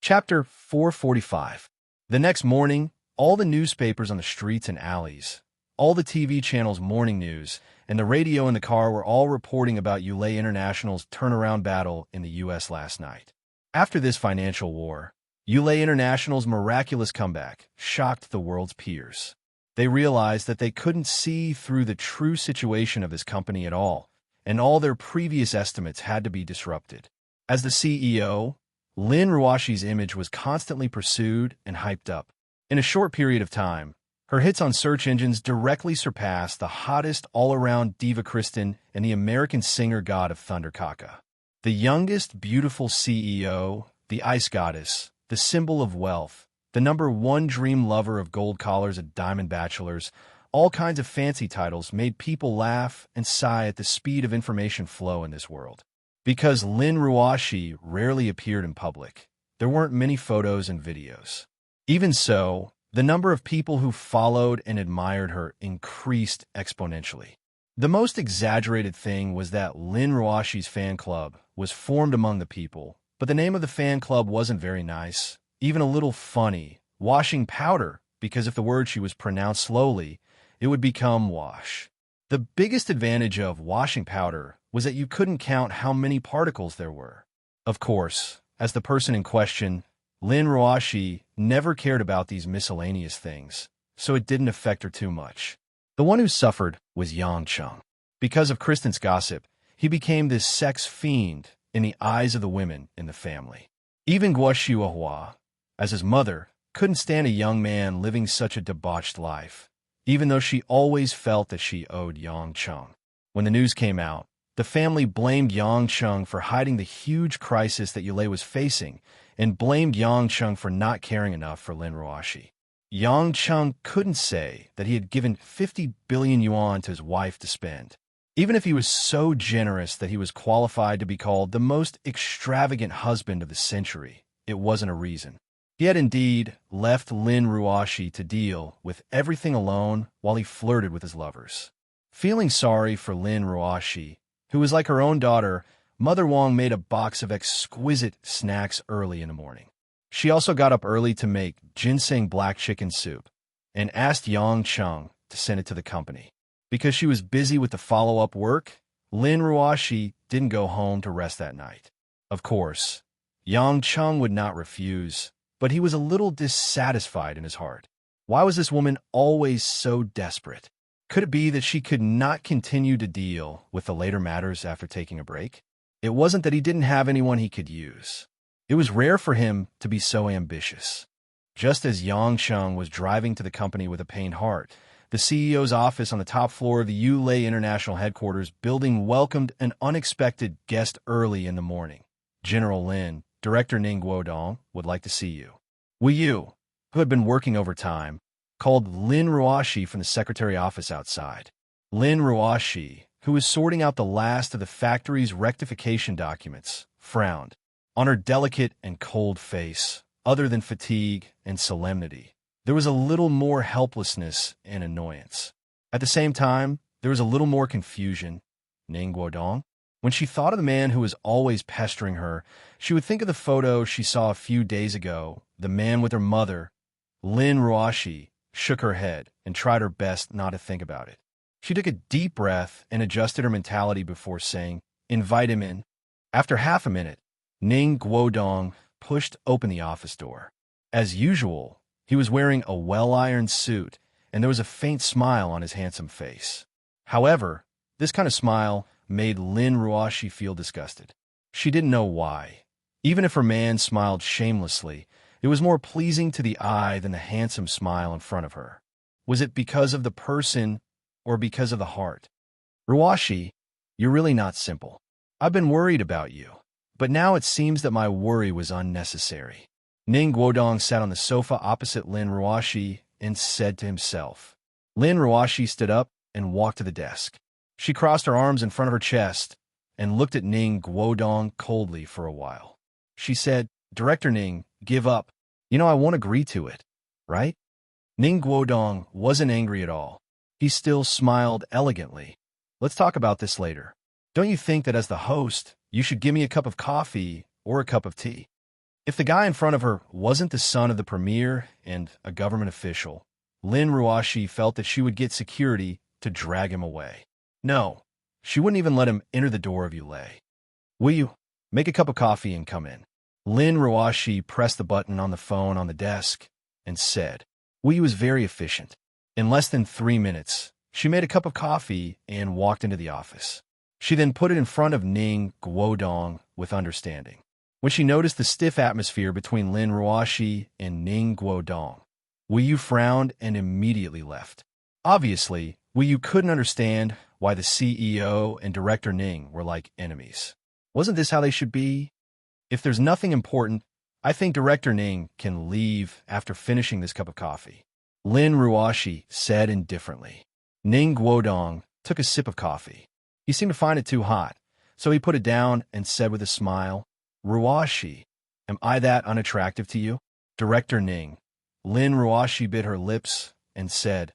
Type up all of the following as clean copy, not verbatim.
Chapter 445. The next morning, all the newspapers on the streets and alleys, all the TV channels' morning news, and the radio in the car were all reporting about ULA International's turnaround battle in the U.S. last night. After this financial war, ULA International's miraculous comeback shocked the world's peers. They realized that they couldn't see through the true situation of this company at all, and all their previous estimates had to be disrupted. As the CEO, Lin Ruashi's image was constantly pursued and hyped up. In a short period of time, her hits on search engines directly surpassed the hottest all-around diva Kristen and the American singer god of thunder Kaka. The youngest, beautiful CEO, the ice goddess, the symbol of wealth, the #1 dream lover of gold collars at diamond bachelors, all kinds of fancy titles made people laugh and sigh at the speed of information flow in this world. Because Lin Ruashi rarely appeared in public, there weren't many photos and videos. Even so, the number of people who followed and admired her increased exponentially. The most exaggerated thing was that Lin Ruashi's fan club was formed among the people, but the name of the fan club wasn't very nice, even a little funny, washing powder, because if the word she was pronounced slowly, it would become wash. The biggest advantage of washing powder was that you couldn't count how many particles there were. Of course, as the person in question, Lin Ruashi never cared about these miscellaneous things, so it didn't affect her too much. The one who suffered was Yang Chung. Because of Kristen's gossip, he became this sex fiend in the eyes of the women in the family. Even Guo Xiuhua, as his mother, couldn't stand a young man living such a debauched life, even though she always felt that she owed Yang Chung. When the news came out, the family blamed Yang Chung for hiding the huge crisis that ULA was facing and blamed Yang Chung for not caring enough for Lin Ruashi. Yang Chung couldn't say that he had given 50 billion yuan to his wife to spend. Even if he was so generous that he was qualified to be called the most extravagant husband of the century, it wasn't a reason. He had indeed left Lin Ruashi to deal with everything alone while he flirted with his lovers. Feeling sorry for Lin Ruashi, who was like her own daughter, Mother Wong made a box of exquisite snacks early in the morning. She also got up early to make ginseng black chicken soup and asked Yang Chung to send it to the company. Because she was busy with the follow-up work, Lin Ruashi didn't go home to rest that night. Of course, Yang Chung would not refuse, but he was a little dissatisfied in his heart. Why was this woman always so desperate? Could it be that she could not continue to deal with the later matters after taking a break? It wasn't that he didn't have anyone he could use. It was rare for him to be so ambitious. Just as Yang Chung was driving to the company with a pained heart, the CEO's office on the top floor of the ULA International Headquarters building welcomed an unexpected guest early in the morning. General Lin, Director Ning Guodong, would like to see you. Wu Yu, who had been working overtime, called Lin Ruashi from the secretary office outside. Lin Ruashi, who was sorting out the last of the factory's rectification documents, frowned. On her delicate and cold face, other than fatigue and solemnity, there was a little more helplessness and annoyance. At the same time, there was a little more confusion. Ning Guodong? When she thought of the man who was always pestering her, she would think of the photo she saw a few days ago, the man with her mother. Lin Ruashi shook her head and tried her best not to think about it. She took a deep breath and adjusted her mentality before saying, "Invite him in." After half a minute, Ning Guodong pushed open the office door. As usual, he was wearing a well-ironed suit, and there was a faint smile on his handsome face. However, this kind of smile made Lin Ruashi feel disgusted. She didn't know why. Even if her man smiled shamelessly, it was more pleasing to the eye than the handsome smile in front of her. Was it because of the person or because of the heart? "Ruashi, you're really not simple. I've been worried about you, but now it seems that my worry was unnecessary." Ning Guodong sat on the sofa opposite Lin Ruashi and said to himself. Lin Ruashi stood up and walked to the desk. She crossed her arms in front of her chest and looked at Ning Guodong coldly for a while. She said, "Director Ning, give up. You know I won't agree to it, right?" Ning Guodong wasn't angry at all. He still smiled elegantly. "Let's talk about this later. Don't you think that as the host, you should give me a cup of coffee or a cup of tea?" If the guy in front of her wasn't the son of the premier and a government official, Lin Ruashi felt that she would get security to drag him away. No, she wouldn't even let him enter the door of Yulei. Will you make a cup of coffee and come in? Lin Ruashi pressed the button on the phone on the desk and said, Wu was very efficient. In less than 3 minutes, she made a cup of coffee and walked into the office. She then put it in front of Ning Guodong with understanding. When she noticed the stiff atmosphere between Lin Ruashi and Ning Guodong, Wu Yu frowned and immediately left. Obviously, Wu Yu couldn't understand why the CEO and Director Ning were like enemies. Wasn't this how they should be? If there's nothing important, I think Director Ning can leave after finishing this cup of coffee. Lin Ruashi said indifferently. Ning Guodong took a sip of coffee. He seemed to find it too hot, so he put it down and said with a smile, Ruashi, am I that unattractive to you? Director Ning. Lin Ruashi bit her lips and said,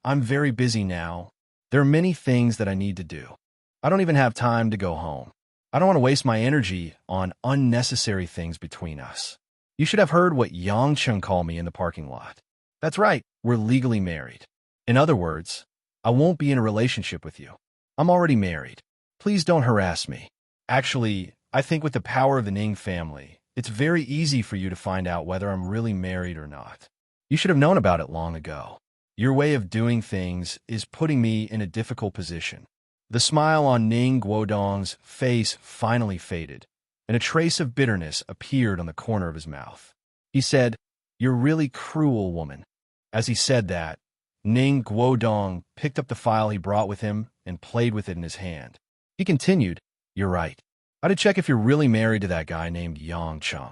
I'm very busy now. There are many things that I need to do. I don't even have time to go home. I don't want to waste my energy on unnecessary things between us. You should have heard what Yangcheng called me in the parking lot. That's right, we're legally married. In other words, I won't be in a relationship with you. I'm already married. Please don't harass me. Actually, I think with the power of the Ning family, it's very easy for you to find out whether I'm really married or not. You should have known about it long ago. Your way of doing things is putting me in a difficult position. The smile on Ning Guodong's face finally faded, and a trace of bitterness appeared on the corner of his mouth. He said, You're really cruel, woman. As he said that, Ning Guodong picked up the file he brought with him and played with it in his hand. He continued, You're right. I had to check if you're really married to that guy named Yang Cheng.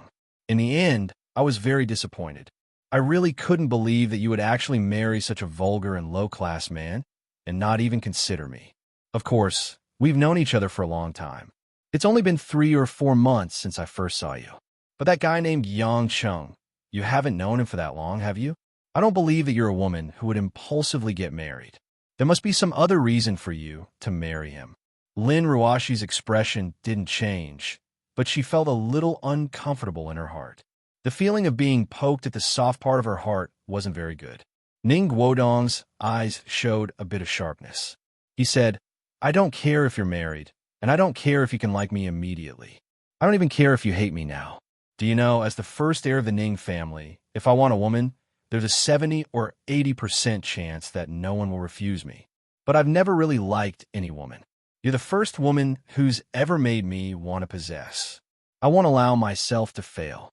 In the end, I was very disappointed. I really couldn't believe that you would actually marry such a vulgar and low-class man and not even consider me. Of course, we've known each other for a long time. It's only been 3 or 4 months since I first saw you. But that guy named Yang Cheng, you haven't known him for that long, have you? I don't believe that you're a woman who would impulsively get married. There must be some other reason for you to marry him. Lin Ruashi's expression didn't change, but she felt a little uncomfortable in her heart. The feeling of being poked at the soft part of her heart wasn't very good. Ning Guodong's eyes showed a bit of sharpness. He said, I don't care if you're married, and I don't care if you can like me immediately. I don't even care if you hate me now. Do you know, as the first heir of the Ning family, if I want a woman, there's a 70 or 80% chance that no one will refuse me. But I've never really liked any woman. You're the first woman who's ever made me want to possess. I won't allow myself to fail.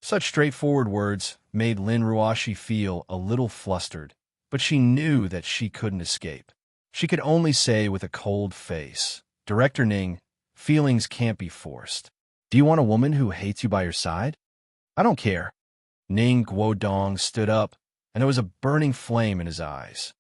Such straightforward words made Lin Ruashi feel a little flustered, but she knew that she couldn't escape. She could only say with a cold face, Director Ning, feelings can't be forced. Do you want a woman who hates you by your side? I don't care. Ning Guodong stood up, and there was a burning flame in his eyes.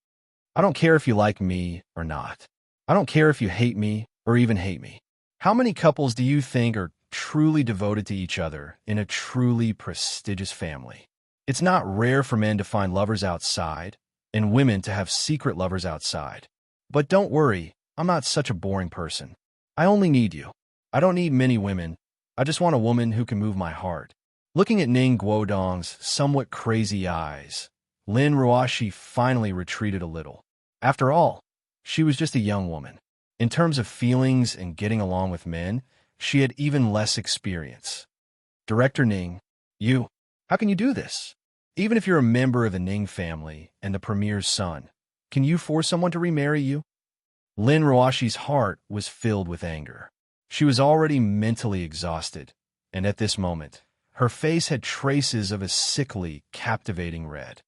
I don't care if you like me or not. I don't care if you hate me or even hate me. How many couples do you think are truly devoted to each other in a truly prestigious family? It's not rare for men to find lovers outside and women to have secret lovers outside. But don't worry, I'm not such a boring person. I only need you. I don't need many women. I just want a woman who can move my heart. Looking at Ning Guodong's somewhat crazy eyes, Lin Ruashi finally retreated a little. After all, she was just a young woman. In terms of feelings and getting along with men, she had even less experience. Director Ning, how can you do this? Even if you're a member of the Ning family and the premier's son, can you force someone to remarry you? Lin Ruashi's heart was filled with anger. She was already mentally exhausted, and at this moment, her face had traces of a sickly, captivating red.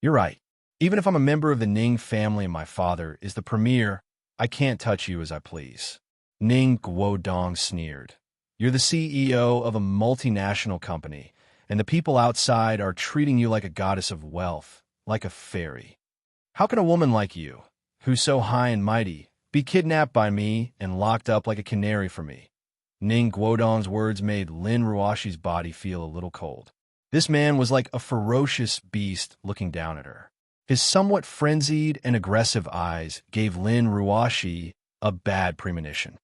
You're right. Even if I'm a member of the Ning family and my father is the premier, I can't touch you as I please. Ning Guodong sneered. You're the CEO of a multinational company, and the people outside are treating you like a goddess of wealth, like a fairy. How can a woman like you, who's so high and mighty, be kidnapped by me and locked up like a canary for me? Ning Guodong's words made Lin Ruashi's body feel a little cold. This man was like a ferocious beast looking down at her. His somewhat frenzied and aggressive eyes gave Lin Ruashi a bad premonition.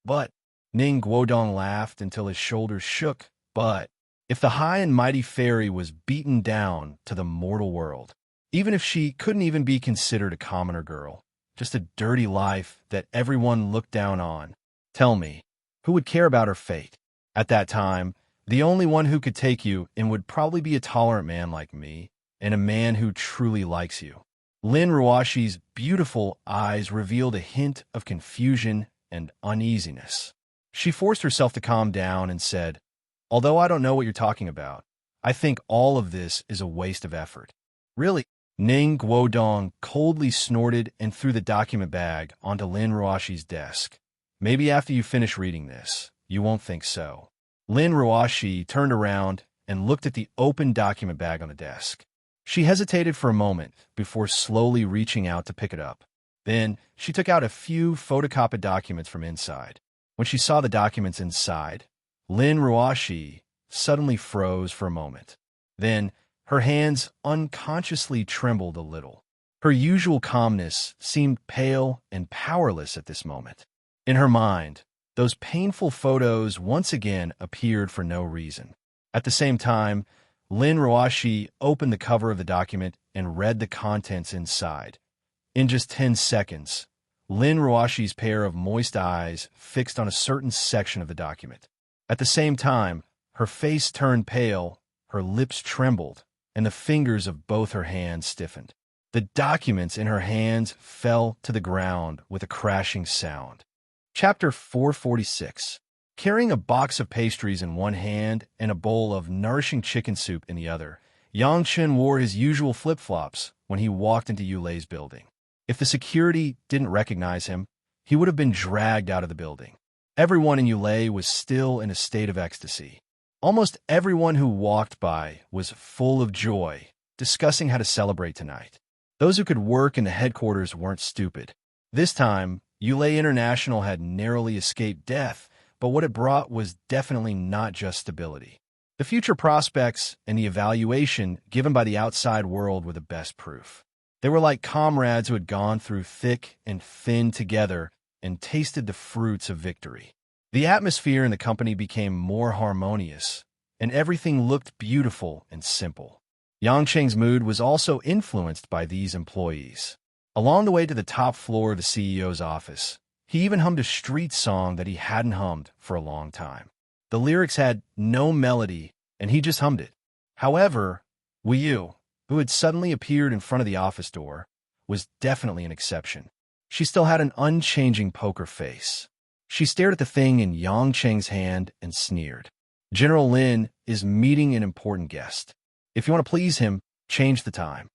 But Ning Guodong laughed until his shoulders shook. But If the high and mighty fairy was beaten down to the mortal world, even if she couldn't even be considered a commoner girl, just a dirty life that everyone looked down on, tell me, who would care about her fate? At that time, the only one who could take you in would probably be a tolerant man like me, and a man who truly likes you. Lin Ruashi's beautiful eyes revealed a hint of confusion and uneasiness. She forced herself to calm down and said, "Although I don't know what you're talking about, I think all of this is a waste of effort." "Really?" Ning Guodong coldly snorted and threw the document bag onto Lin Ruashi's desk. "Maybe after you finish reading this, you won't think so." Lin Ruashi turned around and looked at the open document bag on the desk. She hesitated for a moment before slowly reaching out to pick it up. Then she took out a few photocopied documents from inside. When she saw the documents inside, Lin Ruashi suddenly froze for a moment. Then her hands unconsciously trembled a little. Her usual calmness seemed pale and powerless at this moment. In her mind, those painful photos once again appeared for no reason. At the same time, Lin Ruashi opened the cover of the document and read the contents inside. In just 10 seconds, Lin Ruashi's pair of moist eyes fixed on a certain section of the document. At the same time, her face turned pale, her lips trembled, and the fingers of both her hands stiffened. The documents in her hands fell to the ground with a crashing sound. Chapter 446. Carrying a box of pastries in one hand and a bowl of nourishing chicken soup in the other, Yang Chen wore his usual flip-flops when he walked into Yulei's building. If the security didn't recognize him, he would have been dragged out of the building. Everyone in Yulei was still in a state of ecstasy. Almost everyone who walked by was full of joy, discussing how to celebrate tonight. Those who could work in the headquarters weren't stupid. This time, Yulei International had narrowly escaped death, but what it brought was definitely not just stability. The future prospects and the evaluation given by the outside world were the best proof. They were like comrades who had gone through thick and thin together and tasted the fruits of victory. The atmosphere in the company became more harmonious, and everything looked beautiful and simple. Yang Cheng's mood was also influenced by these employees. Along the way to the top floor of the CEO's office, he even hummed a street song that he hadn't hummed for a long time. The lyrics had no melody, and he just hummed it. However, Wu Yu, who had suddenly appeared in front of the office door, was definitely an exception. She still had an unchanging poker face. She stared at the thing in Yang Cheng's hand and sneered. "General Lin is meeting an important guest. If you want to please him, change the time."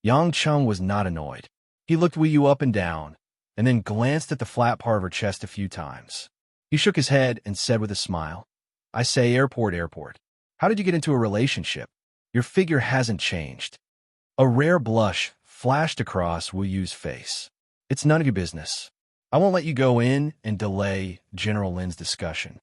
Yang Cheng was not annoyed. He looked Wu Yu up and down, and then glanced at the flat part of her chest a few times. He shook his head and said with a smile, "I say airport. How did you get into a relationship? Your figure hasn't changed." A rare blush flashed across Wu Yu's face. "It's none of your business. I won't let you go in and delay General Lin's discussion."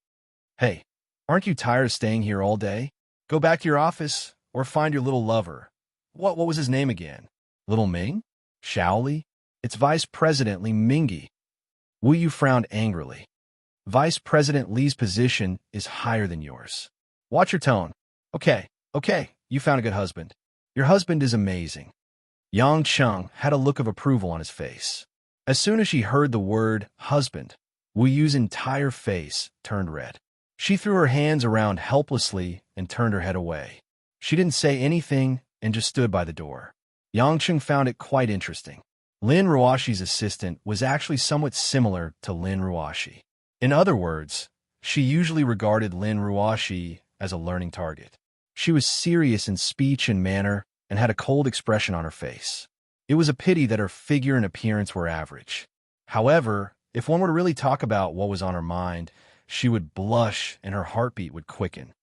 "Hey, aren't you tired of staying here all day? Go back to your office or find your little lover." What was his name again? Little Ming? Shaoli? It's Vice President Li Mingyi." Wu Yu frowned angrily. "Vice President Li's position is higher than yours. Watch your tone." Okay, you found a good husband. Your husband is amazing." Yang Cheng had a look of approval on his face. As soon as she heard the word husband, Wu Yu's entire face turned red. She threw her hands around helplessly and turned her head away. She didn't say anything and just stood by the door. Yang Cheng found it quite interesting. Lin Ruashi's assistant was actually somewhat similar to Lin Ruashi. In other words, she usually regarded Lin Ruashi as a learning target. She was serious in speech and manner and had a cold expression on her face. It was a pity that her figure and appearance were average. However, if one were to really talk about what was on her mind, she would blush and her heartbeat would quicken.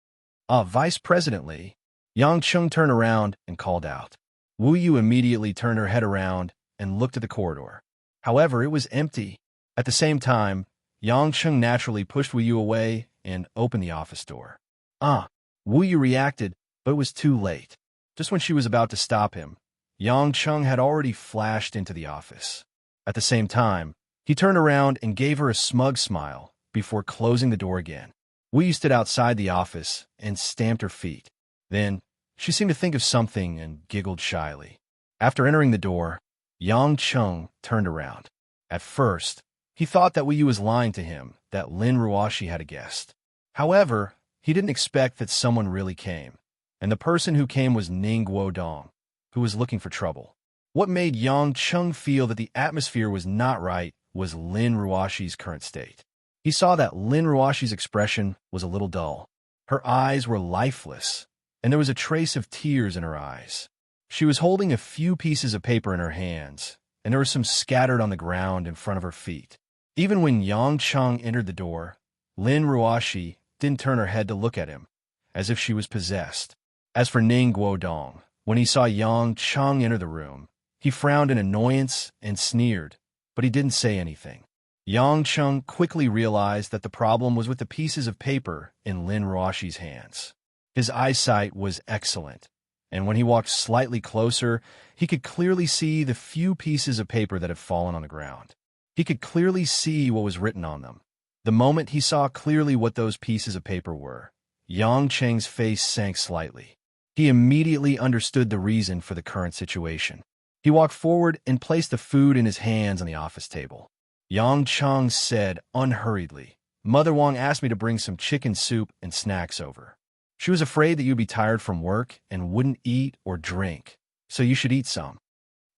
Vice President Li." Yang Cheng turned around and called out. Wu Yu immediately turned her head around and looked at the corridor. However, it was empty. At the same time, Yang Cheng naturally pushed Wu Yu away and opened the office door. Wu Yu reacted, but it was too late. Just when she was about to stop him, Yang Cheng had already flashed into the office. At the same time, he turned around and gave her a smug smile before closing the door again. Wu stood outside the office and stamped her feet. Then, she seemed to think of something and giggled shyly. After entering the door, Yang Chung turned around. At first, he thought that Wu was lying to him, that Lin Ruoshi had a guest. However, he didn't expect that someone really came, and the person who came was Ning Guodong, who was looking for trouble. What made Yang Chung feel that the atmosphere was not right was Lin Ruoshi's current state. He saw that Lin Ruoshi's expression was a little dull. Her eyes were lifeless, and there was a trace of tears in her eyes. She was holding a few pieces of paper in her hands, and there were some scattered on the ground in front of her feet. Even when Yang Chung entered the door, Lin Ruoshi didn't turn her head to look at him, as if she was possessed. As for Ning Guodong, when he saw Yang Chung enter the room, he frowned in annoyance and sneered, but he didn't say anything. Yang Chung quickly realized that the problem was with the pieces of paper in Lin Ruoshi's hands. His eyesight was excellent, and when he walked slightly closer, he could clearly see the few pieces of paper that had fallen on the ground. He could clearly see what was written on them. The moment he saw clearly what those pieces of paper were, Yang Cheng's face sank slightly. He immediately understood the reason for the current situation. He walked forward and placed the food in his hands on the office table. Yang Chung said unhurriedly, "Mother Wang asked me to bring some chicken soup and snacks over. She was afraid that you'd be tired from work and wouldn't eat or drink, so you should eat some."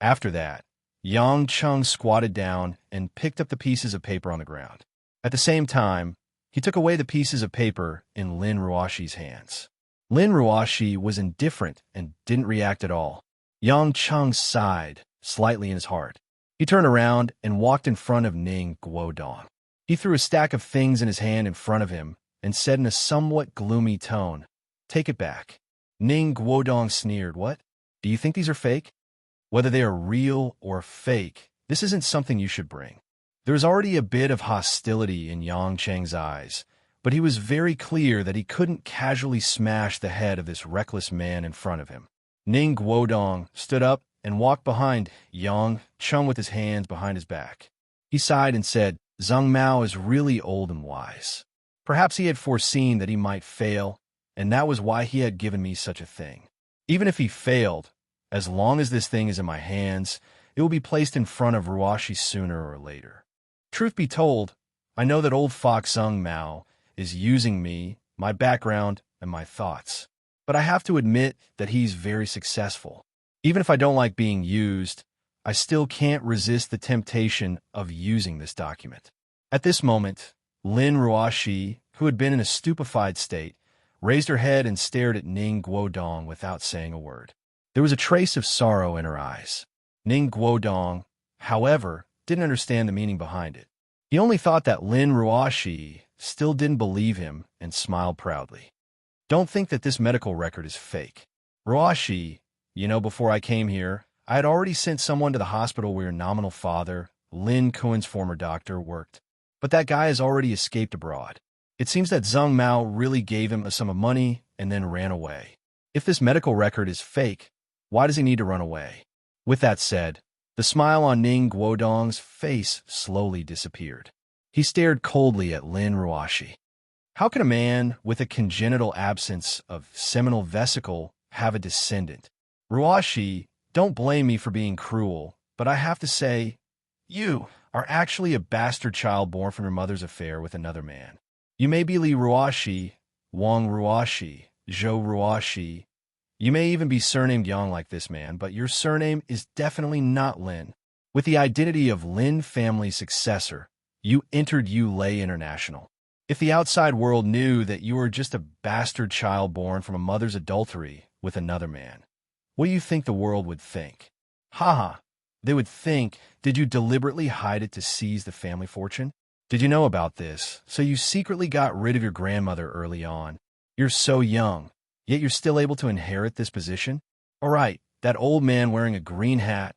After that, Yang Chung squatted down and picked up the pieces of paper on the ground. At the same time, he took away the pieces of paper in Lin Ruoshi's hands. Lin Ruoshi was indifferent and didn't react at all. Yang Chung sighed slightly in his heart. He turned around and walked in front of Ning Guodong. He threw a stack of things in his hand in front of him and said in a somewhat gloomy tone, "Take it back." Ning Guodong sneered, "What? Do you think these are fake? Whether they are real or fake, this isn't something you should bring." There was already a bit of hostility in Yang Cheng's eyes, but he was very clear that he couldn't casually smash the head of this reckless man in front of him. Ning Guodong stood up and walked behind Yang Chung with his hands behind his back. He sighed and said, "Zhang Mao is really old and wise. Perhaps he had foreseen that he might fail, and that was why he had given me such a thing. Even if he failed, as long as this thing is in my hands, it will be placed in front of Ruoshi sooner or later. Truth be told, I know that old fox Zhang Mao is using me, my background, and my thoughts. But I have to admit that he's very successful. Even if I don't like being used, I still can't resist the temptation of using this document." At this moment, Lin Ruoshi, who had been in a stupefied state, raised her head and stared at Ning Guodong without saying a word. There was a trace of sorrow in her eyes. Ning Guodong, however, didn't understand the meaning behind it. He only thought that Lin Ruoshi still didn't believe him and smiled proudly. "Don't think that this medical record is fake. Ruoshi, before I came here, I had already sent someone to the hospital where your nominal father, Lin Kuen's former doctor, worked. But that guy has already escaped abroad. It seems that Zhang Mao really gave him a sum of money and then ran away. If this medical record is fake, why does he need to run away?" With that said, the smile on Ning Guodong's face slowly disappeared. He stared coldly at Lin Ruoshi. How can a man with a congenital absence of seminal vesicle have a descendant? Ruoshi, don't blame me for being cruel, but I have to say, you are actually a bastard child born from your mother's affair with another man. You may be Li Ruoshi, Wang Ruoshi, Zhou Ruoshi. You may even be surnamed Yang like this man, but your surname is definitely not Lin. With the identity of Lin family successor, you entered Yulei International. If the outside world knew that you were just a bastard child born from a mother's adultery with another man, what do you think the world would think? Haha, they would think, did you deliberately hide it to seize the family fortune? Did you know about this, so you secretly got rid of your grandmother early on? You're so young, yet you're still able to inherit this position? All right, that old man wearing a green hat,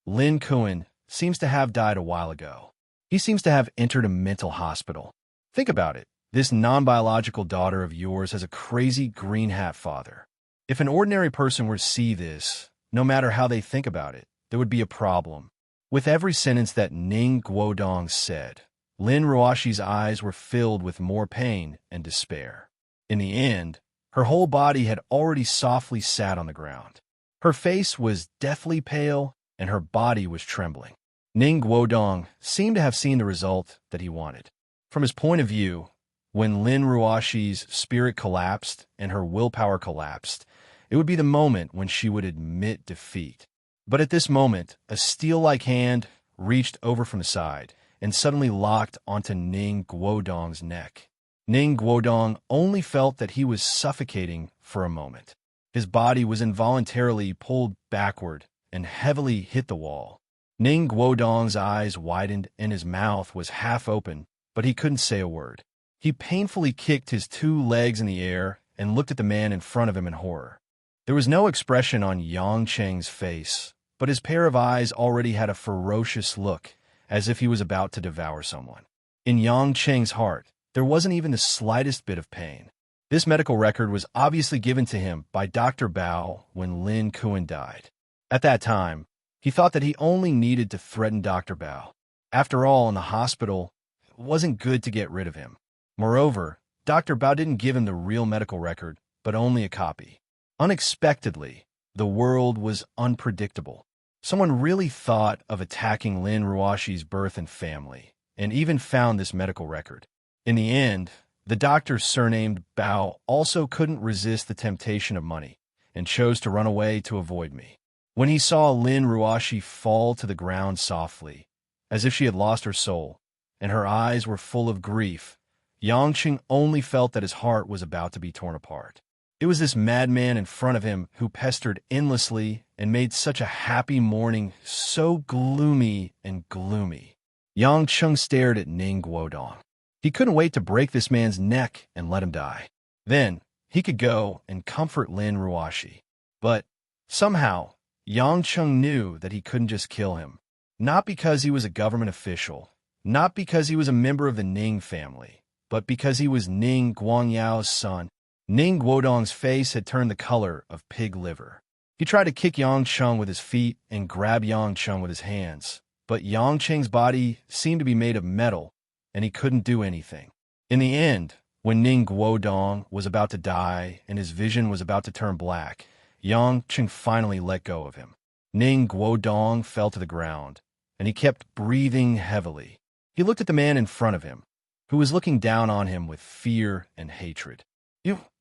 Lin Kuen, seems to have died a while ago. He seems to have entered a mental hospital. Think about it. This non-biological daughter of yours has a crazy green hat father. If an ordinary person were to see this, no matter how they think about it, there would be a problem. With every sentence that Ning Guodong said, Lin Ruashi's eyes were filled with more pain and despair. In the end, her whole body had already softly sat on the ground. Her face was deathly pale, and her body was trembling. Ning Guodong seemed to have seen the result that he wanted. From his point of view, when Lin Ruashi's spirit collapsed and her willpower collapsed, it would be the moment when she would admit defeat. But at this moment, a steel-like hand reached over from the side and suddenly locked onto Ning Guodong's neck. Ning Guodong only felt that he was suffocating for a moment. His body was involuntarily pulled backward and heavily hit the wall. Ning Guodong's eyes widened and his mouth was half open, but he couldn't say a word. He painfully kicked his 2 legs in the air and looked at the man in front of him in horror. There was no expression on Yang Cheng's face, but his pair of eyes already had a ferocious look, as if he was about to devour someone. In Yang Cheng's heart, there wasn't even the slightest bit of pain. This medical record was obviously given to him by Dr. Bao when Lin Kuan died. At that time, he thought that he only needed to threaten Dr. Bao. After all, in the hospital, it wasn't good to get rid of him. Moreover, Dr. Bao didn't give him the real medical record, but only a copy. Unexpectedly, the world was unpredictable. Someone really thought of attacking Lin Ruashi's birth and family, and even found this medical record. In the end, the doctor surnamed Bao also couldn't resist the temptation of money, and chose to run away to avoid me. When he saw Lin Ruashi fall to the ground softly, as if she had lost her soul, and her eyes were full of grief, Yang Cheng only felt that his heart was about to be torn apart. It was this madman in front of him who pestered endlessly and made such a happy morning so gloomy and gloomy. Yang Cheng stared at Ning Guodong. He couldn't wait to break this man's neck and let him die. Then he could go and comfort Lin Ruashi. But somehow, Yang Cheng knew that he couldn't just kill him. Not because he was a government official, not because he was a member of the Ning family, but because he was Ning Guangyao's son. Ning Guodong's face had turned the color of pig liver. He tried to kick Yang Cheng with his feet and grab Yang Cheng with his hands, but Yang Cheng's body seemed to be made of metal, and he couldn't do anything. In the end, when Ning Guodong was about to die and his vision was about to turn black, Yang Cheng finally let go of him. Ning Guodong fell to the ground, and he kept breathing heavily. He looked at the man in front of him, who was looking down on him with fear and hatred.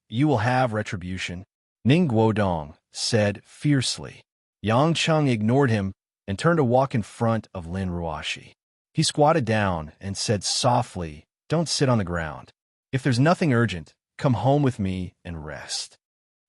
You will have retribution, Ning Guodong said fiercely. Yang Cheng ignored him and turned to walk in front of Lin Ruashi. He squatted down and said softly, "Don't sit on the ground. If there's nothing urgent, come home with me and rest."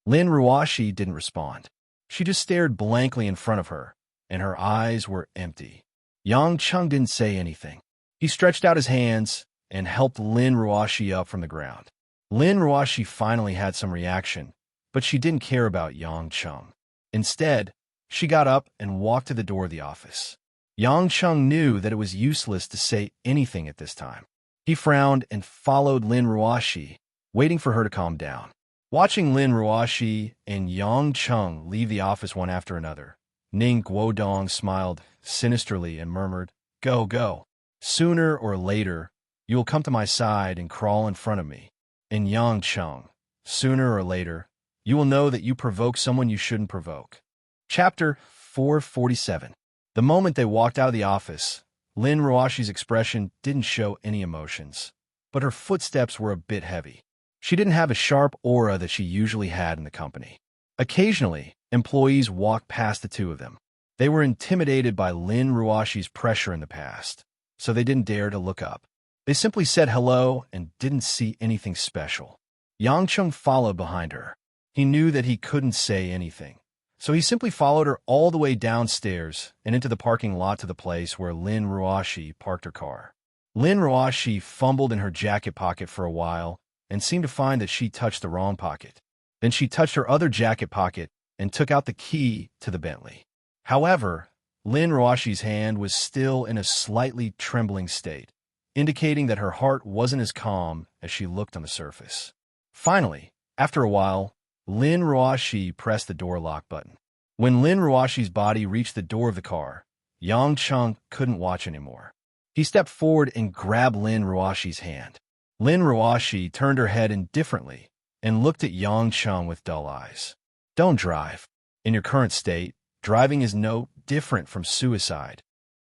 Lin Ruashi didn't respond. She just stared blankly in front of her, and her eyes were empty. Yang Cheng didn't say anything. He stretched out his hands and helped Lin Ruashi up from the ground. Lin Ruashi finally had some reaction, but she didn't care about Yang Cheng. Instead, she got up and walked to the door of the office. Yang Cheng knew that it was useless to say anything at this time. He frowned and followed Lin Ruashi, waiting for her to calm down. Watching Lin Ruashi and Yang Cheng leave the office one after another, Ning Guodong smiled sinisterly and murmured, "Go, go. Sooner or later, you will come to my side and crawl in front of me. And Yang Cheng, sooner or later, you will know that you provoked someone you shouldn't provoke." Chapter 447. The moment they walked out of the office, Lin Ruashi's expression didn't show any emotions, but her footsteps were a bit heavy. She didn't have a sharp aura that she usually had in the company. Occasionally, employees walked past the two of them. They were intimidated by Lin Ruashi's pressure in the past, so they didn't dare to look up. They simply said hello and didn't see anything special. Yang Cheng followed behind her. He knew that he couldn't say anything, so he simply followed her all the way downstairs and into the parking lot to the place where Lin Ruashi parked her car. Lin Ruashi fumbled in her jacket pocket for a while and seemed to find that she touched the wrong pocket. Then she touched her other jacket pocket and took out the key to the Bentley. However, Lin Ruashi's hand was still in a slightly trembling state, indicating that her heart wasn't as calm as she looked on the surface. Finally, after a while, Lin Ruashi pressed the door lock button. When Lin Ruashi's body reached the door of the car, Yang Cheng couldn't watch anymore. He stepped forward and grabbed Lin Ruoshi's hand. Lin Ruoshi turned her head indifferently and looked at Yang Cheng with dull eyes. Don't drive. In your current state, driving is no different from suicide,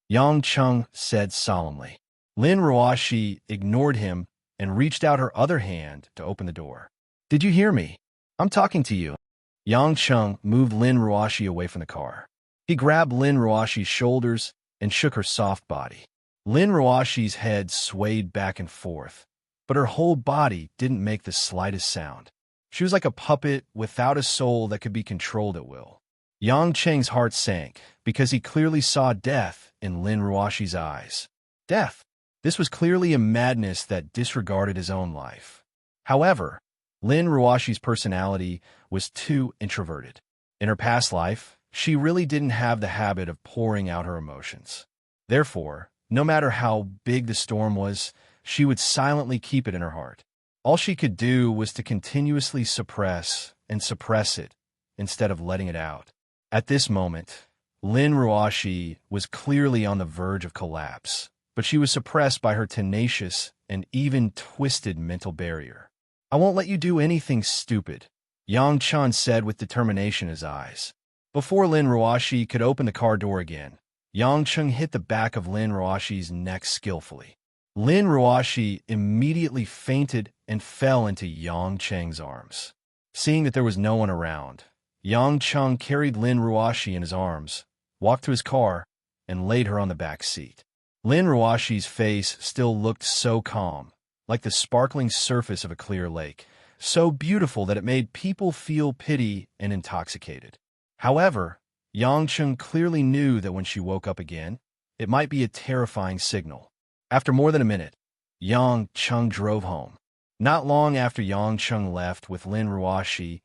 Yang Cheng said solemnly. Lin Ruoshi ignored him and reached out her other hand to open the door. Did you hear me? I'm talking to you. Yang Cheng moved Lin Ruoshi away from the car. He grabbed Lin Ruoshi's shoulders and shook her soft body. Lin Ruoshi's head swayed back and forth, but her whole body didn't make the slightest sound. She was like a puppet without a soul that could be controlled at will. Yang Cheng's heart sank because he clearly saw death in Lin Ruoshi's eyes. Death. This was clearly a madness that disregarded his own life. However, Lin Ruoshi's personality was too introverted. In her past life, she really didn't have the habit of pouring out her emotions. Therefore, no matter how big the storm was, she would silently keep it in her heart. All she could do was to continuously suppress it instead of letting it out. At this moment, Lin Ruoshi was clearly on the verge of collapse, but she was suppressed by her tenacious and even twisted mental barrier. I won't let you do anything stupid, Yang Cheng said with determination in his eyes. Before Lin Ruoshi could open the car door again, Yang Cheng hit the back of Lin Ruoshi's neck skillfully. Lin Ruoshi immediately fainted and fell into Yang Cheng's arms. Seeing that there was no one around, Yang Cheng carried Lin Ruoshi in his arms, walked to his car, and laid her on the back seat. Lin Ruoshi's face still looked so calm, like the sparkling surface of a clear lake, so beautiful that it made people feel pity and intoxicated. However, Yang Cheng clearly knew that when she woke up again, it might be a terrifying signal. After more than a minute, Yang Cheng drove home. Not long after Yang Cheng left with Lin Ruoshi,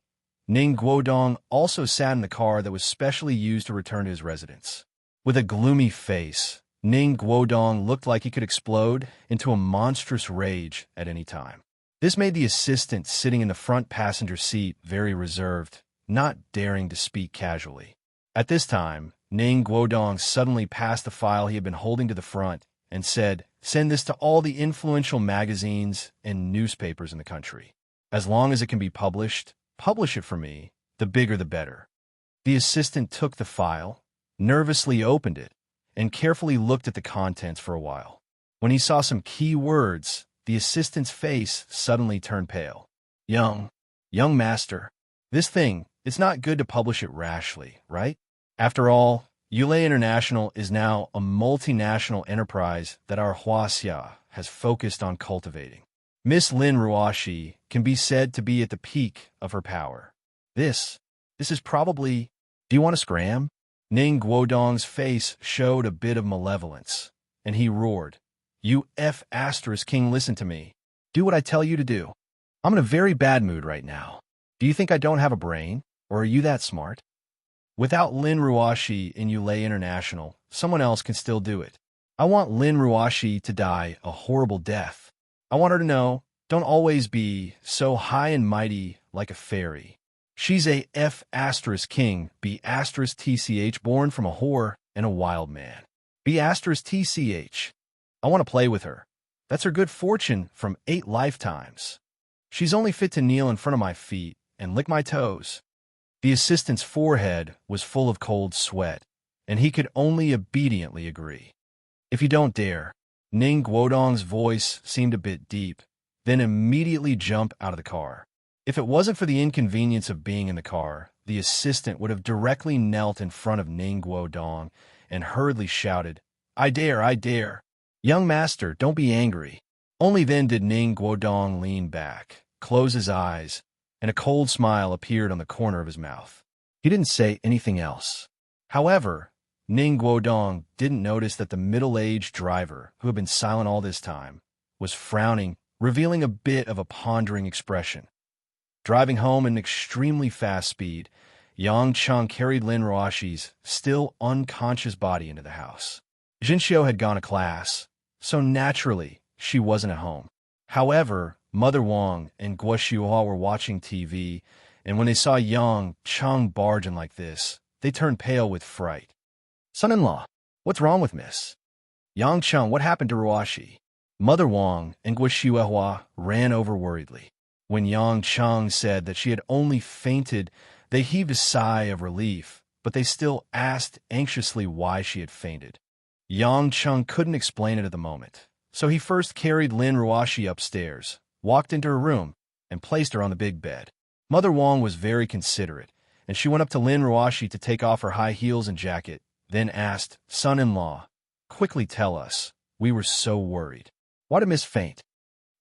Ning Guodong also sat in the car that was specially used to return to his residence. With a gloomy face, Ning Guodong looked like he could explode into a monstrous rage at any time. This made the assistant sitting in the front passenger seat very reserved, not daring to speak casually. At this time, Ning Guodong suddenly passed the file he had been holding to the front and said, "Send this to all the influential magazines and newspapers in the country. As long as it can be published, publish it for me, the bigger the better." The assistant took the file, nervously opened it, and carefully looked at the contents for a while. When he saw some key words, the assistant's face suddenly turned pale. Young master, this thing, it's not good to publish it rashly, right? After all, Yulei International is now a multinational enterprise that our Huaxia has focused on cultivating. Miss Lin Ruoshi can be said to be at the peak of her power. This is probably... Do you want to scram? Ning Guodong's face showed a bit of malevolence, and he roared, "You King, listen to me. Do what I tell you to do. I'm in a very bad mood right now. Do you think I don't have a brain, or are you that smart? Without Lin Ruoshi in Yulei International, someone else can still do it. I want Lin Ruoshi to die a horrible death. I want her to know, don't always be so high and mighty like a fairy. She's a King, B*TCH, born from a whore and a wild man. B*TCH. I want to play with her. That's her good fortune from 8 lifetimes. She's only fit to kneel in front of my feet and lick my toes." The assistant's forehead was full of cold sweat, and he could only obediently agree. "If you don't dare," Ning Guodong's voice seemed a bit deep, then immediately jump out of the car. If it wasn't for the inconvenience of being in the car, the assistant would have directly knelt in front of Ning Guodong and hurriedly shouted, I dare. Young master, don't be angry." Only then did Ning Guodong lean back, close his eyes, and a cold smile appeared on the corner of his mouth. He didn't say anything else. However, Ning Guodong didn't notice that the middle-aged driver, who had been silent all this time, was frowning, revealing a bit of a pondering expression. Driving home at an extremely fast speed, Yang Cheng carried Lin Ruoshi's still unconscious body into the house. Jinxiu had gone to class, so naturally she wasn't at home. However, Mother Wang and Guo Xiuhua were watching TV, and when they saw Yang Cheng barge in like this, they turned pale with fright. "Son-in-law, what's wrong with Miss?" Yang Cheng, what happened to Ruashi? Mother Wang and Guo ran over worriedly. When Yang Cheng said that she had only fainted, they heaved a sigh of relief, but they still asked anxiously why she had fainted. Yang Cheng couldn't explain it at the moment, so he first carried Lin Ruashi upstairs, walked into her room, and placed her on the big bed. Mother Wang was very considerate, and she went up to Lin Ruashi to take off her high heels and jacket, then asked, "Son-in-law, quickly tell us. We were so worried. Why did Miss faint?"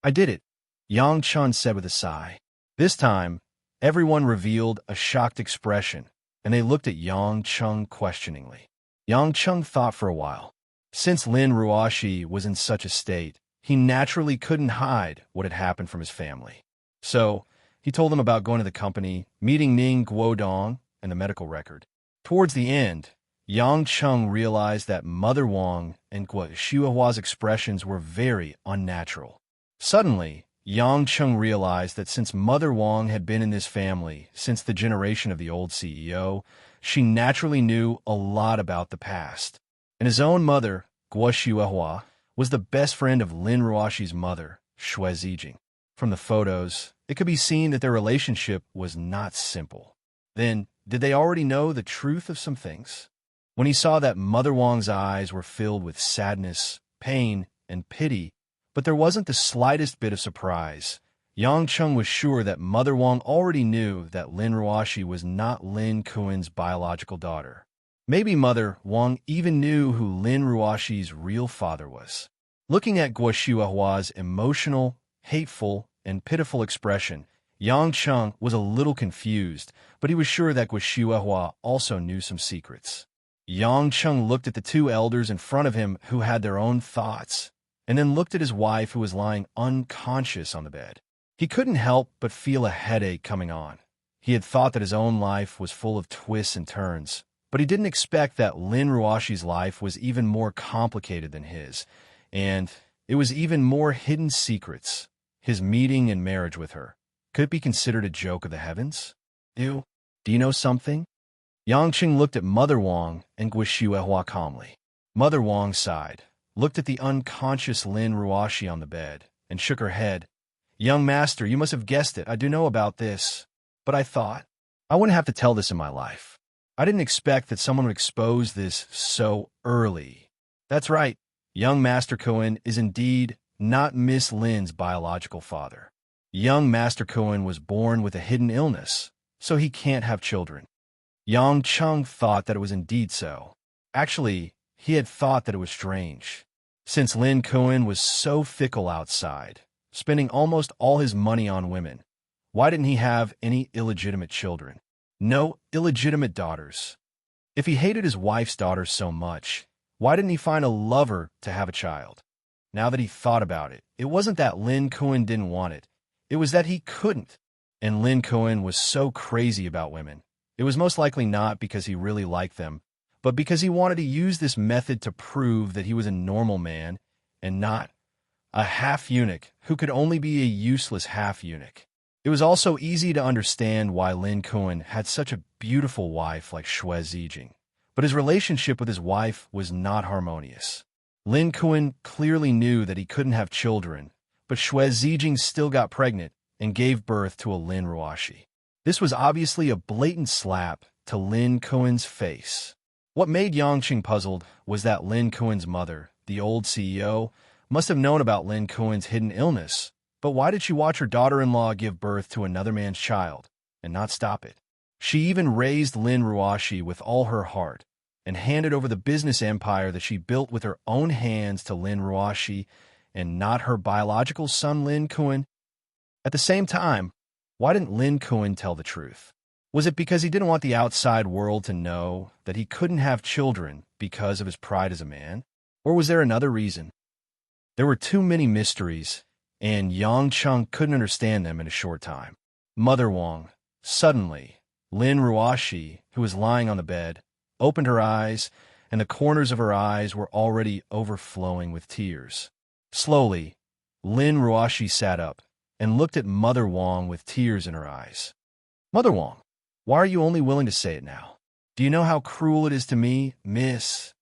"I did it," Yang Chun said with a sigh. This time, everyone revealed a shocked expression, and they looked at Yang Cheng questioningly. Yang Cheng thought for a while. Since Lin Ruashi was in such a state, he naturally couldn't hide what had happened from his family. So, he told them about going to the company, meeting Ning Guodong, and the medical record. Towards the end, Yang Cheng realized that Mother Wang and Guo Xiuhua's expressions were very unnatural. Suddenly, Yang Cheng realized that since Mother Wang had been in this family since the generation of the old CEO, she naturally knew a lot about the past. And his own mother, Guo Xiuhua, was the best friend of Lin Ruashi's mother, Xue Zijing. From the photos, it could be seen that their relationship was not simple. Then, did they already know the truth of some things? When he saw that Mother Wang's eyes were filled with sadness, pain, and pity, but there wasn't the slightest bit of surprise, Yang Cheng was sure that Mother Wang already knew that Lin Ruashi was not Lin Kuan's biological daughter. Maybe Mother Wang even knew who Lin Ruashi's real father was. Looking at Guo Xiuhua's emotional, hateful, and pitiful expression, Yang Cheng was a little confused, but he was sure that Guo Xiuhua also knew some secrets. Yang Cheng looked at the two elders in front of him who had their own thoughts, and then looked at his wife who was lying unconscious on the bed. He couldn't help but feel a headache coming on. He had thought that his own life was full of twists and turns, but he didn't expect that Lin Ruashi's life was even more complicated than his, and it was even more hidden secrets. His meeting and marriage with her. Could it be considered a joke of the heavens? Do you know something? Yang Cheng looked at Mother Wang and Guo Xiuhua calmly. Mother Wang sighed, looked at the unconscious Lin Ruashi on the bed, and shook her head. "Young master, you must have guessed it. I do know about this. But I thought, I wouldn't have to tell this in my life. I didn't expect that someone would expose this so early." "That's right. Young Master Cohen is indeed not Miss Lin's biological father. Young Master Cohen was born with a hidden illness, so he can't have children." Yang Cheng thought that it was indeed so. Actually, he had thought that it was strange. Since Lin Cohen was so fickle outside, spending almost all his money on women, why didn't he have any illegitimate children? No illegitimate daughters. If he hated his wife's daughters so much, why didn't he find a lover to have a child? Now that he thought about it, it wasn't that Lin Cohen didn't want it. It was that he couldn't. And Lin Cohen was so crazy about women. It was most likely not because he really liked them, but because he wanted to use this method to prove that he was a normal man and not a half-eunuch who could only be a useless half-eunuch. It was also easy to understand why Lin Cohen had such a beautiful wife like Xue Zijing, but his relationship with his wife was not harmonious. Lin Cohen clearly knew that he couldn't have children, but Xue Zijing still got pregnant and gave birth to a Lin Ruashi. This was obviously a blatant slap to Lin Cohen's face. What made Yang Cheng puzzled was that Lin Cohen's mother, the old CEO, must have known about Lin Cohen's hidden illness, but why did she watch her daughter-in-law give birth to another man's child and not stop it? She even raised Lin Ruashi with all her heart and handed over the business empire that she built with her own hands to Lin Ruashi and not her biological son Lin Cohen. At the same time, why didn't Lin Cohen tell the truth? Was it because he didn't want the outside world to know that he couldn't have children because of his pride as a man? Or was there another reason? There were too many mysteries, and Yang Cheng couldn't understand them in a short time. Mother Wang, suddenly, Lin Ruashi, who was lying on the bed, opened her eyes, and the corners of her eyes were already overflowing with tears. Slowly, Lin Ruashi sat up and looked at Mother Wang with tears in her eyes. "Mother Wang, why are you only willing to say it now? Do you know how cruel it is to me, miss?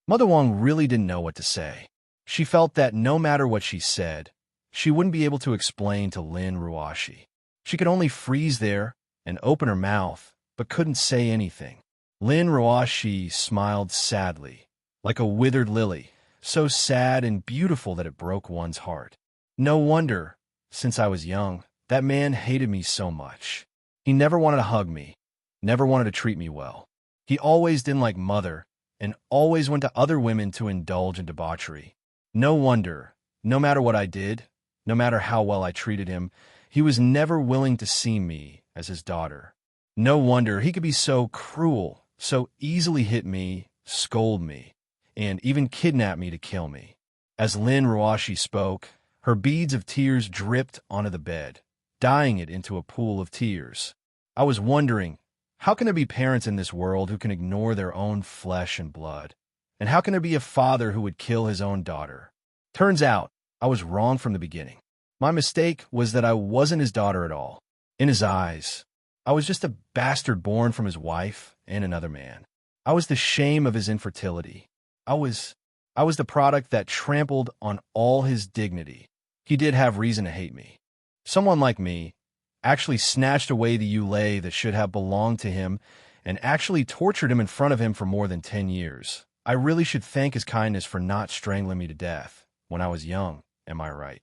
Mother Wang really didn't know what to say. She felt that no matter what she said, she wouldn't be able to explain to Lin Ruoshi. She could only freeze there and open her mouth, but couldn't say anything. Lin Ruoshi smiled sadly, like a withered lily, so sad and beautiful that it broke one's heart. No wonder, since I was young, that man hated me so much. He never wanted to hug me, never wanted to treat me well. He always didn't like Mother, and always went to other women to indulge in debauchery. No wonder, no matter what I did, no matter how well I treated him, he was never willing to see me as his daughter. No wonder he could be so cruel, so easily hit me, scold me, and even kidnap me to kill me. As Lin Ruoshi spoke, her beads of tears dripped onto the bed, dyeing it into a pool of tears. I was wondering, how can there be parents in this world who can ignore their own flesh and blood? And how can there be a father who would kill his own daughter? Turns out, I was wrong from the beginning. My mistake was that I wasn't his daughter at all. In his eyes, I was just a bastard born from his wife and another man. I was the shame of his infertility. I was the product that trampled on all his dignity. He did have reason to hate me. Someone like me actually snatched away the Yulei that should have belonged to him and actually tortured him in front of him for more than 10 years. I really should thank his kindness for not strangling me to death when I was young, am I right?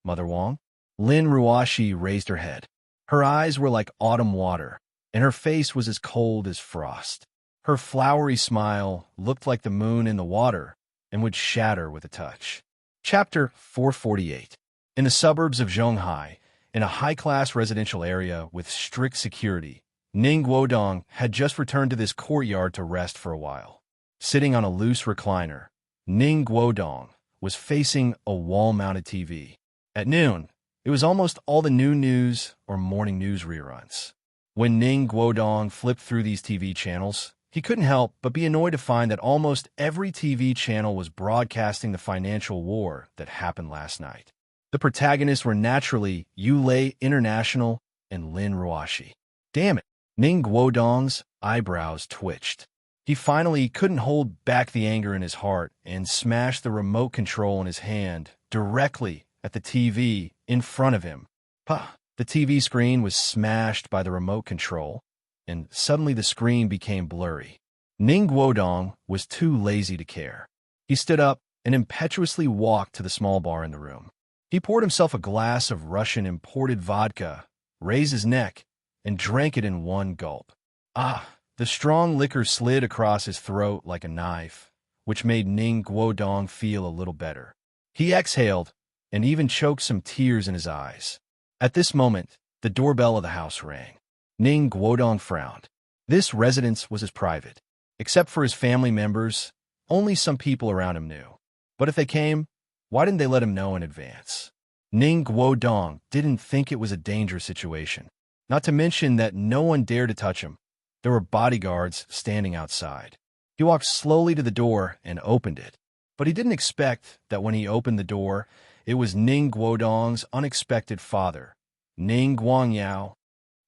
Mother Wang? Lin Ruoshi raised her head. Her eyes were like autumn water, and her face was as cold as frost. Her flowery smile looked like the moon in the water and would shatter with a touch. Chapter 448. In the suburbs of Zhonghai, in a high-class residential area with strict security, Ning Guodong had just returned to this courtyard to rest for a while. Sitting on a loose recliner, Ning Guodong was facing a wall-mounted TV. At noon, it was almost all the new news or morning news reruns. When Ning Guodong flipped through these TV channels, he couldn't help but be annoyed to find that almost every TV channel was broadcasting the financial war that happened last night. The protagonists were naturally Yulei International and Lin Ruoshi. Damn it! Ning Guodong's eyebrows twitched. He finally couldn't hold back the anger in his heart and smashed the remote control in his hand directly at the TV in front of him. Pah! The TV screen was smashed by the remote control, and suddenly the screen became blurry. Ning Guodong was too lazy to care. He stood up and impetuously walked to the small bar in the room. He poured himself a glass of Russian imported vodka, raised his neck, and drank it in one gulp. The strong liquor slid across his throat like a knife, which made Ning Guodong feel a little better. He exhaled and even choked some tears in his eyes. At this moment, the doorbell of the house rang. Ning Guodong frowned. This residence was his private. Except for his family members, only some people around him knew. But if they came, why didn't they let him know in advance? Ning Guodong didn't think it was a dangerous situation. Not to mention that no one dared to touch him. There were bodyguards standing outside. He walked slowly to the door and opened it. But he didn't expect that when he opened the door, it was Ning Guodong's unexpected father, Ning Guangyao.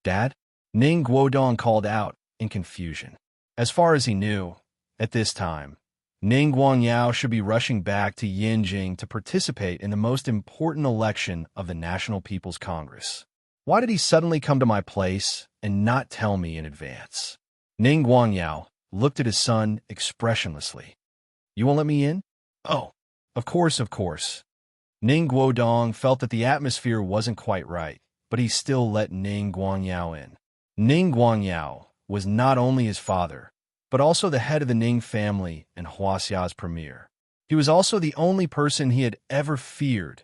Dad? Ning Guodong called out in confusion. As far as he knew, at this time, Ning Guangyao should be rushing back to Yinjing to participate in the most important election of the National People's Congress. Why did he suddenly come to my place and not tell me in advance? Ning Guangyao looked at his son expressionlessly. You won't let me in? Oh, of course, of course. Ning Guodong felt that the atmosphere wasn't quite right, but he still let Ning Guangyao in. Ning Guangyao was not only his father, but also the head of the Ning family and Huaxia's premier. He was also the only person he had ever feared.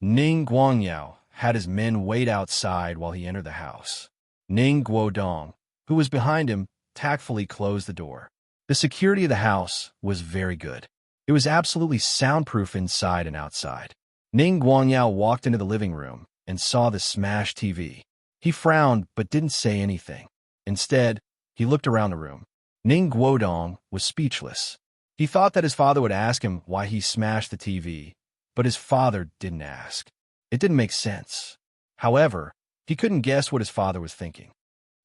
Ning Guangyao had his men wait outside while he entered the house. Ning Guodong, who was behind him, tactfully closed the door. The security of the house was very good. It was absolutely soundproof inside and outside. Ning Guangyao walked into the living room and saw the smashed TV. He frowned but didn't say anything. Instead, he looked around the room. Ning Guodong was speechless. He thought that his father would ask him why he smashed the TV, but his father didn't ask. It didn't make sense. However, he couldn't guess what his father was thinking.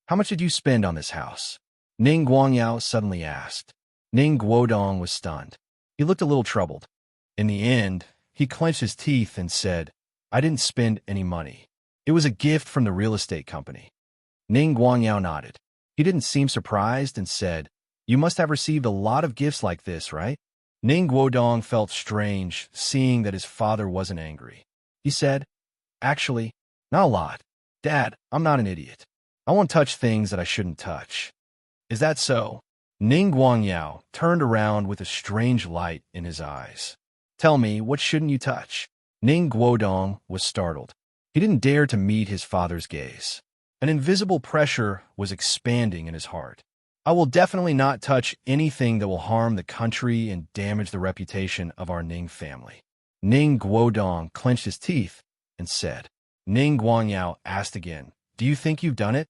How much did you spend on this house? Ning Guangyao suddenly asked. Ning Guodong was stunned. He looked a little troubled. In the end, he clenched his teeth and said, I didn't spend any money. It was a gift from the real estate company. Ning Guangyao nodded. He didn't seem surprised and said, You must have received a lot of gifts like this, right? Ning Guodong felt strange, seeing that his father wasn't angry. He said, Actually, not a lot. Dad, I'm not an idiot. I won't touch things that I shouldn't touch. Is that so? Ning Guangyao turned around with a strange light in his eyes. Tell me, what shouldn't you touch? Ning Guodong was startled. He didn't dare to meet his father's gaze. An invisible pressure was expanding in his heart. I will definitely not touch anything that will harm the country and damage the reputation of our Ning family. Ning Guodong clenched his teeth and said. Ning Guangyao asked again, Do you think you've done it?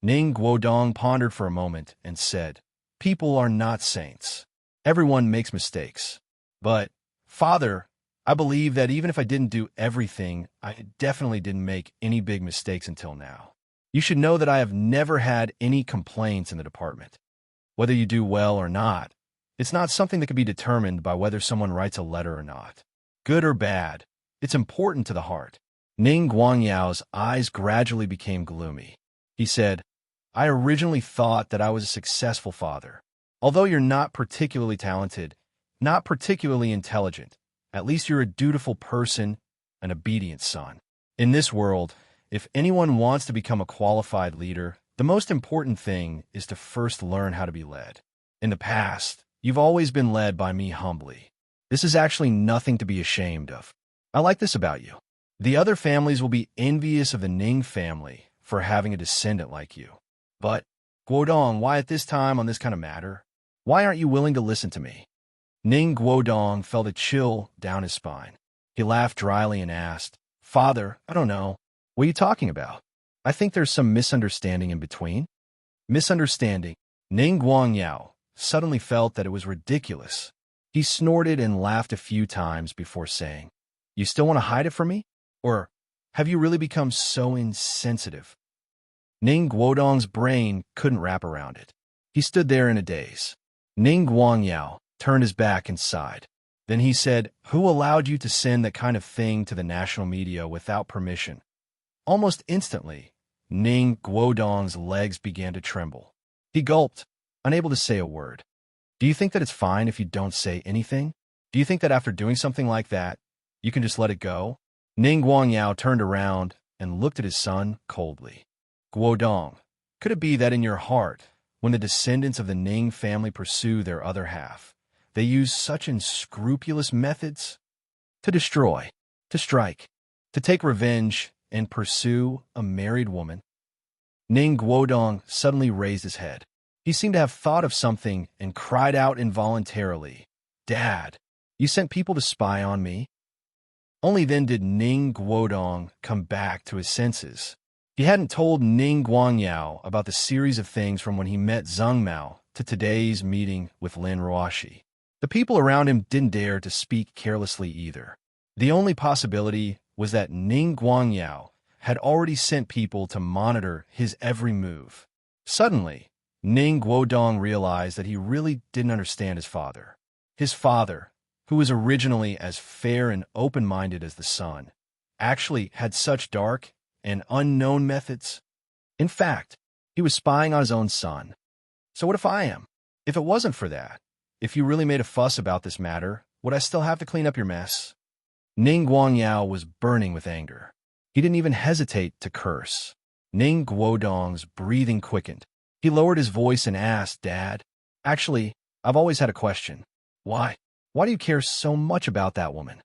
Ning Guodong pondered for a moment and said, People are not saints. Everyone makes mistakes. But, Father, I believe that even if I didn't do everything, I definitely didn't make any big mistakes until now. You should know that I have never had any complaints in the department. Whether you do well or not, it's not something that can be determined by whether someone writes a letter or not. Good or bad, it's important to the heart. Ning Guangyao's eyes gradually became gloomy. He said, I originally thought that I was a successful father. Although you're not particularly talented, not particularly intelligent, at least you're a dutiful person, an obedient son. In this world, if anyone wants to become a qualified leader, the most important thing is to first learn how to be led. In the past, you've always been led by me humbly. This is actually nothing to be ashamed of. I like this about you. The other families will be envious of the Ning family for having a descendant like you. But, Guodong, why at this time on this kind of matter? Why aren't you willing to listen to me? Ning Guodong felt a chill down his spine. He laughed dryly and asked, Father, I don't know. What are you talking about? I think there's some misunderstanding in between. Misunderstanding. Ning Guangyao suddenly felt that it was ridiculous. He snorted and laughed a few times before saying, You still want to hide it from me? Or have you really become so insensitive? Ning Guodong's brain couldn't wrap around it. He stood there in a daze. Ning Guangyao turned his back and sighed. Then he said, Who allowed you to send that kind of thing to the national media without permission? Almost instantly, Ning Guodong's legs began to tremble. He gulped, unable to say a word. Do you think that it's fine if you don't say anything? Do you think that after doing something like that, you can just let it go? Ning Guangyao turned around and looked at his son coldly. Guodong, could it be that in your heart, when the descendants of the Ning family pursue their other half, they use such unscrupulous methods? To destroy, to strike, to take revenge, and pursue a married woman? Ning Guodong suddenly raised his head. He seemed to have thought of something and cried out involuntarily, Dad, you sent people to spy on me? Only then did Ning Guodong come back to his senses. He hadn't told Ning Guangyao about the series of things from when he met Zheng Mao to today's meeting with Lin Ruoxi. The people around him didn't dare to speak carelessly either. The only possibility was that Ning Guangyao had already sent people to monitor his every move. Suddenly, Ning Guodong realized that he really didn't understand his father. His father, who was originally as fair and open-minded as the sun, actually had such dark and unknown methods. In fact, he was spying on his own son. So what if I am? If it wasn't for that, if you really made a fuss about this matter, would I still have to clean up your mess? Ning Guangyao was burning with anger. He didn't even hesitate to curse. Ning Guodong's breathing quickened. He lowered his voice and asked, Dad, actually, I've always had a question. Why? Why do you care so much about that woman?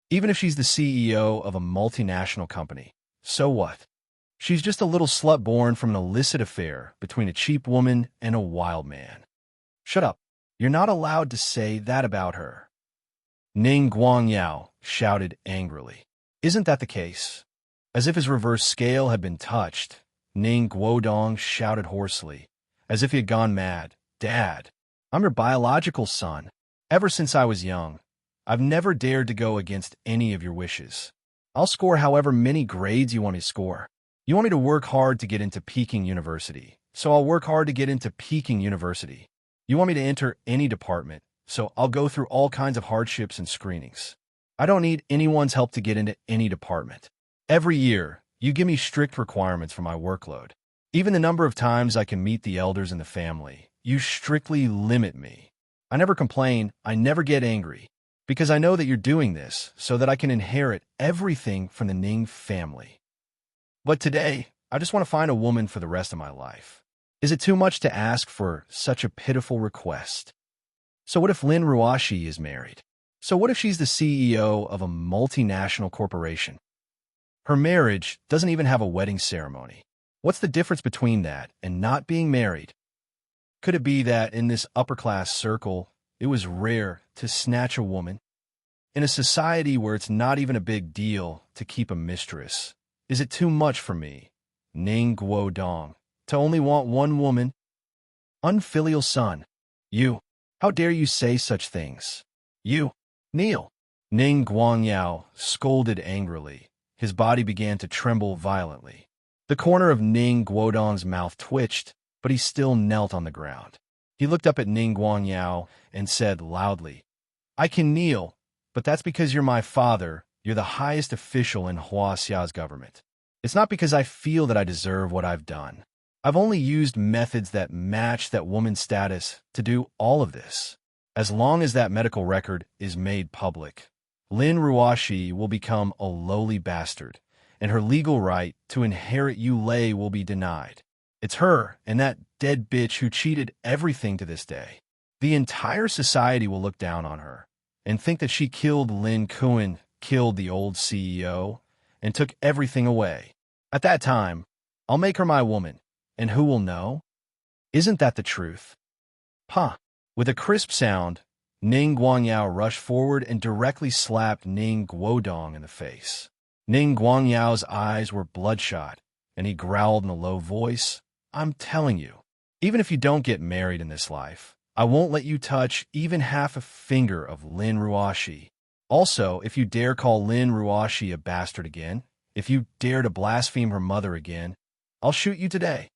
Even if she's the CEO of a multinational company, so what? She's just a little slut born from an illicit affair between a cheap woman and a wild man. Shut up. You're not allowed to say that about her. Ning Guangyao shouted angrily. Isn't that the case? As if his reverse scale had been touched, Ning Guodong shouted hoarsely, as if he had gone mad. Dad, I'm your biological son. Ever since I was young, I've never dared to go against any of your wishes. I'll score however many grades you want me to score. You want me to work hard to get into Peking University, so I'll work hard to get into Peking University. You want me to enter any department, so I'll go through all kinds of hardships and screenings. I don't need anyone's help to get into any department. Every year, you give me strict requirements for my workload. Even the number of times I can meet the elders in the family, you strictly limit me. I never complain, I never get angry, because I know that you're doing this so that I can inherit everything from the Ning family. But today, I just want to find a woman for the rest of my life. Is it too much to ask for such a pitiful request? So what if Lin Ruashi is married? So what if she's the CEO of a multinational corporation? Her marriage doesn't even have a wedding ceremony. What's the difference between that and not being married? Could it be that in this upper-class circle, it was rare to snatch a woman? In a society where it's not even a big deal to keep a mistress, is it too much for me, Ning Guodong, to only want one woman? Unfilial son. You. How dare you say such things? You. Kneel. Ning Guangyao scolded angrily. His body began to tremble violently. The corner of Ning Guodong's mouth twitched, but he still knelt on the ground. He looked up at Ning Guangyao and said loudly, I can kneel, but that's because you're my father. You're the highest official in Huaxia's government. It's not because I feel that I deserve what I've done. I've only used methods that match that woman's status to do all of this. As long as that medical record is made public, Lin Ruashi will become a lowly bastard, and her legal right to inherit Yulei will be denied. It's her and that dead bitch who cheated everything to this day. The entire society will look down on her and think that she killed Lin Kuan, killed the old CEO, and took everything away. At that time, I'll make her my woman, and who will know? Isn't that the truth? Pa! With a crisp sound, Ning Guangyao rushed forward and directly slapped Ning Guodong in the face. Ning Guangyao's eyes were bloodshot, and he growled in a low voice, I'm telling you, even if you don't get married in this life, I won't let you touch even half a finger of Lin Ruashi. Also, if you dare call Lin Ruashi a bastard again, if you dare to blaspheme her mother again, I'll shoot you today.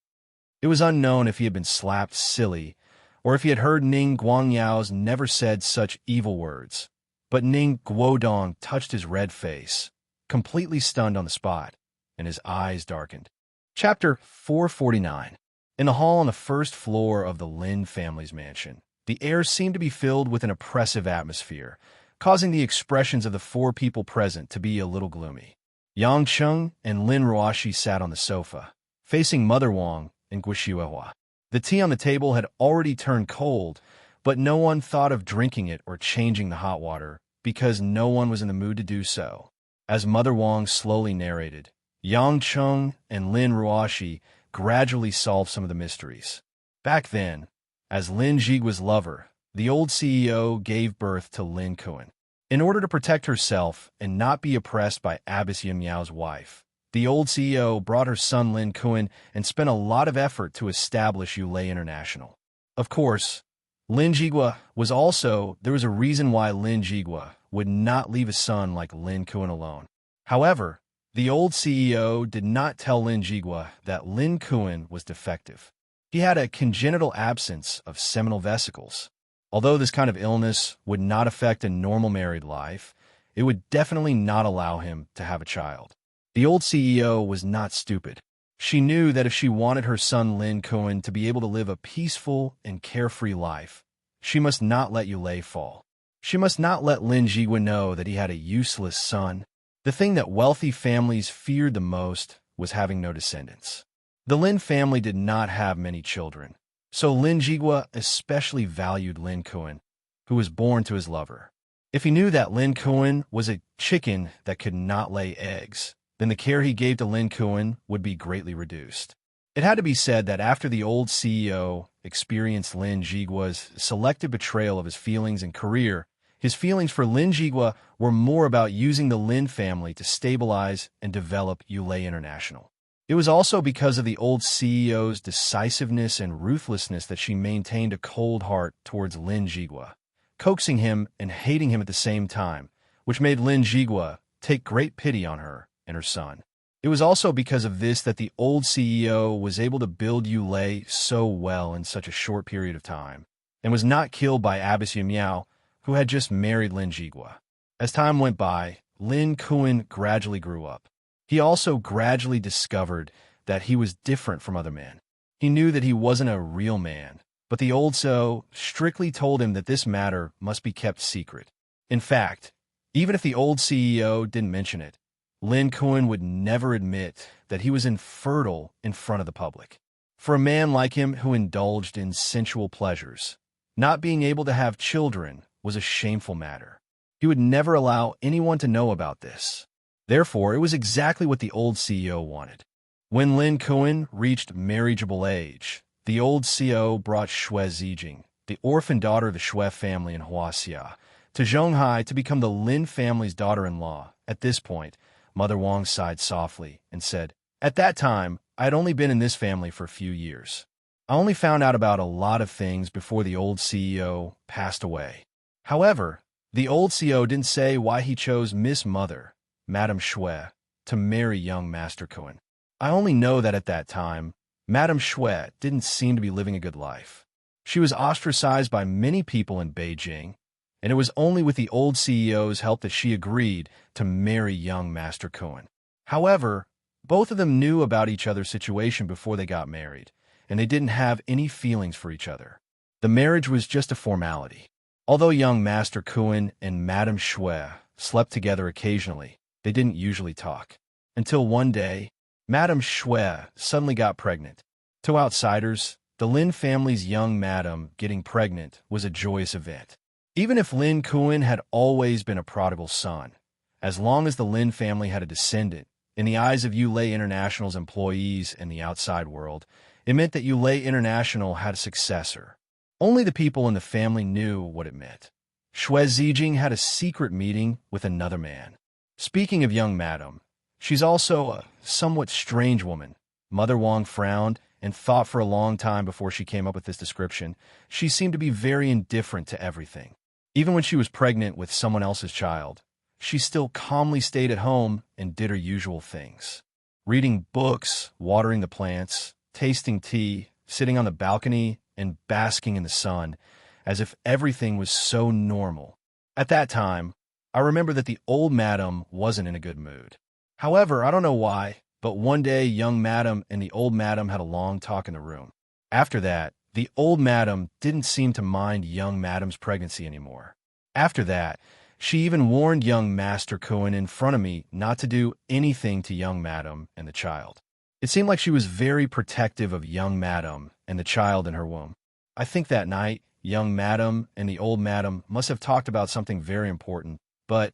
It was unknown if he had been slapped silly, or if he had heard Ning Guangyao's never said such evil words. But Ning Guodong touched his red face, completely stunned on the spot, and his eyes darkened. Chapter 449. In the hall on the first floor of the Lin family's mansion, the air seemed to be filled with an oppressive atmosphere, causing the expressions of the four people present to be a little gloomy. Yang Cheng and Lin Ruashi sat on the sofa, facing Mother Wang and Guishuehua. The tea on the table had already turned cold, but no one thought of drinking it or changing the hot water, because no one was in the mood to do so. As Mother Wang slowly narrated, Yang Cheng and Lin Ruashi gradually solved some of the mysteries. Back then, as Lin Jigua's lover, the old CEO gave birth to Lin Kuan. In order to protect herself and not be oppressed by Abbess Yin Miao's wife, the old CEO brought her son Lin Kuan and spent a lot of effort to establish Yulei International. Of course, there was a reason why Lin Jigua would not leave a son like Lin Kuan alone. However, the old CEO did not tell Lin Jigua that Lin Kuan was defective. He had a congenital absence of seminal vesicles. Although this kind of illness would not affect a normal married life, it would definitely not allow him to have a child. The old CEO was not stupid. She knew that if she wanted her son Lin Kuan to be able to live a peaceful and carefree life, she must not let Yulei fall. She must not let Lin Jigua know that he had a useless son. The thing that wealthy families feared the most was having no descendants. The Lin family did not have many children, so Lin Jigua especially valued Lin Kuan, who was born to his lover. If he knew that Lin Kuan was a chicken that could not lay eggs, then the care he gave to Lin Kuan would be greatly reduced. It had to be said that after the old CEO experienced Lin Jigua's selective betrayal of his feelings and career, his feelings for Lin Jigua were more about using the Lin family to stabilize and develop Yulei International. It was also because of the old CEO's decisiveness and ruthlessness that she maintained a cold heart towards Lin Jigua, coaxing him and hating him at the same time, which made Lin Jigua take great pity on her and her son. It was also because of this that the old CEO was able to build Yulei so well in such a short period of time. and was not killed by Abbess Miao, who had just married Lin Jigua. As time went by, Lin Kuan gradually grew up. He also gradually discovered that he was different from other men. He knew that he wasn't a real man, but the old CEO strictly told him that this matter must be kept secret. In fact, even if the old CEO didn't mention it, Lin Kuan would never admit that he was infertile in front of the public. For a man like him who indulged in sensual pleasures, not being able to have children was a shameful matter. He would never allow anyone to know about this. Therefore, it was exactly what the old CEO wanted. When Lin Kuan reached marriageable age, the old CEO brought Xue Zijing, the orphan daughter of the Xue family in Huaxia, to Zhonghai to become the Lin family's daughter-in-law. At this point, Mother Wang sighed softly and said, "At that time, I had only been in this family for a few years. I only found out about a lot of things before the old CEO passed away." However, the old CEO didn't say why he chose Miss Mother, Madame Xue, to marry young Master Kuan. "I only know that at that time, Madame Xue didn't seem to be living a good life. She was ostracized by many people in Beijing, and it was only with the old CEO's help that she agreed to marry young Master Kuan. However, both of them knew about each other's situation before they got married, and they didn't have any feelings for each other. The marriage was just a formality. Although young Master Kuan and Madame Xue slept together occasionally, they didn't usually talk. Until one day, Madame Xue suddenly got pregnant. To outsiders, the Lin family's young madam getting pregnant was a joyous event. Even if Lin Kuan had always been a prodigal son, as long as the Lin family had a descendant, in the eyes of Yulei International's employees and the outside world, it meant that Yulei International had a successor. Only the people in the family knew what it meant. Xue Zijing had a secret meeting with another man. Speaking of young madam, she's also a somewhat strange woman. Mother Wang frowned and thought for a long time before she came up with this description. She seemed to be very indifferent to everything. Even when she was pregnant with someone else's child, she still calmly stayed at home and did her usual things. Reading books, watering the plants, tasting tea, sitting on the balcony, and basking in the sun, as if everything was so normal. At that time, I remember that the old madam wasn't in a good mood. However, I don't know why, but one day young madam and the old madam had a long talk in the room. After that, the old madam didn't seem to mind young madam's pregnancy anymore. After that, she even warned young Master Kuan in front of me not to do anything to young madam and the child. It seemed like she was very protective of young madam and the child in her womb. I think that night, young madam and the old madam must have talked about something very important, but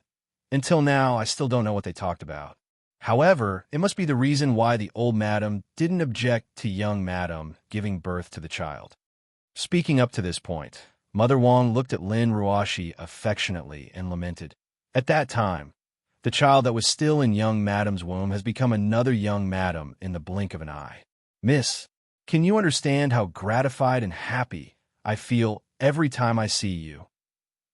until now, I still don't know what they talked about. However, it must be the reason why the old madam didn't object to young madam giving birth to the child. Speaking up to this point, Mother Wang looked at Lin Ruoxi affectionately and lamented. At that time, the child that was still in young madam's womb has become another young madam in the blink of an eye. Miss, can you understand how gratified and happy I feel every time I see you?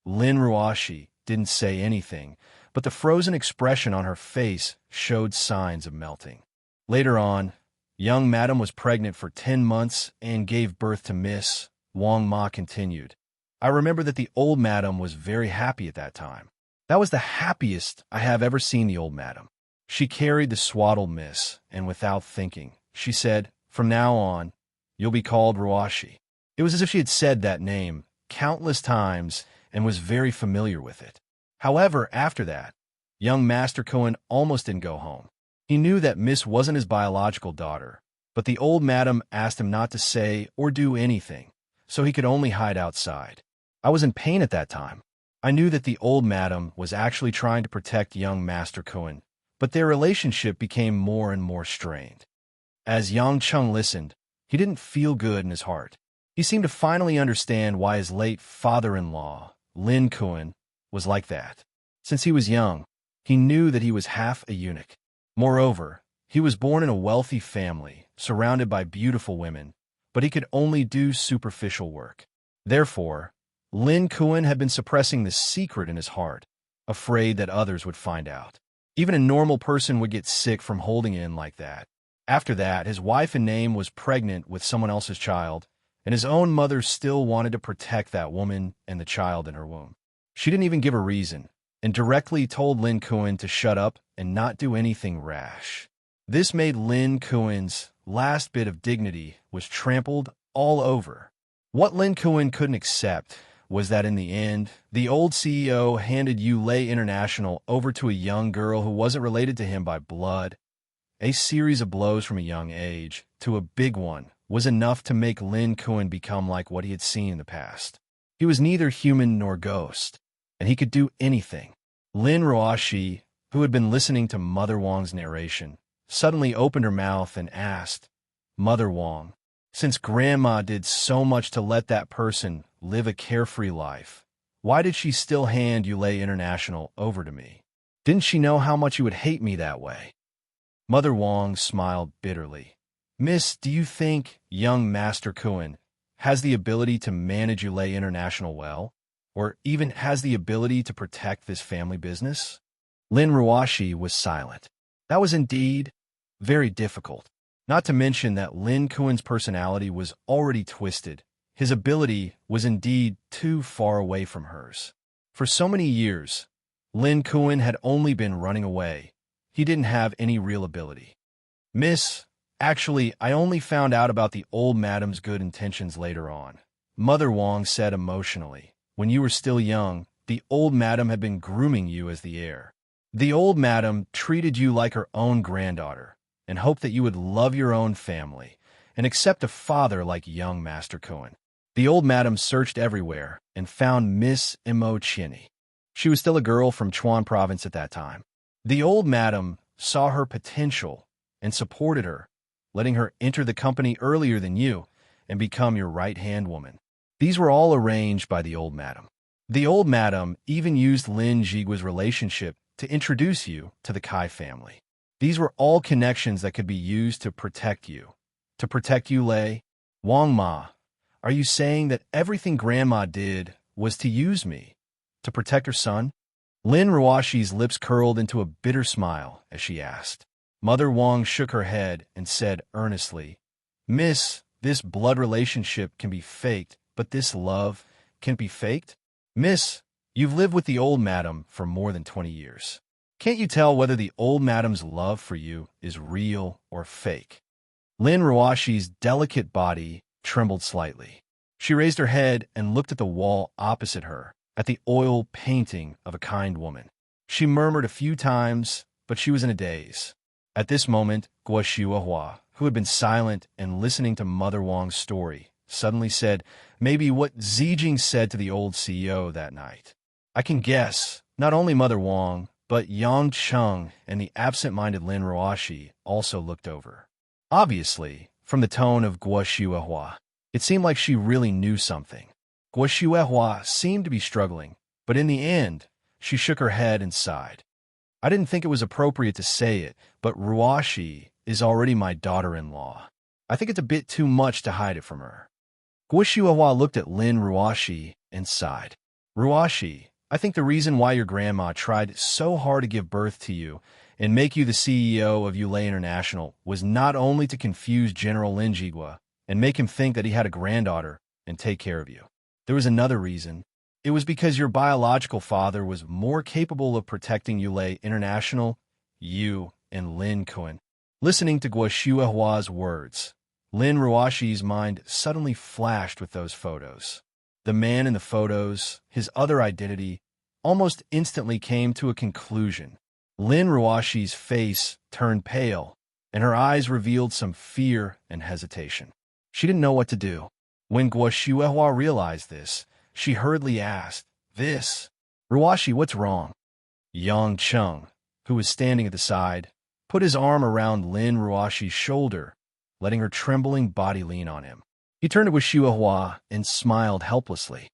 Lin Ruoxi didn't say anything, but the frozen expression on her face showed signs of melting. Later on, young madam was pregnant for 10 months and gave birth to Miss. Wang Ma continued. I remember that the old madam was very happy at that time. That was the happiest I have ever seen the old madam. She carried the swaddled Miss, and without thinking, she said, "From now on, you'll be called Ruoxi." It was as if she had said that name countless times and was very familiar with it. However, after that, young Master Kuan almost didn't go home. He knew that Miss wasn't his biological daughter, but the old madam asked him not to say or do anything, so he could only hide outside. I was in pain at that time. I knew that the old madam was actually trying to protect young Master Kuan, but their relationship became more and more strained. As Yang Cheng listened, he didn't feel good in his heart. He seemed to finally understand why his late father-in-law, Lin Kuan, was like that. Since he was young, he knew that he was half a eunuch. Moreover, he was born in a wealthy family, surrounded by beautiful women, but he could only do superficial work. Therefore, Lin Kuan had been suppressing the secret in his heart, afraid that others would find out. Even a normal person would get sick from holding in like that. After that, his wife in name was pregnant with someone else's child, and his own mother still wanted to protect that woman and the child in her womb. She didn't even give a reason, and directly told Lin Kuan to shut up and not do anything rash. This made Lin Kuan's last bit of dignity was trampled all over. What Lin Kuan couldn't accept was that in the end, the old CEO handed Yulei International over to a young girl who wasn't related to him by blood. A series of blows from a young age to a big one was enough to make Lin Kuan become like what he had seen in the past. He was neither human nor ghost, and he could do anything. Lin Ruoshi, who had been listening to Mother Wang's narration, suddenly opened her mouth and asked, "Mother Wang, since Grandma did so much to let that person live a carefree life, why did she still hand Yulei International over to me? Didn't she know how much you would hate me that way?" Mother Wang smiled bitterly. "Miss, do you think young Master Kuan has the ability to manage Yulei International well, or even has the ability to protect this family business?" Lin Ruoshi was silent. That was indeed very difficult. Not to mention that Lin Kuan's personality was already twisted. His ability was indeed too far away from hers. For so many years, Lin Kuan had only been running away. He didn't have any real ability. "Miss, actually, I only found out about the old madam's good intentions later on," Mother Wang said emotionally. "When you were still young, the old madam had been grooming you as the heir. The old madam treated you like her own granddaughter and hoped that you would love your own family and accept a father like young Master Kuan. The old madam searched everywhere and found Miss Imo Chinny. She was still a girl from Chuan province at that time. The old madam saw her potential and supported her, letting her enter the company earlier than you and become your right-hand woman. These were all arranged by the old madam. The old madam even used Lin Jigua's relationship to introduce you to the Kai family. These were all connections that could be used to protect you. To protect Yulei. Wang Ma, are you saying that everything Grandma did was to use me, to protect her son?" Lin Ruoshi's lips curled into a bitter smile as she asked. Mother Wang shook her head and said earnestly, "Miss, this blood relationship can be faked, but this love can't be faked? Miss, you've lived with the old madam for more than 20 years. Can't you tell whether the old madam's love for you is real or fake?" Lin Ruoshi's delicate body trembled slightly. She raised her head and looked at the wall opposite her, at the oil painting of a kind woman. She murmured a few times, but she was in a daze. At this moment, Guo Shuahua, who had been silent and listening to Mother Wang's story, suddenly said, "Maybe what Zijing said to the old CEO that night. I can guess, not only Mother Wang, but Yang Cheng and the absent-minded Lin Ruoshi also looked over. Obviously, from the tone of Guo Shuahua, it seemed like she really knew something. Guo Shuahua seemed to be struggling, but in the end, she shook her head and sighed. "I didn't think it was appropriate to say it, but Ruoshi is already my daughter-in-law. I think it's a bit too much to hide it from her." Guo Shuahua looked at Lin Ruoshi and sighed. "Ruoshi, I think the reason why your grandma tried so hard to give birth to you and make you the CEO of Yulei International was not only to confuse General Lin Jigua and make him think that he had a granddaughter and take care of you. There was another reason. It was because your biological father was more capable of protecting Yulei International, you, and Lin Kuan." Listening to Guo Shuahua's words, Lin Ruoshi's mind suddenly flashed with those photos. The man in the photos, his other identity, almost instantly came to a conclusion. Lin Ruoshi's face turned pale, and her eyes revealed some fear and hesitation. She didn't know what to do. When Guo Shuahua realized this, she hurriedly asked, "This? Ruoshi, what's wrong?" Yang Cheng, who was standing at the side, put his arm around Lin Ruoshi's shoulder, letting her trembling body lean on him. He turned to Guo Shuahua and smiled helplessly.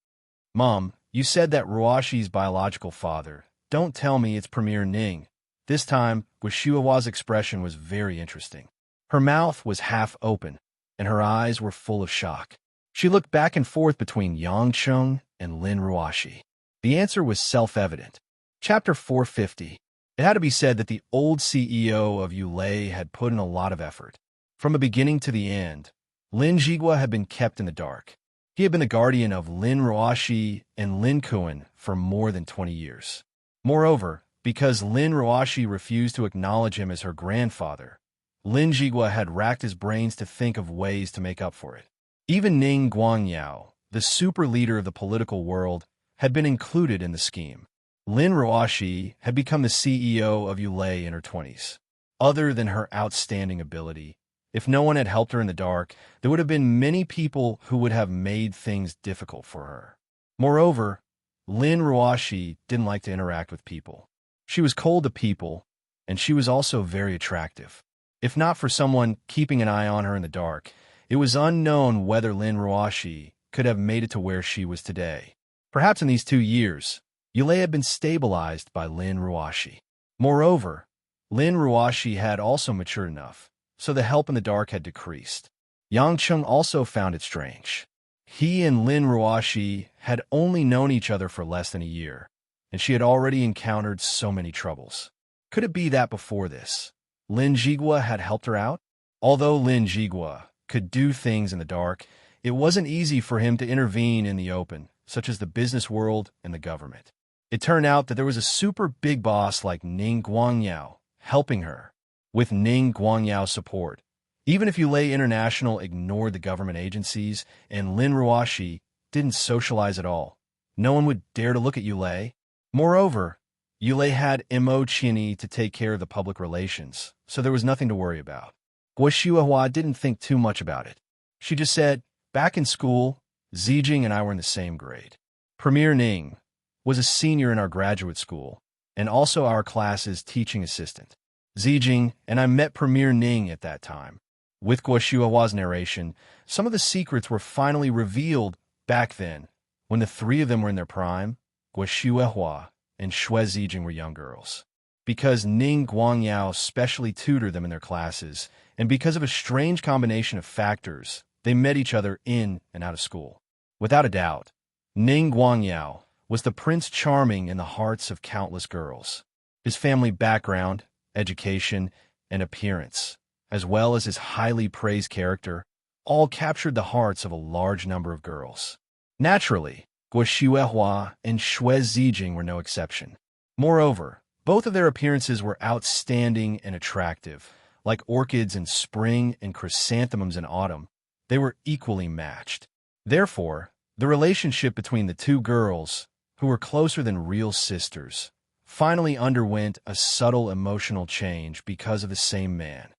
"Mom, you said that Ruoshi's biological father. Don't tell me it's Premier Ning." This time, Guo Shuahua's expression was very interesting. Her mouth was half open, and her eyes were full of shock. She looked back and forth between Yang Cheng and Lin Ruoshi. The answer was self-evident. Chapter 450. It had to be said that the old CEO of Yulei had put in a lot of effort. From the beginning to the end, Lin Jigua had been kept in the dark. He had been the guardian of Lin Ruoshi and Lin Kuan for more than 20 years. Moreover, because Lin Ruoshi refused to acknowledge him as her grandfather, Lin Jigua had racked his brains to think of ways to make up for it. Even Ning Guangyao, the super leader of the political world, had been included in the scheme. Lin Ruoshi had become the CEO of Yulei in her 20s. Other than her outstanding ability, if no one had helped her in the dark, there would have been many people who would have made things difficult for her. Moreover, Lin Ruoshi didn't like to interact with people. She was cold to people, and she was also very attractive. If not for someone keeping an eye on her in the dark, it was unknown whether Lin Ruoshi could have made it to where she was today. Perhaps in these 2 years, Yulei had been stabilized by Lin Ruoshi. Moreover, Lin Ruoshi had also matured enough, so the help in the dark had decreased. Yang Cheng also found it strange. He and Lin Ruoshi had only known each other for less than a year, and she had already encountered so many troubles. Could it be that before this, Lin Jigua had helped her out? Although Lin Jigua could do things in the dark, it wasn't easy for him to intervene in the open, such as the business world and the government. It turned out that there was a super big boss like Ning Guangyao helping her. With Ning Guangyao's support, even if Yulei International ignored the government agencies and Lin Ruoshi didn't socialize at all, no one would dare to look at Yulei. Moreover, Yulei had Mo Qianyi to take care of the public relations, so there was nothing to worry about. Guo Shuihua didn't think too much about it. She just said, back in school, Zijing and I were in the same grade. Premier Ning was a senior in our graduate school, and also our class's teaching assistant. Zijing and I met Premier Ning at that time. With Guo Shuihua's narration, some of the secrets were finally revealed back then, when the three of them were in their prime. Guo Shuihua and Xue Zijing were young girls. Because Ning Guangyao specially tutored them in their classes, and because of a strange combination of factors, they met each other in and out of school. Without a doubt, Ning Guangyao was the Prince Charming in the hearts of countless girls. His family background, education, and appearance, as well as his highly praised character, all captured the hearts of a large number of girls. Naturally, Guo Shuihua and Xue Zijing were no exception. Moreover, both of their appearances were outstanding and attractive. Like orchids in spring and chrysanthemums in autumn, they were equally matched. Therefore, the relationship between the two girls, who were closer than real sisters, finally underwent a subtle emotional change because of the same man.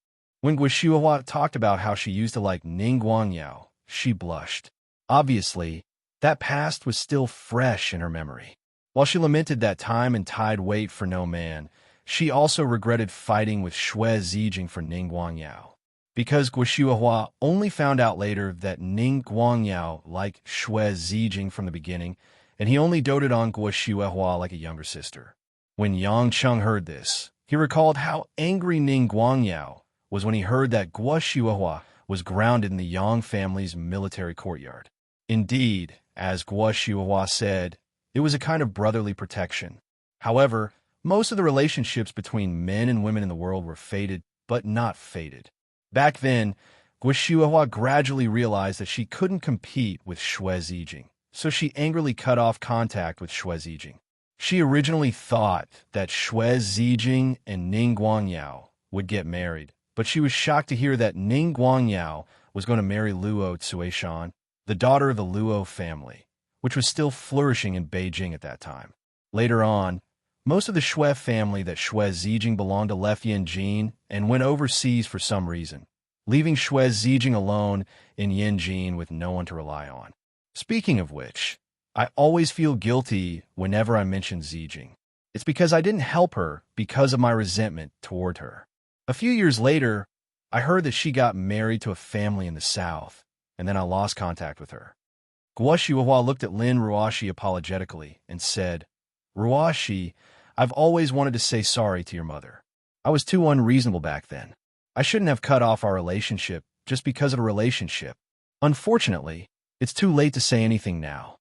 When Guo Shuihua talked about how she used to like Ning Guangyao, she blushed. Obviously, that past was still fresh in her memory. While she lamented that time and tide wait for no man, she also regretted fighting with Xue Zijing for Ning Guangyao. Because Guo Shuihua only found out later that Ning Guangyao liked Xue Zijing from the beginning, and he only doted on Guo Shuihua like a younger sister. When Yang Cheng heard this, he recalled how angry Ning Guangyao was when he heard that Guo Shuihua was grounded in the Yang family's military courtyard. Indeed, as Guo Shuihua said, it was a kind of brotherly protection. However, most of the relationships between men and women in the world were fated, but not fated. Back then, Guo Shuihua gradually realized that she couldn't compete with Xue Zijing, so she angrily cut off contact with Xue Zijing. She originally thought that Xue Zijing and Ning Guangyao would get married, but she was shocked to hear that Ning Guangyao was going to marry Luo Tsuishan, the daughter of the Luo family, which was still flourishing in Beijing at that time. Later on, most of the Xue family that Xue Zijing belonged to left Yanjin and went overseas for some reason, leaving Xue Zijing alone in Yanjin with no one to rely on. Speaking of which, I always feel guilty whenever I mention Zijing. It's because I didn't help her because of my resentment toward her. A few years later, I heard that she got married to a family in the south, and then I lost contact with her. Guo Shuihua looked at Lin Ruoshi apologetically and said, "Ruoshi, I've always wanted to say sorry to your mother. I was too unreasonable back then. I shouldn't have cut off our relationship just because of a relationship. Unfortunately, it's too late to say anything now."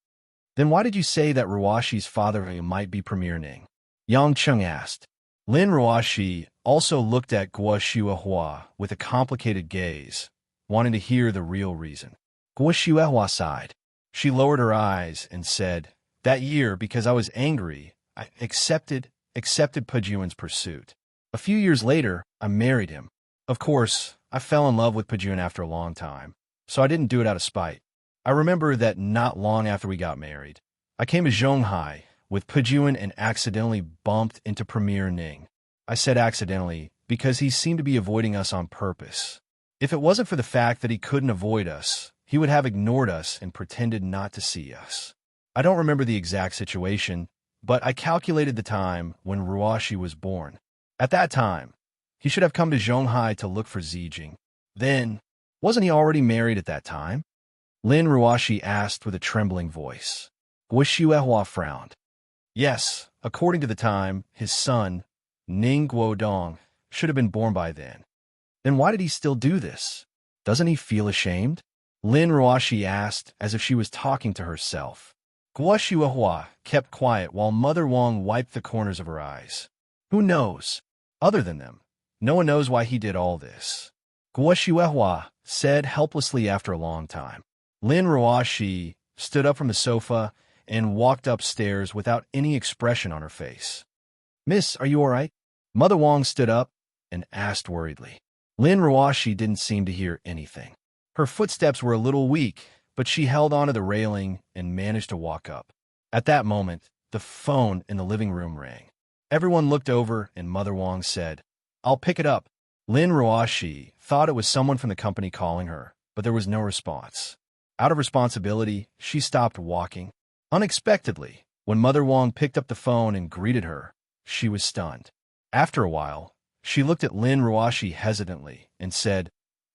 "Then why did you say that Ruoshi's father might be Premier Ning?" Yang Cheng asked. Lin Ruoshi also looked at Guo Shuihua with a complicated gaze. wanting to hear the real reason. Guo sighed. She lowered her eyes and said, "That year, because I was angry, I accepted Pajuan's pursuit. A few years later, I married him. Of course, I fell in love with Pajuan after a long time, so I didn't do it out of spite. I remember that not long after we got married, I came to Zhonghai with Pajuan and accidentally bumped into Premier Ning. I said accidentally because he seemed to be avoiding us on purpose. If it wasn't for the fact that he couldn't avoid us, he would have ignored us and pretended not to see us. I don't remember the exact situation, but I calculated the time when Ruoshi was born. At that time, he should have come to Zhonghai to look for Zijing. Then, wasn't he already married at that time?" Lin Ruoshi asked with a trembling voice. Guo frowned. "Yes, according to the time, his son, Ning Guodong, should have been born by then. Then why did he still do this? Doesn't he feel ashamed?" Lin Ruoshi asked as if she was talking to herself. Guo kept quiet while Mother Wang wiped the corners of her eyes. "Who knows? Other than them, no one knows why he did all this," Guo said helplessly after a long time. Lin Ruoshi stood up from the sofa and walked upstairs without any expression on her face. "Miss, are you all right?" Mother Wang stood up and asked worriedly. Lin Ruoshi didn't seem to hear anything. Her footsteps were a little weak, but she held onto the railing and managed to walk up. At that moment, the phone in the living room rang. Everyone looked over and Mother Wang said, "I'll pick it up." Lin Ruoshi thought it was someone from the company calling her, but there was no response. Out of responsibility, she stopped walking. Unexpectedly, when Mother Wang picked up the phone and greeted her, she was stunned. After a while, she looked at Lin Ruoshi hesitantly and said,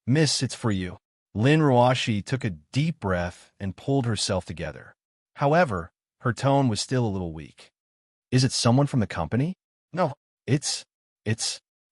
"Miss, it's for you." Lin Ruoshi took a deep breath and pulled herself together. However, her tone was still a little weak. "Is it someone from the company?" "No, it's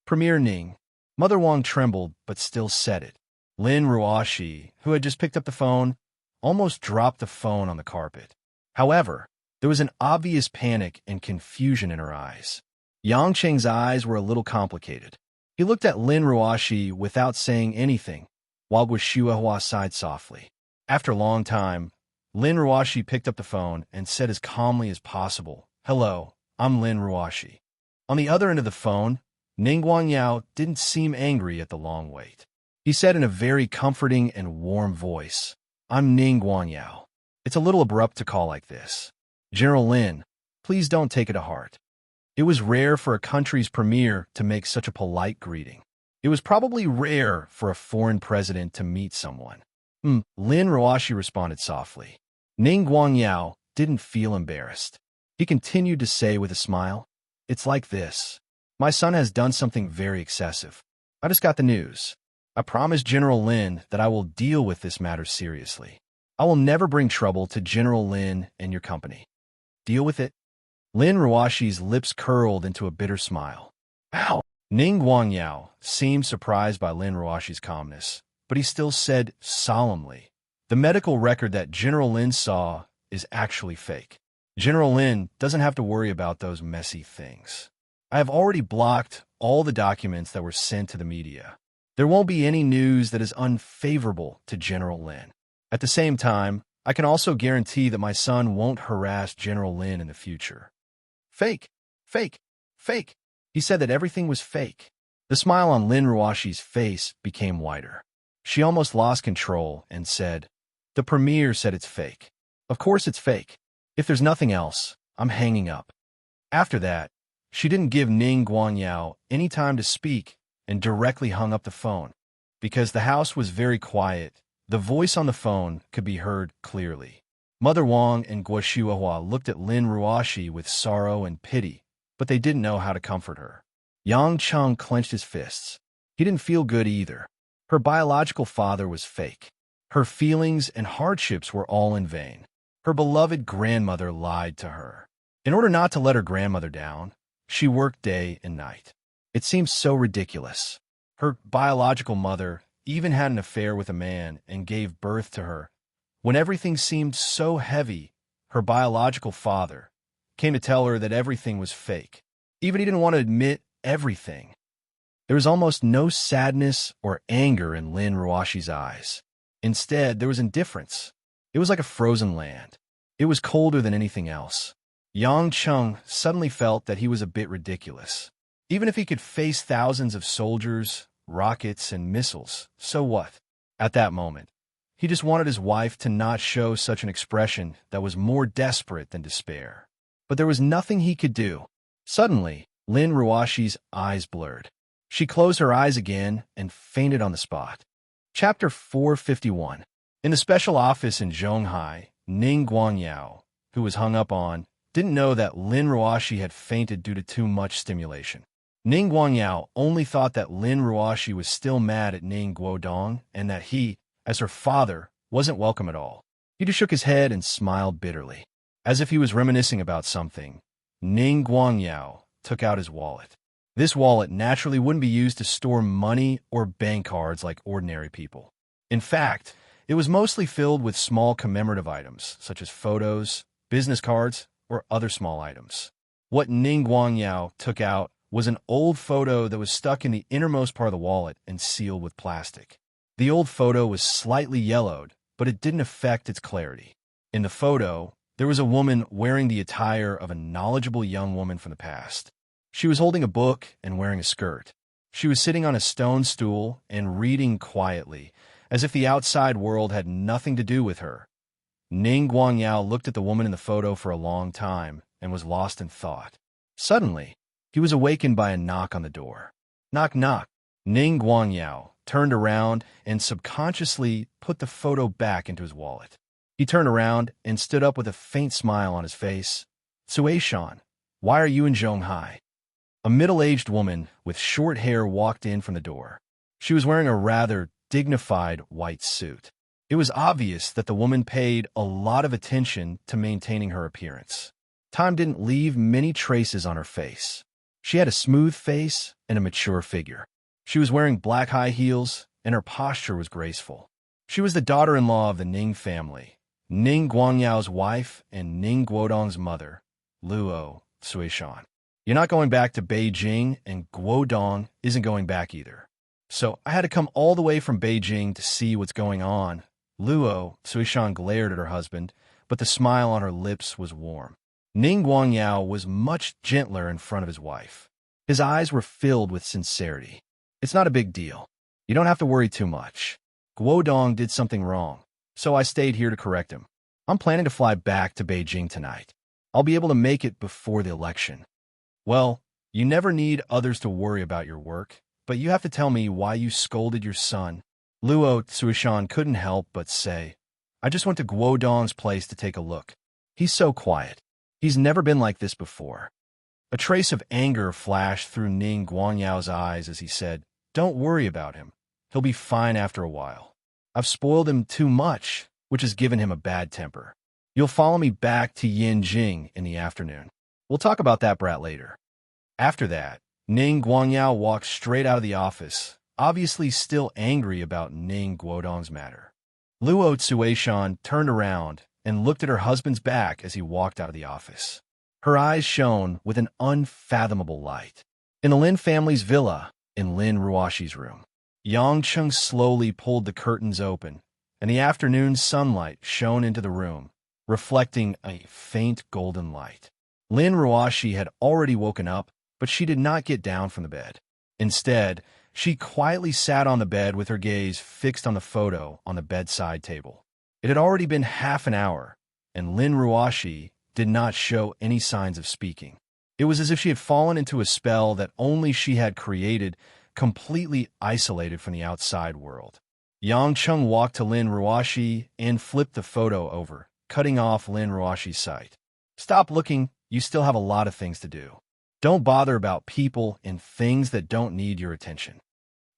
Premier Ning." Mother Wang trembled but still said it. Lin Ruoshi, who had just picked up the phone, almost dropped the phone on the carpet. However, there was an obvious panic and confusion in her eyes. Yang Cheng's eyes were a little complicated. He looked at Lin Ruoshi without saying anything, while Guo sighed softly. After a long time, Lin Ruoshi picked up the phone and said as calmly as possible, "Hello, I'm Lin Ruoshi." On the other end of the phone, Ning Guangyao didn't seem angry at the long wait. He said in a very comforting and warm voice, "I'm Ning Guangyao. It's a little abrupt to call like this. General Lin, please don't take it to heart." It was rare for a country's premier to make such a polite greeting. It was probably rare for a foreign president to meet someone. Lin Ruoshi responded softly. Ning Guangyao didn't feel embarrassed. He continued to say with a smile, "It's like this. My son has done something very excessive. I just got the news. I promised General Lin that I will deal with this matter seriously. I will never bring trouble to General Lin and your company. Deal with it." Lin Ruoshi's lips curled into a bitter smile. "Ow!" Ning Guangyao seemed surprised by Lin Ruoshi's calmness, but he still said solemnly, "The medical record that General Lin saw is actually fake. General Lin doesn't have to worry about those messy things. I have already blocked all the documents that were sent to the media. There won't be any news that is unfavorable to General Lin. At the same time, I can also guarantee that my son won't harass General Lin in the future." Fake, fake, fake. He said that everything was fake. The smile on Lin Ruoshi's face became wider. She almost lost control and said, "The premier said it's fake. Of course it's fake. If there's nothing else, I'm hanging up." After that, she didn't give Ning Guangyao any time to speak and directly hung up the phone. Because the house was very quiet, the voice on the phone could be heard clearly. Mother Wang and Guo looked at Lin Ruoshi with sorrow and pity, but they didn't know how to comfort her. Yang Cheng clenched his fists. He didn't feel good either. Her biological father was fake. Her feelings and hardships were all in vain. Her beloved grandmother lied to her. In order not to let her grandmother down, she worked day and night. It seemed so ridiculous. Her biological mother even had an affair with a man and gave birth to her. When everything seemed so heavy, her biological father came to tell her that everything was fake. Even he didn't want to admit everything. There was almost no sadness or anger in Lin Ruashi's eyes. Instead, there was indifference. It was like a frozen land. It was colder than anything else. Yang Cheng suddenly felt that he was a bit ridiculous. Even if he could face thousands of soldiers, rockets, and missiles, so what? At that moment, he just wanted his wife to not show such an expression that was more desperate than despair. But there was nothing he could do. Suddenly, Lin Ruashi's eyes blurred. She closed her eyes again and fainted on the spot. Chapter 451. In the special office in Zhonghai, Ning Guangyao, who was hung up on, didn't know that Lin Ruashi had fainted due to too much stimulation. Ning Guangyao only thought that Lin Ruashi was still mad at Ning Guodong and that he, as her father, wasn't welcome at all. He just shook his head and smiled bitterly. As if he was reminiscing about something, Ning Guangyao took out his wallet. This wallet naturally wouldn't be used to store money or bank cards like ordinary people. In fact, it was mostly filled with small commemorative items, such as photos, business cards, or other small items. What Ning Guangyao took out was an old photo that was stuck in the innermost part of the wallet and sealed with plastic. The old photo was slightly yellowed, but it didn't affect its clarity. In the photo, there was a woman wearing the attire of a knowledgeable young woman from the past. She was holding a book and wearing a skirt. She was sitting on a stone stool and reading quietly, as if the outside world had nothing to do with her. Ning Guangyao looked at the woman in the photo for a long time and was lost in thought. Suddenly, he was awakened by a knock on the door. Knock, knock. Ning Guangyao turned around and subconsciously put the photo back into his wallet. He turned around and stood up with a faint smile on his face. Suishan, why are you in Zhonghai? A middle-aged woman with short hair walked in from the door. She was wearing a rather dignified white suit. It was obvious that the woman paid a lot of attention to maintaining her appearance. Time didn't leave many traces on her face. She had a smooth face and a mature figure. She was wearing black high heels, and her posture was graceful. She was the daughter-in-law of the Ning family, Ning Guangyao's wife and Ning Guodong's mother, Luo Suishan. You're not going back to Beijing, and Guodong isn't going back either. So I had to come all the way from Beijing to see what's going on. Luo Suishan glared at her husband, but the smile on her lips was warm. Ning Guangyao was much gentler in front of his wife. His eyes were filled with sincerity. It's not a big deal. You don't have to worry too much. Guodong did something wrong, so I stayed here to correct him. I'm planning to fly back to Beijing tonight. I'll be able to make it before the election. Well, you never need others to worry about your work, but you have to tell me why you scolded your son. Luo Tsuishan couldn't help but say, I just went to Guodong's place to take a look. He's so quiet. He's never been like this before. A trace of anger flashed through Ning Guangyao's eyes as he said, Don't worry about him. He'll be fine after a while. I've spoiled him too much, which has given him a bad temper. You'll follow me back to Yinjing in the afternoon. We'll talk about that brat later. After that, Ning Guangyao walked straight out of the office, obviously still angry about Ning Guodong's matter. Luo Tsuishan turned around and looked at her husband's back as he walked out of the office. Her eyes shone with an unfathomable light. In the Lin family's villa, in Lin Ruashi's room, Yang Cheng slowly pulled the curtains open, and the afternoon sunlight shone into the room, reflecting a faint golden light. Lin Ruashi had already woken up, but she did not get down from the bed. Instead, she quietly sat on the bed with her gaze fixed on the photo on the bedside table. It had already been half an hour, and Lin Ruashi did not show any signs of speaking. It was as if she had fallen into a spell that only she had created, completely isolated from the outside world. Yang Cheng walked to Lin Ruashi and flipped the photo over, cutting off Lin Ruashi's sight. Stop looking, you still have a lot of things to do. Don't bother about people and things that don't need your attention.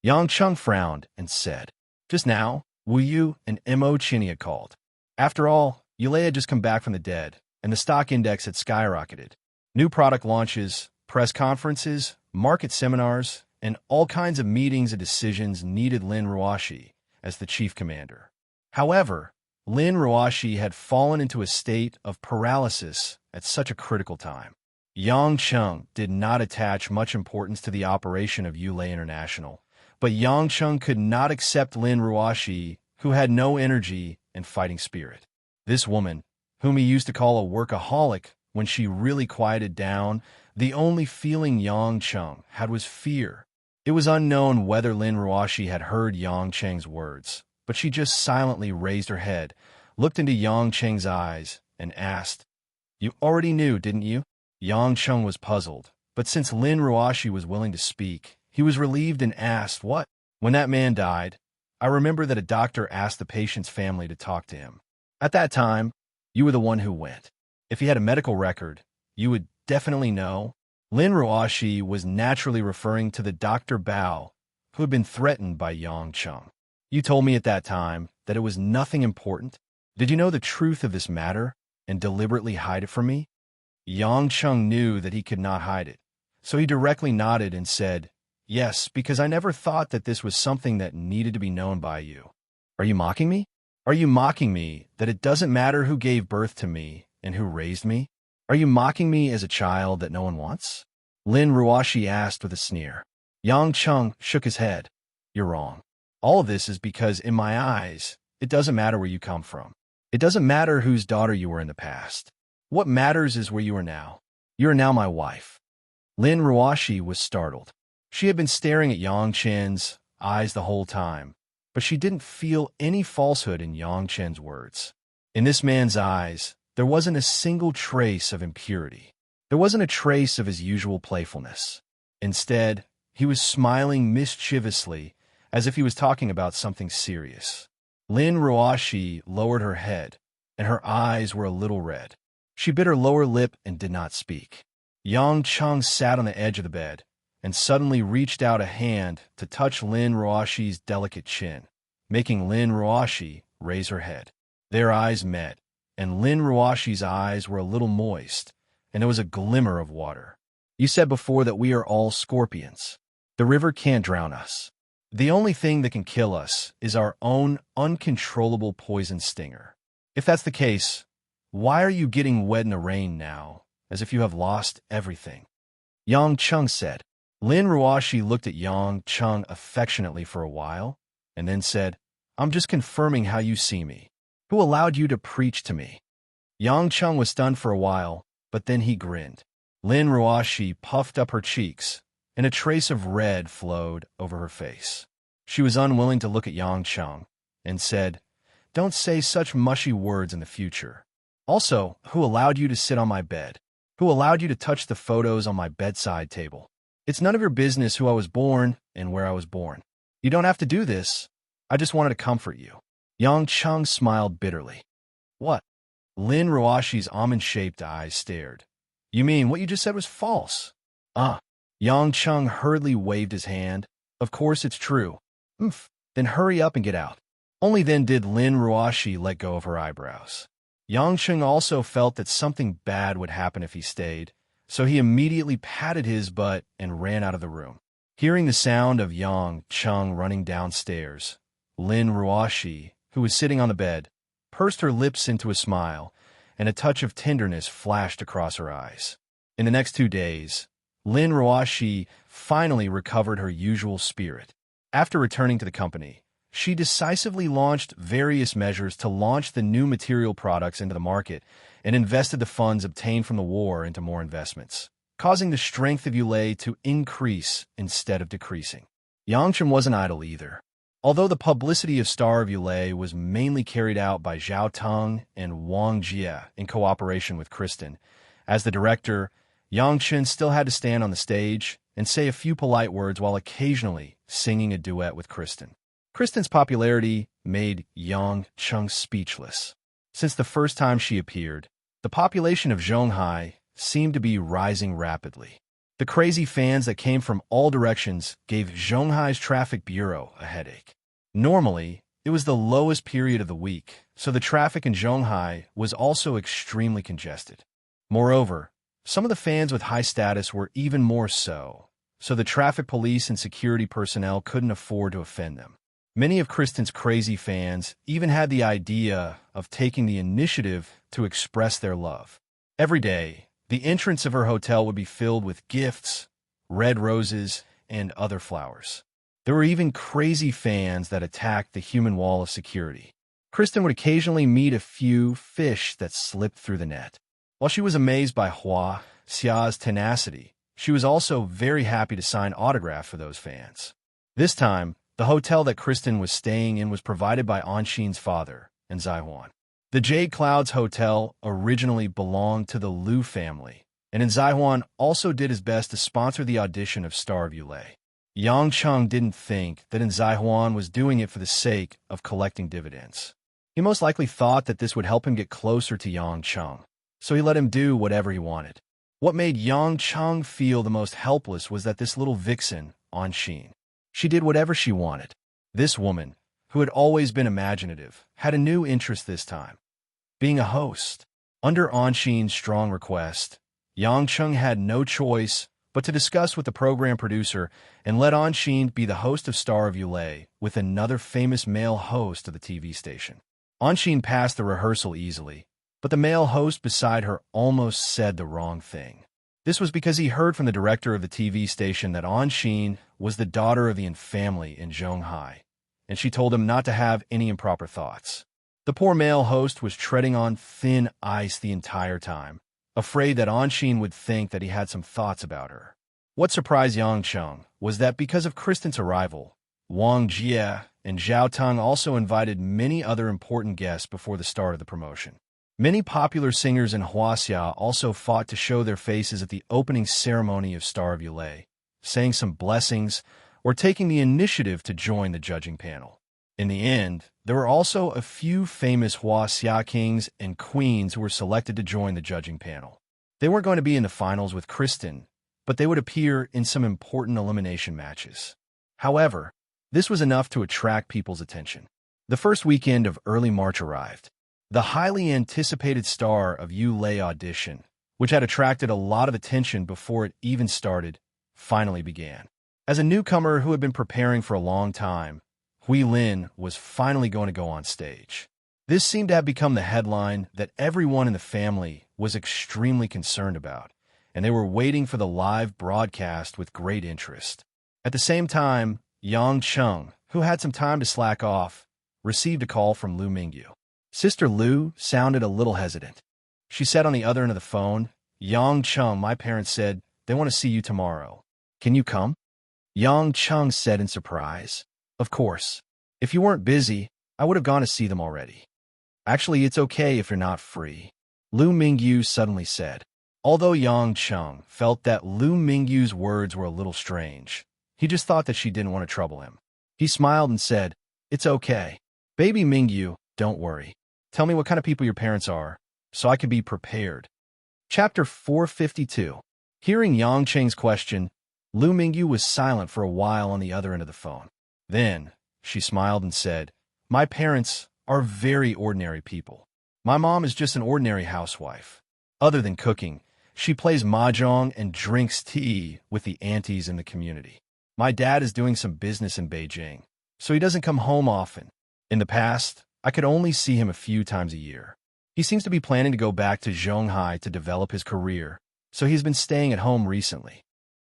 Yang Cheng frowned and said, Just now, Wu Yu and Mo Chinny had called. After all, Yulei had just come back from the dead, and the stock index had skyrocketed. New product launches, press conferences, market seminars, and all kinds of meetings and decisions needed Lin Ruashi as the chief commander. However, Lin Ruashi had fallen into a state of paralysis at such a critical time. Yang Chung did not attach much importance to the operation of Yulei International, but Yang Chung could not accept Lin Ruoshi, who had no energy and fighting spirit. This woman, whom he used to call a workaholic when she really quieted down, the only feeling Yang Chung had was fear. It was unknown whether Lin Ruoshi had heard Yang Cheng's words, but she just silently raised her head, looked into Yang Cheng's eyes, and asked, "You already knew, didn't you?" Yang Chung was puzzled, but since Lin Ruoshi was willing to speak, he was relieved and asked, "What?" "When that man died, I remember that a doctor asked the patient's family to talk to him. At that time, you were the one who went. If he had a medical record, you would definitely know." Lin Ruoshi was naturally referring to the Dr. Bao, who had been threatened by Yang Chung. "You told me at that time that it was nothing important. Did you know the truth of this matter and deliberately hide it from me?" Yang Chung knew that he could not hide it, so he directly nodded and said, "Yes, because I never thought that this was something that needed to be known by you." "Are you mocking me? Are you mocking me that it doesn't matter who gave birth to me and who raised me? Are you mocking me as a child that no one wants?" Lin Ruoshi asked with a sneer. Yang Chung shook his head. "You're wrong. All of this is because, in my eyes, it doesn't matter where you come from. It doesn't matter whose daughter you were in the past. What matters is where you are now. You are now my wife." Lin Ruoshi was startled. She had been staring at Yang Chen's eyes the whole time, but she didn't feel any falsehood in Yang Chen's words. In this man's eyes, there wasn't a single trace of impurity. There wasn't a trace of his usual playfulness. Instead, he was smiling mischievously, as if he was talking about something serious. Lin Ruoshi lowered her head, and her eyes were a little red. She bit her lower lip and did not speak. Yang Chung sat on the edge of the bed and suddenly reached out a hand to touch Lin Ruoshi's delicate chin, making Lin Ruoshi raise her head. Their eyes met, and Lin Ruoshi's eyes were a little moist, and there was a glimmer of water. "You said before that we are all scorpions. The river can't drown us. The only thing that can kill us is our own uncontrollable poison stinger. If that's the case, why are you getting wet in the rain now, as if you have lost everything?" Yang Chung said. Lin Ruoshi looked at Yang Chung affectionately for a while, and then said, "I'm just confirming how you see me. Who allowed you to preach to me?" Yang Chung was stunned for a while, but then he grinned. Lin Ruoshi puffed up her cheeks, and a trace of red flowed over her face. She was unwilling to look at Yang Chung, and said, "Don't say such mushy words in the future. Also, who allowed you to sit on my bed? Who allowed you to touch the photos on my bedside table? It's none of your business who I was born and where I was born. You don't have to do this. I just wanted to comfort you." Yang Chung smiled bitterly. "What?" Lin Ruoshi's almond-shaped eyes stared. "You mean what you just said was false?" Yang Chung hurriedly waved his hand. "Of course it's true." Then hurry up and get out." Only then did Lin Ruoshi let go of her eyebrows. Yang Chung also felt that something bad would happen if he stayed, so he immediately patted his butt and ran out of the room. Hearing the sound of Yang Chung running downstairs, Lin Ruoshi, who was sitting on the bed, pursed her lips into a smile, and a touch of tenderness flashed across her eyes. In the next 2 days, Lin Ruoshi finally recovered her usual spirit. After returning to the company, she decisively launched various measures to launch the new material products into the market and invested the funds obtained from the war into more investments, causing the strength of Yulei to increase instead of decreasing. Yang Chen wasn't idle either. Although the publicity of Star of Yulei was mainly carried out by Zhao Teng and Wang Jie in cooperation with Kristen, as the director, Yang Chen still had to stand on the stage and say a few polite words while occasionally singing a duet with Kristen. Kristen's popularity made Yang Chung speechless. Since the first time she appeared, the population of Zhonghai seemed to be rising rapidly. The crazy fans that came from all directions gave Zhonghai's traffic bureau a headache. Normally, it was the lowest period of the week, so the traffic in Zhonghai was also extremely congested. Moreover, some of the fans with high status were even more so the traffic police and security personnel couldn't afford to offend them. Many of Kristen's crazy fans even had the idea of taking the initiative to express their love. Every day, The entrance of her hotel would be filled with gifts, red roses, and other flowers. There were even crazy fans that attacked the human wall of security. Kristen would occasionally meet a few fish that slipped through the net. While she was amazed by Hua Xia's tenacity, she was also very happy to sign autographs for those fans. This time, the hotel that Kristen was staying in was provided by Anxin's father and Zaihuan. The Jade Clouds Hotel originally belonged to the Liu family, and Zaihuan also did his best to sponsor the audition of Star of Yulei. Yang Cheng didn't think that Zaihuan was doing it for the sake of collecting dividends. He most likely thought that this would help him get closer to Yang Cheng, so he let him do whatever he wanted. What made Yang Cheng feel the most helpless was that this little vixen, Anxin, she did whatever she wanted. This woman, who had always been imaginative, had a new interest this time: being a host. Under Anxin's strong request, Yang Cheng had no choice but to discuss with the program producer and let Anxin be the host of Star of Yulei with another famous male host of the TV station. Anxin passed the rehearsal easily, but the male host beside her almost said the wrong thing. This was because he heard from the director of the TV station that Anxin was the daughter of the family in Zhonghai, and she told him not to have any improper thoughts. The poor male host was treading on thin ice the entire time, afraid that Anxin would think that he had some thoughts about her. What surprised Yang Cheng was that because of Kristen's arrival, Wang Jie and Zhao Teng also invited many other important guests before the start of the promotion. Many popular singers in Huaxia also fought to show their faces at the opening ceremony of Star of Yulei, saying some blessings or taking the initiative to join the judging panel. In the end, there were also a few famous Huaxia kings and queens who were selected to join the judging panel. They weren't going to be in the finals with Kristen, but they would appear in some important elimination matches. However, this was enough to attract people's attention. The first weekend of early March arrived. The highly anticipated Star of Yulei audition, which had attracted a lot of attention before it even started, finally began. As a newcomer who had been preparing for a long time, Hui Lin was finally going to go on stage. This seemed to have become the headline that everyone in the family was extremely concerned about, and they were waiting for the live broadcast with great interest. At the same time, Yang Cheng, who had some time to slack off, received a call from Lu Mingyu. Sister Lu sounded a little hesitant. She said on the other end of the phone, "Yang Cheng, my parents said they want to see you tomorrow. Can you come?" Yang Cheng said in surprise, "Of course. If you weren't busy, I would have gone to see them already." "Actually, it's okay if you're not free," Lu Mingyu suddenly said. Although Yang Cheng felt that Lu Mingyu's words were a little strange, he just thought that she didn't want to trouble him. He smiled and said, "It's okay. Baby Mingyu, don't worry. Tell me what kind of people your parents are, so I can be prepared." Chapter 452. Hearing Yang Cheng's question, Lu Mingyu was silent for a while on the other end of the phone. Then, she smiled and said, "My parents are very ordinary people. My mom is just an ordinary housewife. Other than cooking, she plays mahjong and drinks tea with the aunties in the community. My dad is doing some business in Beijing, so he doesn't come home often. In the past, I could only see him a few times a year. He seems to be planning to go back to Zhonghai to develop his career, so he's been staying at home recently."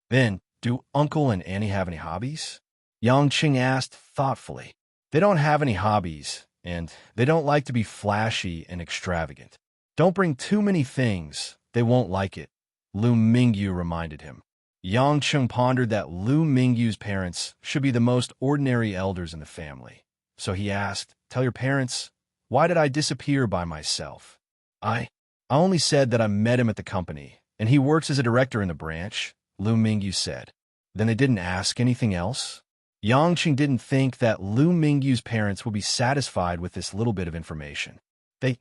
"Then, do Uncle and Annie have any hobbies?" Yang Cheng asked thoughtfully. "They don't have any hobbies, and they don't like to be flashy and extravagant. Don't bring too many things, they won't like it," Lu Mingyu reminded him. Yang Cheng pondered that Lu Mingyu's parents should be the most ordinary elders in the family. So he asked, "Tell your parents, why did I disappear by myself?" I only said that I met him at the company, and he works as a director in the branch," Lu Mingyu said. "Then they didn't ask anything else?" Yang Cheng didn't think that Lu Mingyu's parents would be satisfied with this little bit of information. They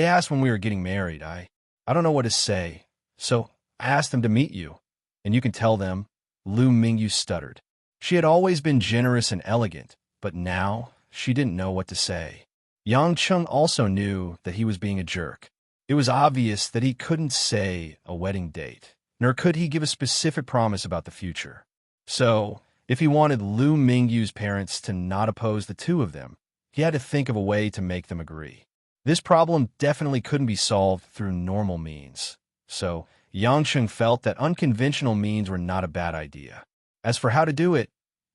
asked when we were getting married. I don't know what to say, so I asked them to meet you, and you can tell them," Lu Mingyu stuttered. She had always been generous and elegant, but now she didn't know what to say. Yang Cheng also knew that he was being a jerk. It was obvious that he couldn't say a wedding date, nor could he give a specific promise about the future. So, if he wanted Lu Mingyu's parents to not oppose the two of them, he had to think of a way to make them agree. This problem definitely couldn't be solved through normal means, so Yang Cheng felt that unconventional means were not a bad idea. As for how to do it,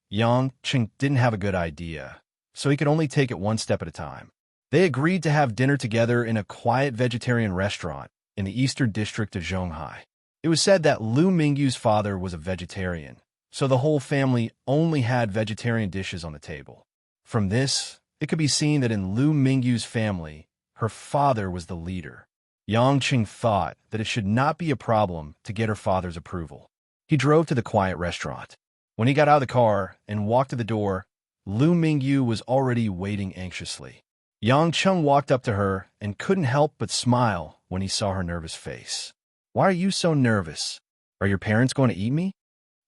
Yang Cheng didn't have a good idea, so he could only take it one step at a time. They agreed to have dinner together in a quiet vegetarian restaurant in the eastern district of Zhonghai. It was said that Lu Mingyu's father was a vegetarian, so the whole family only had vegetarian dishes on the table. From this, it could be seen that in Lu Mingyu's family, her father was the leader. Yang Cheng thought that it should not be a problem to get her father's approval. He drove to the quiet restaurant. When he got out of the car and walked to the door, Lu Mingyu was already waiting anxiously. Yang Cheng walked up to her and couldn't help but smile when he saw her nervous face. "Why are you so nervous? Are your parents going to eat me?"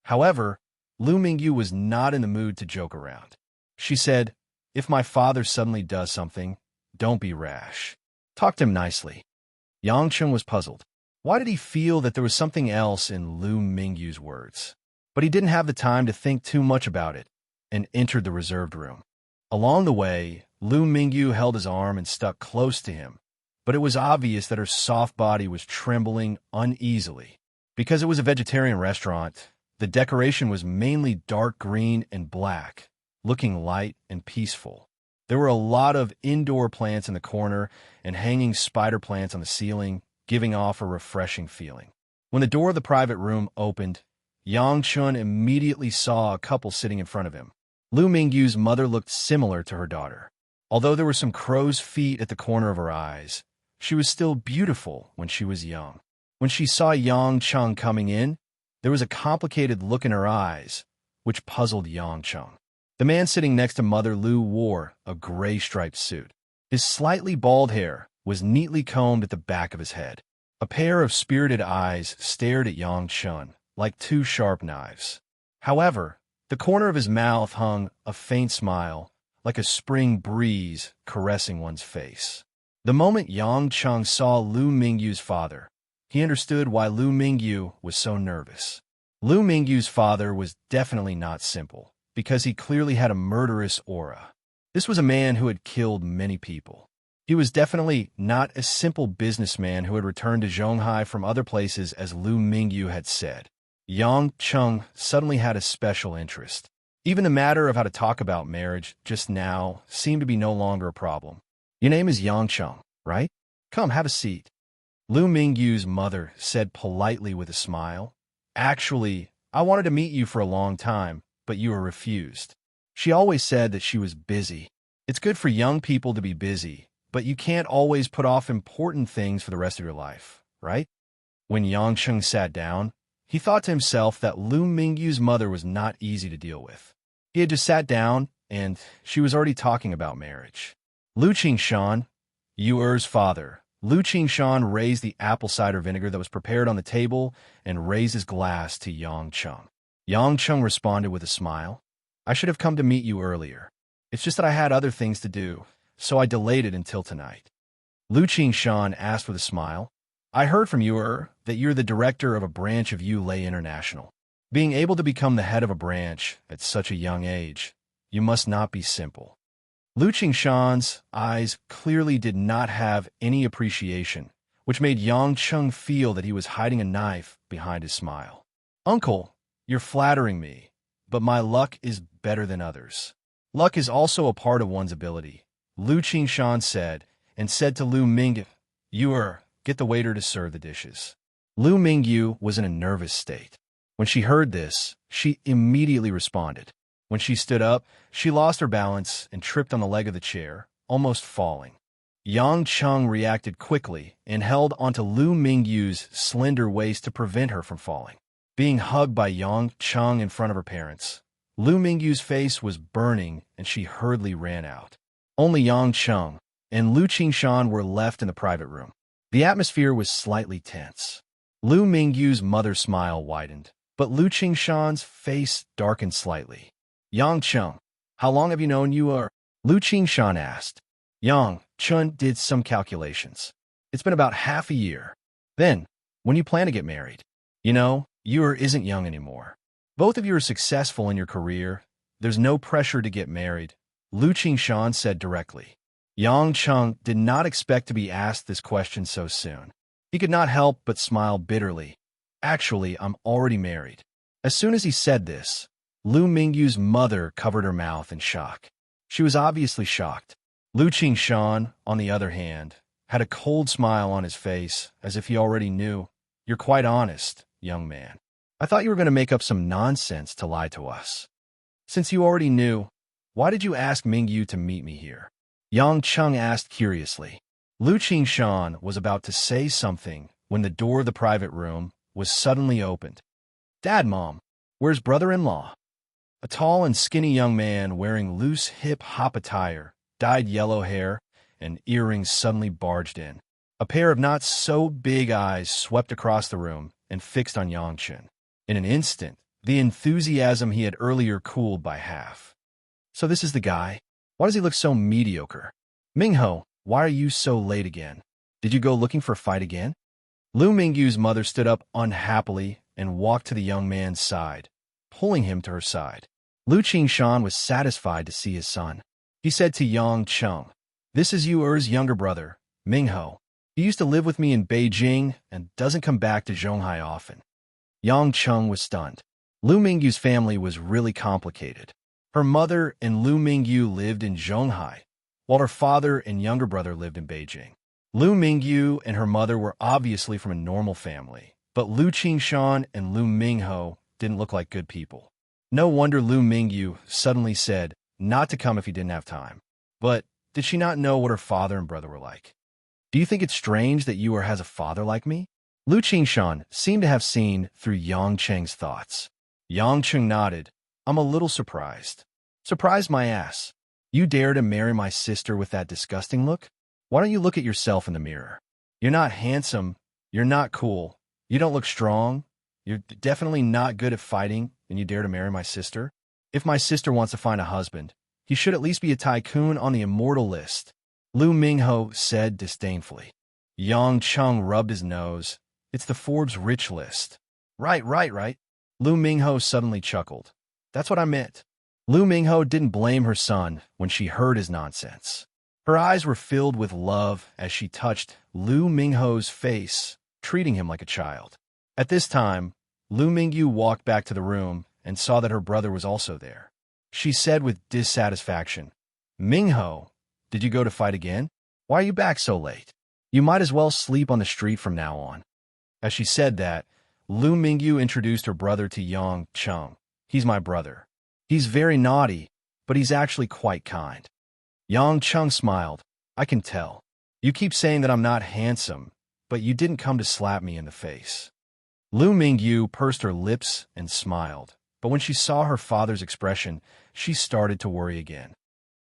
However, Lu Mingyu was not in the mood to joke around. She said, "If my father suddenly does something, don't be rash. Talk to him nicely." Yang Cheng was puzzled. Why did he feel that there was something else in Lu Mingyu's words? But he didn't have the time to think too much about it and entered the reserved room. Along the way, Lu Mingyu held his arm and stuck close to him, but it was obvious that her soft body was trembling uneasily. Because it was a vegetarian restaurant, the decoration was mainly dark green and black, looking light and peaceful. There were a lot of indoor plants in the corner and hanging spider plants on the ceiling, giving off a refreshing feeling. When the door of the private room opened, Yang Chun immediately saw a couple sitting in front of him. Lu Mingyu's mother looked similar to her daughter. Although there were some crow's feet at the corner of her eyes, she was still beautiful when she was young. When she saw Yang Cheng coming in, there was a complicated look in her eyes, which puzzled Yang Cheng. The man sitting next to Mother Lu wore a gray striped suit. His slightly bald hair was neatly combed at the back of his head. A pair of spirited eyes stared at Yang Chun like two sharp knives. However, the corner of his mouth hung a faint smile, like a spring breeze caressing one's face. The moment Yang Cheng saw Lu Mingyu's father, he understood why Lu Mingyu was so nervous. Lu Mingyu's father was definitely not simple, because he clearly had a murderous aura. This was a man who had killed many people. He was definitely not a simple businessman who had returned to Zhonghai from other places as Lu Mingyu had said. Yang Cheng suddenly had a special interest. Even the matter of how to talk about marriage just now seemed to be no longer a problem. "Your name is Yang Cheng, right? Come, have a seat." Lu Mingyu's mother said politely with a smile. "Actually, I wanted to meet you for a long time, but you were refused." She always said that she was busy. It's good for young people to be busy, but you can't always put off important things for the rest of your life, right? When Yang Cheng sat down, he thought to himself that Lu Mingyu's mother was not easy to deal with. He had just sat down, and she was already talking about marriage. Lu Qingshan, Yuer's father. Lu Qingshan raised the apple cider vinegar that was prepared on the table and raised his glass to Yang Cheng. Yang Cheng responded with a smile. "I should have come to meet you earlier. It's just that I had other things to do, so I delayed it until tonight." Lu Qingshan asked with a smile, "I heard from you that you're the director of a branch of Yulei International. Being able to become the head of a branch at such a young age, you must not be simple." Lu Qingshan's eyes clearly did not have any appreciation, which made Yang Cheng feel that he was hiding a knife behind his smile. "Uncle, you're flattering me, but my luck is better than others." "Luck is also a part of one's ability," Lu Qingshan said, and said to Lu Mingyu, "Get the waiter to serve the dishes." Lu Mingyu was in a nervous state. When she heard this, she immediately responded. When she stood up, she lost her balance and tripped on the leg of the chair, almost falling. Yang Cheng reacted quickly and held onto Lu Mingyu's slender waist to prevent her from falling. Being hugged by Yang Cheng in front of her parents, Lu Mingyu's face was burning and she hurriedly ran out. Only Yang Cheng and Lu Qingshan were left in the private room. The atmosphere was slightly tense. Lu Mingyu's mother's smile widened, but Lu Qingshan's face darkened slightly. "Yang Cheng, how long have you known you are?" Lu Qingshan asked. Yang Chun did some calculations. "It's been about half a year." "Then, when you plan to get married?" "You know, Yu isn't young anymore. Both of you are successful in your career. There's no pressure to get married," Lu Qingshan said directly. Yang Cheng did not expect to be asked this question so soon. He could not help but smile bitterly Actually, I'm already married. As soon as he said this, Lu Mingyu's mother covered her mouth in shock. She was obviously shocked. Lu Qingshan, on the other hand, had a cold smile on his face, as if he already knew. You're quite honest, young man. I thought you were going to make up some nonsense to lie to us. Since you already knew, why did you ask Mingyu to meet me here? Yang Cheng asked curiously. Lu Qingshan was about to say something when the door of the private room was suddenly opened. Dad, Mom, where's brother-in-law? A tall and skinny young man wearing loose hip-hop attire, dyed yellow hair, and earrings suddenly barged in. A pair of not-so-big eyes swept across the room and fixed on Yang Chen. In an instant, the enthusiasm he had earlier cooled by half. So this is the guy? Why does he look so mediocre? Mingho, why are you so late again? Did you go looking for a fight again? Lu Mingyu's mother stood up unhappily and walked to the young man's side, pulling him to her side. Lu Qingshan was satisfied to see his son. He said to Yang Cheng, "This is Yuer's younger brother, Mingho. He used to live with me in Beijing and doesn't come back to Zhonghai often." Yang Cheng was stunned. Lu Mingyu's family was really complicated. Her mother and Lu Mingyu lived in Zhonghai, while her father and younger brother lived in Beijing. Lu Mingyu and her mother were obviously from a normal family, but Lu Qingshan and Lu Mingho didn't look like good people. No wonder Lu Mingyu suddenly said not to come if he didn't have time. But did she not know what her father and brother were like? Do you think it's strange that Yuer has a father like me? Lu Qingshan seemed to have seen through Yang Cheng's thoughts. Yang Cheng nodded. I'm a little surprised. Surprised my ass. You dare to marry my sister with that disgusting look? Why don't you look at yourself in the mirror? You're not handsome. You're not cool. You don't look strong. You're definitely not good at fighting, and you dare to marry my sister? If my sister wants to find a husband, he should at least be a tycoon on the immortal list, Lu Mingho said disdainfully. Yang Cheng rubbed his nose. It's the Forbes rich list. Right. Lu Mingho suddenly chuckled. That's what I meant. Lu Mingho didn't blame her son when she heard his nonsense. Her eyes were filled with love as she touched Lu Mingho's face, treating him like a child. At this time, Lu Mingyu walked back to the room and saw that her brother was also there. She said with dissatisfaction, Mingho, did you go to fight again? Why are you back so late? You might as well sleep on the street from now on. As she said that, Lu Mingyu introduced her brother to Yang Cheng. He's my brother. He's very naughty, but he's actually quite kind. Yang Cheng smiled. I can tell. You keep saying that I'm not handsome, but you didn't come to slap me in the face. Lu Mingyu pursed her lips and smiled, but when she saw her father's expression, she started to worry again.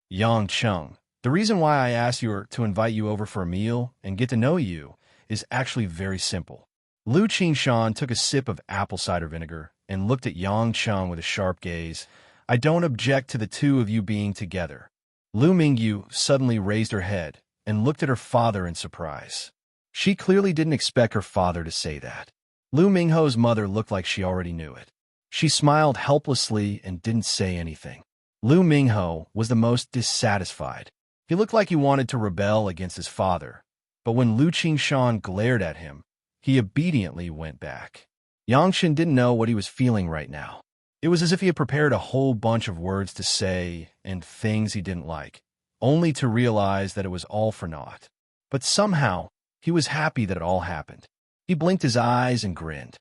Yang Cheng, the reason why I asked you to invite you over for a meal and get to know you is actually very simple. Lu Qingshan took a sip of apple cider vinegar and looked at Yang Cheng with a sharp gaze. I don't object to the two of you being together. Lu Mingyu suddenly raised her head and looked at her father in surprise. She clearly didn't expect her father to say that. Lu Mingho's mother looked like she already knew it. She smiled helplessly and didn't say anything. Lu Mingho was the most dissatisfied. He looked like he wanted to rebel against his father, but when Lu Qingshan glared at him, he obediently went back. Yang Chen didn't know what he was feeling right now. It was as if he had prepared a whole bunch of words to say and things he didn't like, only to realize that it was all for naught. But somehow, he was happy that it all happened. He blinked his eyes and grinned.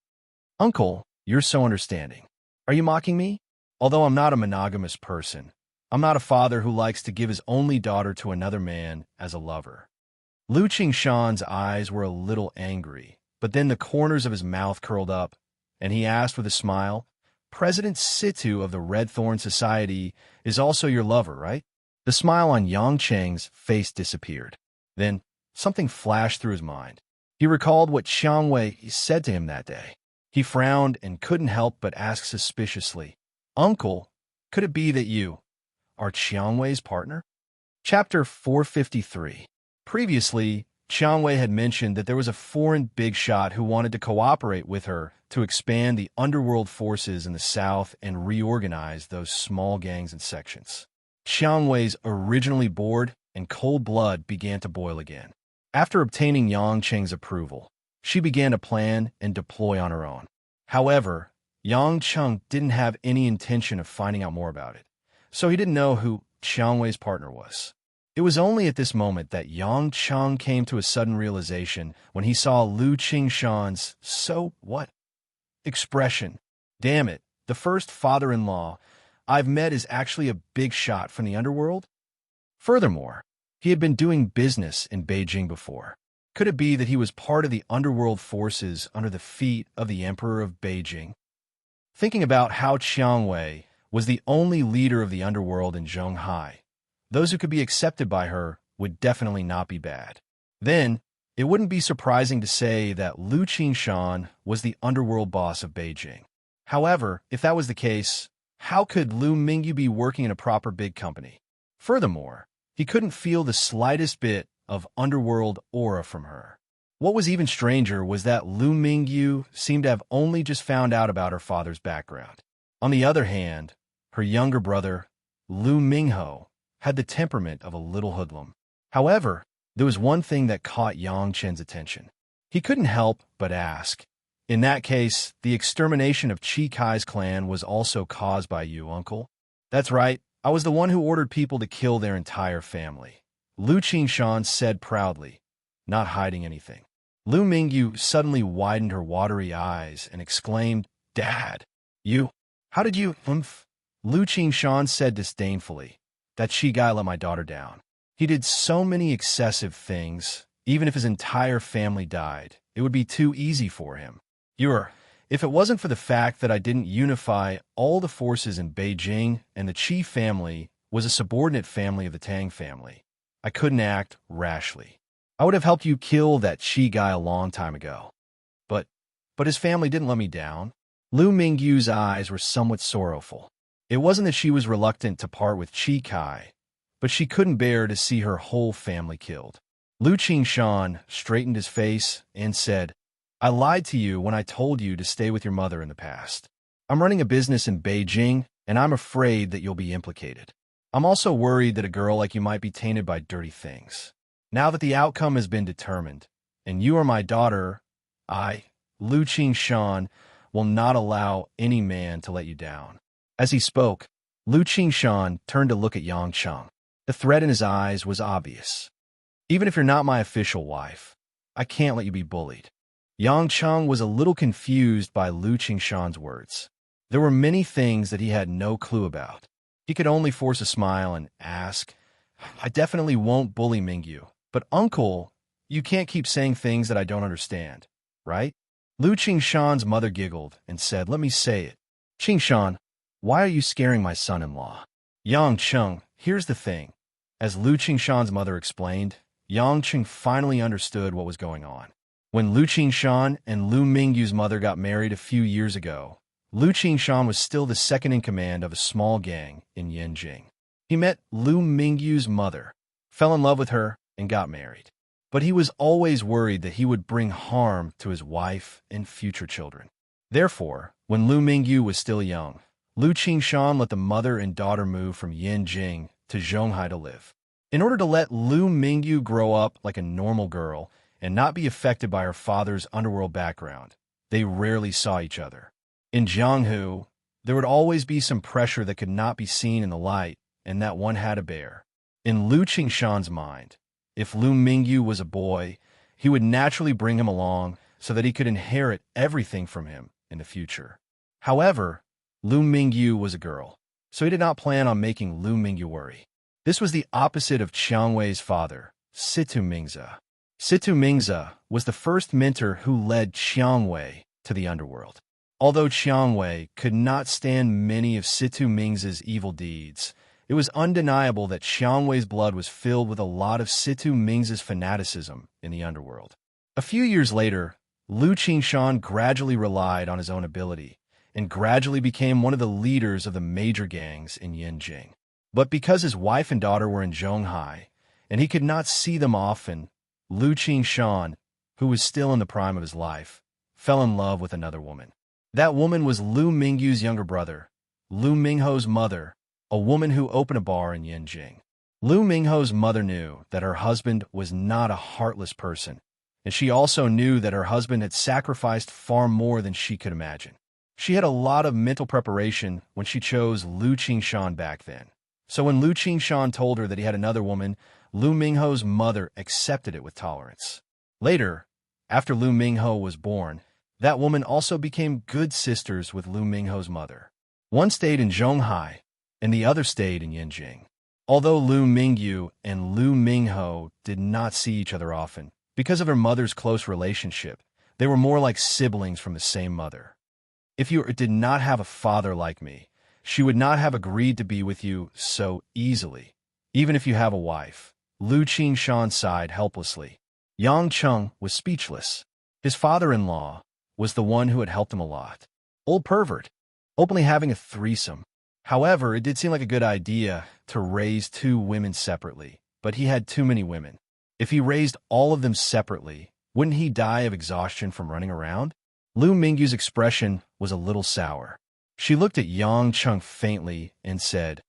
Uncle, you're so understanding. Are you mocking me? Although I'm not a monogamous person, I'm not a father who likes to give his only daughter to another man as a lover. Lu Qingshan's eyes were a little angry, but then the corners of his mouth curled up, and he asked with a smile, President Situ of the Red Thorn Society is also your lover, right? The smile on Yang Cheng's face disappeared. Then, something flashed through his mind. He recalled what Qiang Wei said to him that day. He frowned and couldn't help but ask suspiciously, Uncle, could it be that you are Qiang Wei's partner? Chapter 453. Previously, Qiang Wei had mentioned that there was a foreign big shot who wanted to cooperate with her to expand the underworld forces in the south and reorganize those small gangs and sections. Qiang Wei's originally bored and cold blood began to boil again. After obtaining Yang Cheng's approval, she began to plan and deploy on her own. However, Yang Cheng didn't have any intention of finding out more about it, so he didn't know who Qiang Wei's partner was. It was only at this moment that Yang Cheng came to a sudden realization when he saw Lu Qingshan's "so what?" expression. Damn it, the first father-in-law I've met is actually a big shot from the underworld? Furthermore, he had been doing business in Beijing before. Could it be that he was part of the underworld forces under the feet of the Emperor of Beijing? Thinking about how Qiang Wei was the only leader of the underworld in Zhonghai, those who could be accepted by her would definitely not be bad. Then, it wouldn't be surprising to say that Lu Qingshan was the underworld boss of Beijing. However, if that was the case, how could Lu Mingyu be working in a proper big company? Furthermore, he couldn't feel the slightest bit of underworld aura from her. What was even stranger was that Lu Mingyu seemed to have only just found out about her father's background. On the other hand, her younger brother, Lu Mingho, had the temperament of a little hoodlum. However, there was one thing that caught Yang Chen's attention. He couldn't help but ask, "In that case, the extermination of Chi Kai's clan was also caused by you, uncle?" "That's right. I was the one who ordered people to kill their entire family," Lu Qingshan said proudly, not hiding anything. Lu Mingyu suddenly widened her watery eyes and exclaimed, "Dad, you? How did you, Lu Qingshan said disdainfully, "That Chi guy let my daughter down. He did so many excessive things. Even if his entire family died, it would be too easy for him. If it wasn't for the fact that I didn't unify all the forces in Beijing and the Qi family was a subordinate family of the Tang family, I couldn't act rashly. I would have helped you kill that Qi guy a long time ago. But his family didn't let me down." Lu Mingyu's eyes were somewhat sorrowful. It wasn't that she was reluctant to part with Qi Kai, but she couldn't bear to see her whole family killed. Lu Qingshan straightened his face and said, "I lied to you when I told you to stay with your mother in the past. I'm running a business in Beijing, and I'm afraid that you'll be implicated. I'm also worried that a girl like you might be tainted by dirty things. Now that the outcome has been determined, and you are my daughter, I, Lu Qingshan, will not allow any man to let you down." As he spoke, Lu Qingshan turned to look at Yang Cheng. The threat in his eyes was obvious. "Even if you're not my official wife, I can't let you be bullied." Yang Cheng was a little confused by Lu Qingshan's words. There were many things that he had no clue about. He could only force a smile and ask, "I definitely won't bully Mingyu. But uncle, you can't keep saying things that I don't understand, right?" Lu Qingshan's mother giggled and said, "Let me say it. Qingshan, why are you scaring my son-in-law?" "Yang Cheng, here's the thing." As Lu Qingshan's mother explained, Yang Cheng finally understood what was going on. When Lu Qingshan and Lu Mingyu's mother got married a few years ago, Lu Qingshan was still the second in command of a small gang in Yanjing. He met Lu Mingyu's mother, fell in love with her, and got married. But he was always worried that he would bring harm to his wife and future children. Therefore, when Lu Mingyu was still young, Lu Qingshan let the mother and daughter move from Yanjing to Zhonghai to live. In order to let Lu Mingyu grow up like a normal girl and not be affected by her father's underworld background, they rarely saw each other. In Jianghu, there would always be some pressure that could not be seen in the light and that one had to bear. In Lu Qingshan's mind, if Lu Mingyu was a boy, he would naturally bring him along so that he could inherit everything from him in the future. However, Lu Mingyu was a girl, so he did not plan on making Lu Mingyu worry. This was the opposite of Qiang Wei's father, Situ Mingze. Situ Mingze was the first mentor who led Qiang Wei to the underworld. Although Qiang Wei could not stand many of Situ Mingze's evil deeds, it was undeniable that Qiang Wei's blood was filled with a lot of Situ Mingze's fanaticism in the underworld. A few years later, Lu Qingshan gradually relied on his own ability and gradually became one of the leaders of the major gangs in Yanjing. But because his wife and daughter were in Zhonghai, and he could not see them often, Lu Qingshan, who was still in the prime of his life, fell in love with another woman. That woman was Lu Mingyu's younger brother, Lu Mingho's mother, a woman who opened a bar in Yanjing. Lu Mingho's mother knew that her husband was not a heartless person, and she also knew that her husband had sacrificed far more than she could imagine. She had a lot of mental preparation when she chose Lu Qingshan back then. So when Lu Qingshan told her that he had another woman, Lu Mingho's mother accepted it with tolerance. Later, after Lu Mingho was born, that woman also became good sisters with Lu Mingho's mother. One stayed in Zhonghai, and the other stayed in Yanjing. Although Lu Mingyu and Lu Mingho did not see each other often, because of her mother's close relationship, they were more like siblings from the same mother. If you did not have a father like me, she would not have agreed to be with you so easily. Even if you have a wife, Lu Qingshan sighed helplessly. Yang Cheng was speechless. His father-in-law was the one who had helped him a lot. Old pervert, openly having a threesome. However, it did seem like a good idea to raise two women separately, but he had too many women. If he raised all of them separately, wouldn't he die of exhaustion from running around? Lu Mingyu's expression was a little sour. She looked at Yang Cheng faintly and said,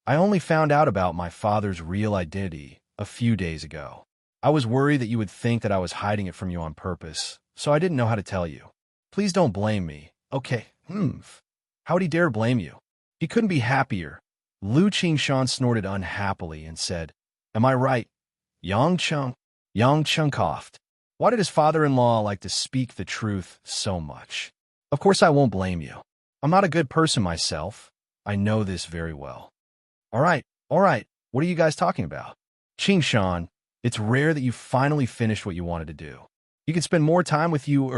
I only found out about my father's real identity a few days ago. I was worried that you would think that I was hiding it from you on purpose, so I didn't know how to tell you. Please don't blame me. Okay, How would he dare blame you? He couldn't be happier. Lu Qingshan snorted unhappily and said, Am I right, Yang Cheng? Yang Cheng coughed. Why did his father-in-law like to speak the truth so much? Of course I won't blame you. I'm not a good person myself. I know this very well. All right. What are you guys talking about? Qingshan, it's rare that you finally finished what you wanted to do. You can spend more time with you,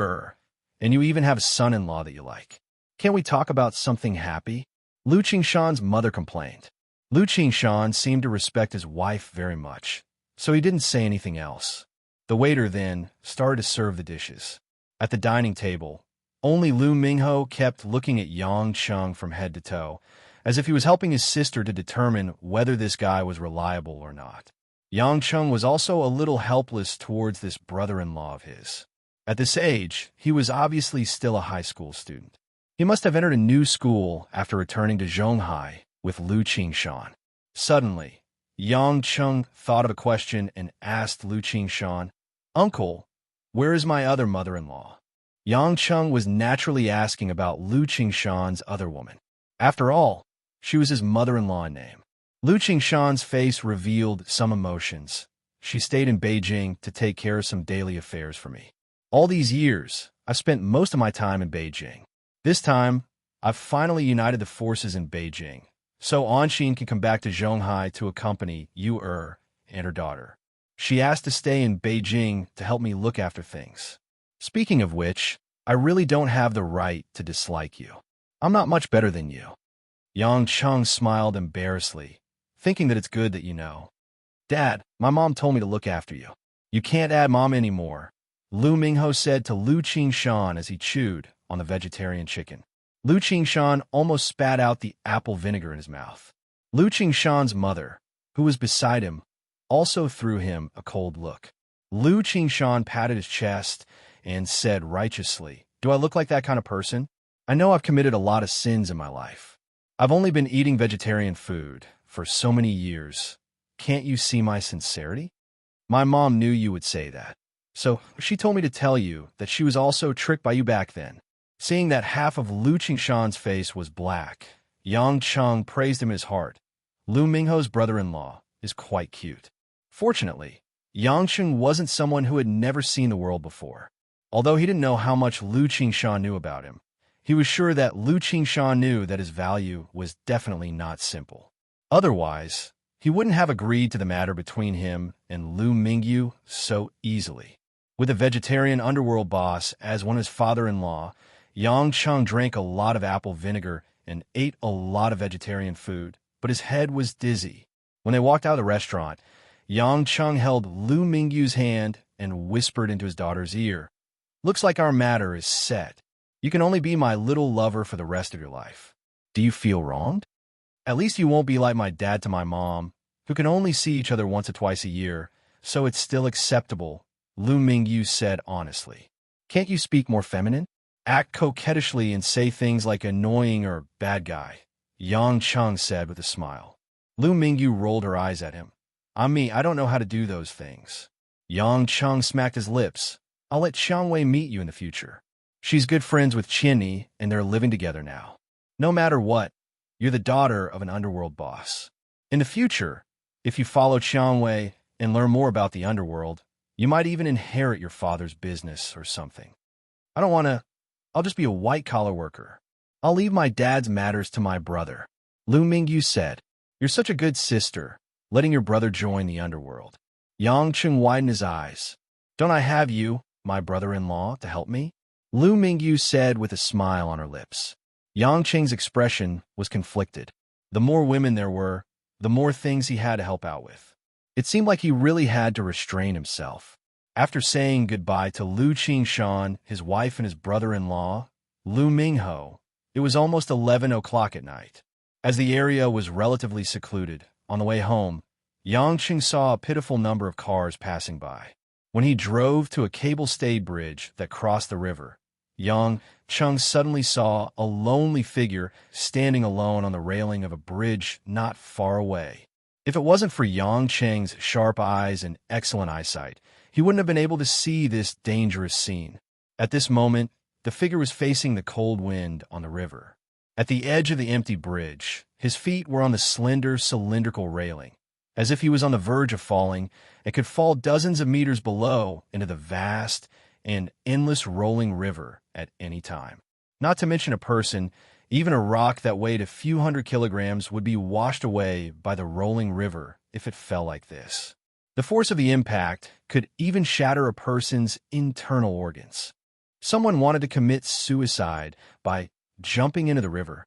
and you even have a son-in-law that you like. Can't we talk about something happy? Lu Qingshan's mother complained. Lu Qingshan seemed to respect his wife very much, so he didn't say anything else. The waiter then started to serve the dishes. At the dining table, only Lu Mingho kept looking at Yang Cheng from head to toe, as if he was helping his sister to determine whether this guy was reliable or not. Yang Cheng was also a little helpless towards this brother-in-law of his. At this age, he was obviously still a high school student. He must have entered a new school after returning to Zhonghai with Lu Qingshan. Suddenly, Yang Cheng thought of a question and asked Lu Qingshan, Uncle, where is my other mother-in-law? Yang Cheng was naturally asking about Lu Qingshan's other woman. After all, she was his mother-in-law in name. Lu Qingshan's face revealed some emotions. She stayed in Beijing to take care of some daily affairs for me. All these years, I've spent most of my time in Beijing. This time, I've finally united the forces in Beijing, so Anxin can come back to Zhonghai to accompany Yu and her daughter. She asked to stay in Beijing to help me look after things. Speaking of which, I really don't have the right to dislike you. I'm not much better than you. Yang Cheng smiled embarrassedly, thinking that it's good that you know. Dad, my mom told me to look after you. You can't add mom anymore, Lu Mingho said to Lu Qingshan as he chewed on the vegetarian chicken. Lu Qingshan almost spat out the apple vinegar in his mouth. Lu Qingshan's mother, who was beside him, also threw him a cold look. Lu Qingshan patted his chest and said righteously, Do I look like that kind of person? I know I've committed a lot of sins in my life. I've only been eating vegetarian food for so many years. Can't you see my sincerity? My mom knew you would say that. So she told me to tell you that she was also tricked by you back then. Seeing that half of Lu Qingshan's face was black, Yang Cheng praised him in his heart. Lu Mingho's brother-in-law is quite cute. Fortunately, Yang Cheng wasn't someone who had never seen the world before. Although he didn't know how much Lu Qingshan knew about him, he was sure that Lu Qingshan knew that his value was definitely not simple. Otherwise, he wouldn't have agreed to the matter between him and Lu Mingyu so easily. With a vegetarian underworld boss as one of his father-in-law, Yang Cheng drank a lot of apple vinegar and ate a lot of vegetarian food, but his head was dizzy. When they walked out of the restaurant, Yang Cheng held Lu Mingyu's hand and whispered into his daughter's ear, Looks like our matter is set. You can only be my little lover for the rest of your life. Do you feel wronged? At least you won't be like my dad to my mom, who can only see each other once or twice a year, so it's still acceptable, Lu Mingyu said honestly. Can't you speak more feminine? Act coquettishly and say things like annoying or bad guy, Yang Cheng said with a smile. Lu Mingyu rolled her eyes at him. I don't know how to do those things. Yang Cheng smacked his lips, I'll let Xiangwei meet you in the future. She's good friends with Qinni, and they're living together now. No matter what, you're the daughter of an underworld boss. In the future, if you follow Xiangwei and learn more about the underworld, you might even inherit your father's business or something. I don't want to. I'll just be a white-collar worker. I'll leave my dad's matters to my brother. Lu Mingyu said, You're such a good sister, letting your brother join the underworld. Yang Cheng widened his eyes. Don't I have you, my brother-in-law, to help me? Lu Mingyu said with a smile on her lips. Yang Cheng's expression was conflicted. The more women there were, the more things he had to help out with. It seemed like he really had to restrain himself. After saying goodbye to Lu Qingshan, his wife and his brother-in-law, Lu Mingho, it was almost 11 o'clock at night. As the area was relatively secluded, on the way home, Yang Cheng saw a pitiful number of cars passing by. When he drove to a cable-stayed bridge that crossed the river, Yang Cheng suddenly saw a lonely figure standing alone on the railing of a bridge not far away. If it wasn't for Yang Cheng's sharp eyes and excellent eyesight, he wouldn't have been able to see this dangerous scene. At this moment, the figure was facing the cold wind on the river. At the edge of the empty bridge, his feet were on the slender, cylindrical railing, as if he was on the verge of falling and could fall dozens of meters below into the vast and endless rolling river at any time. Not to mention a person, even a rock that weighed a few hundred kilograms would be washed away by the rolling river if it fell like this. The force of the impact could even shatter a person's internal organs. Someone wanted to commit suicide by jumping into the river.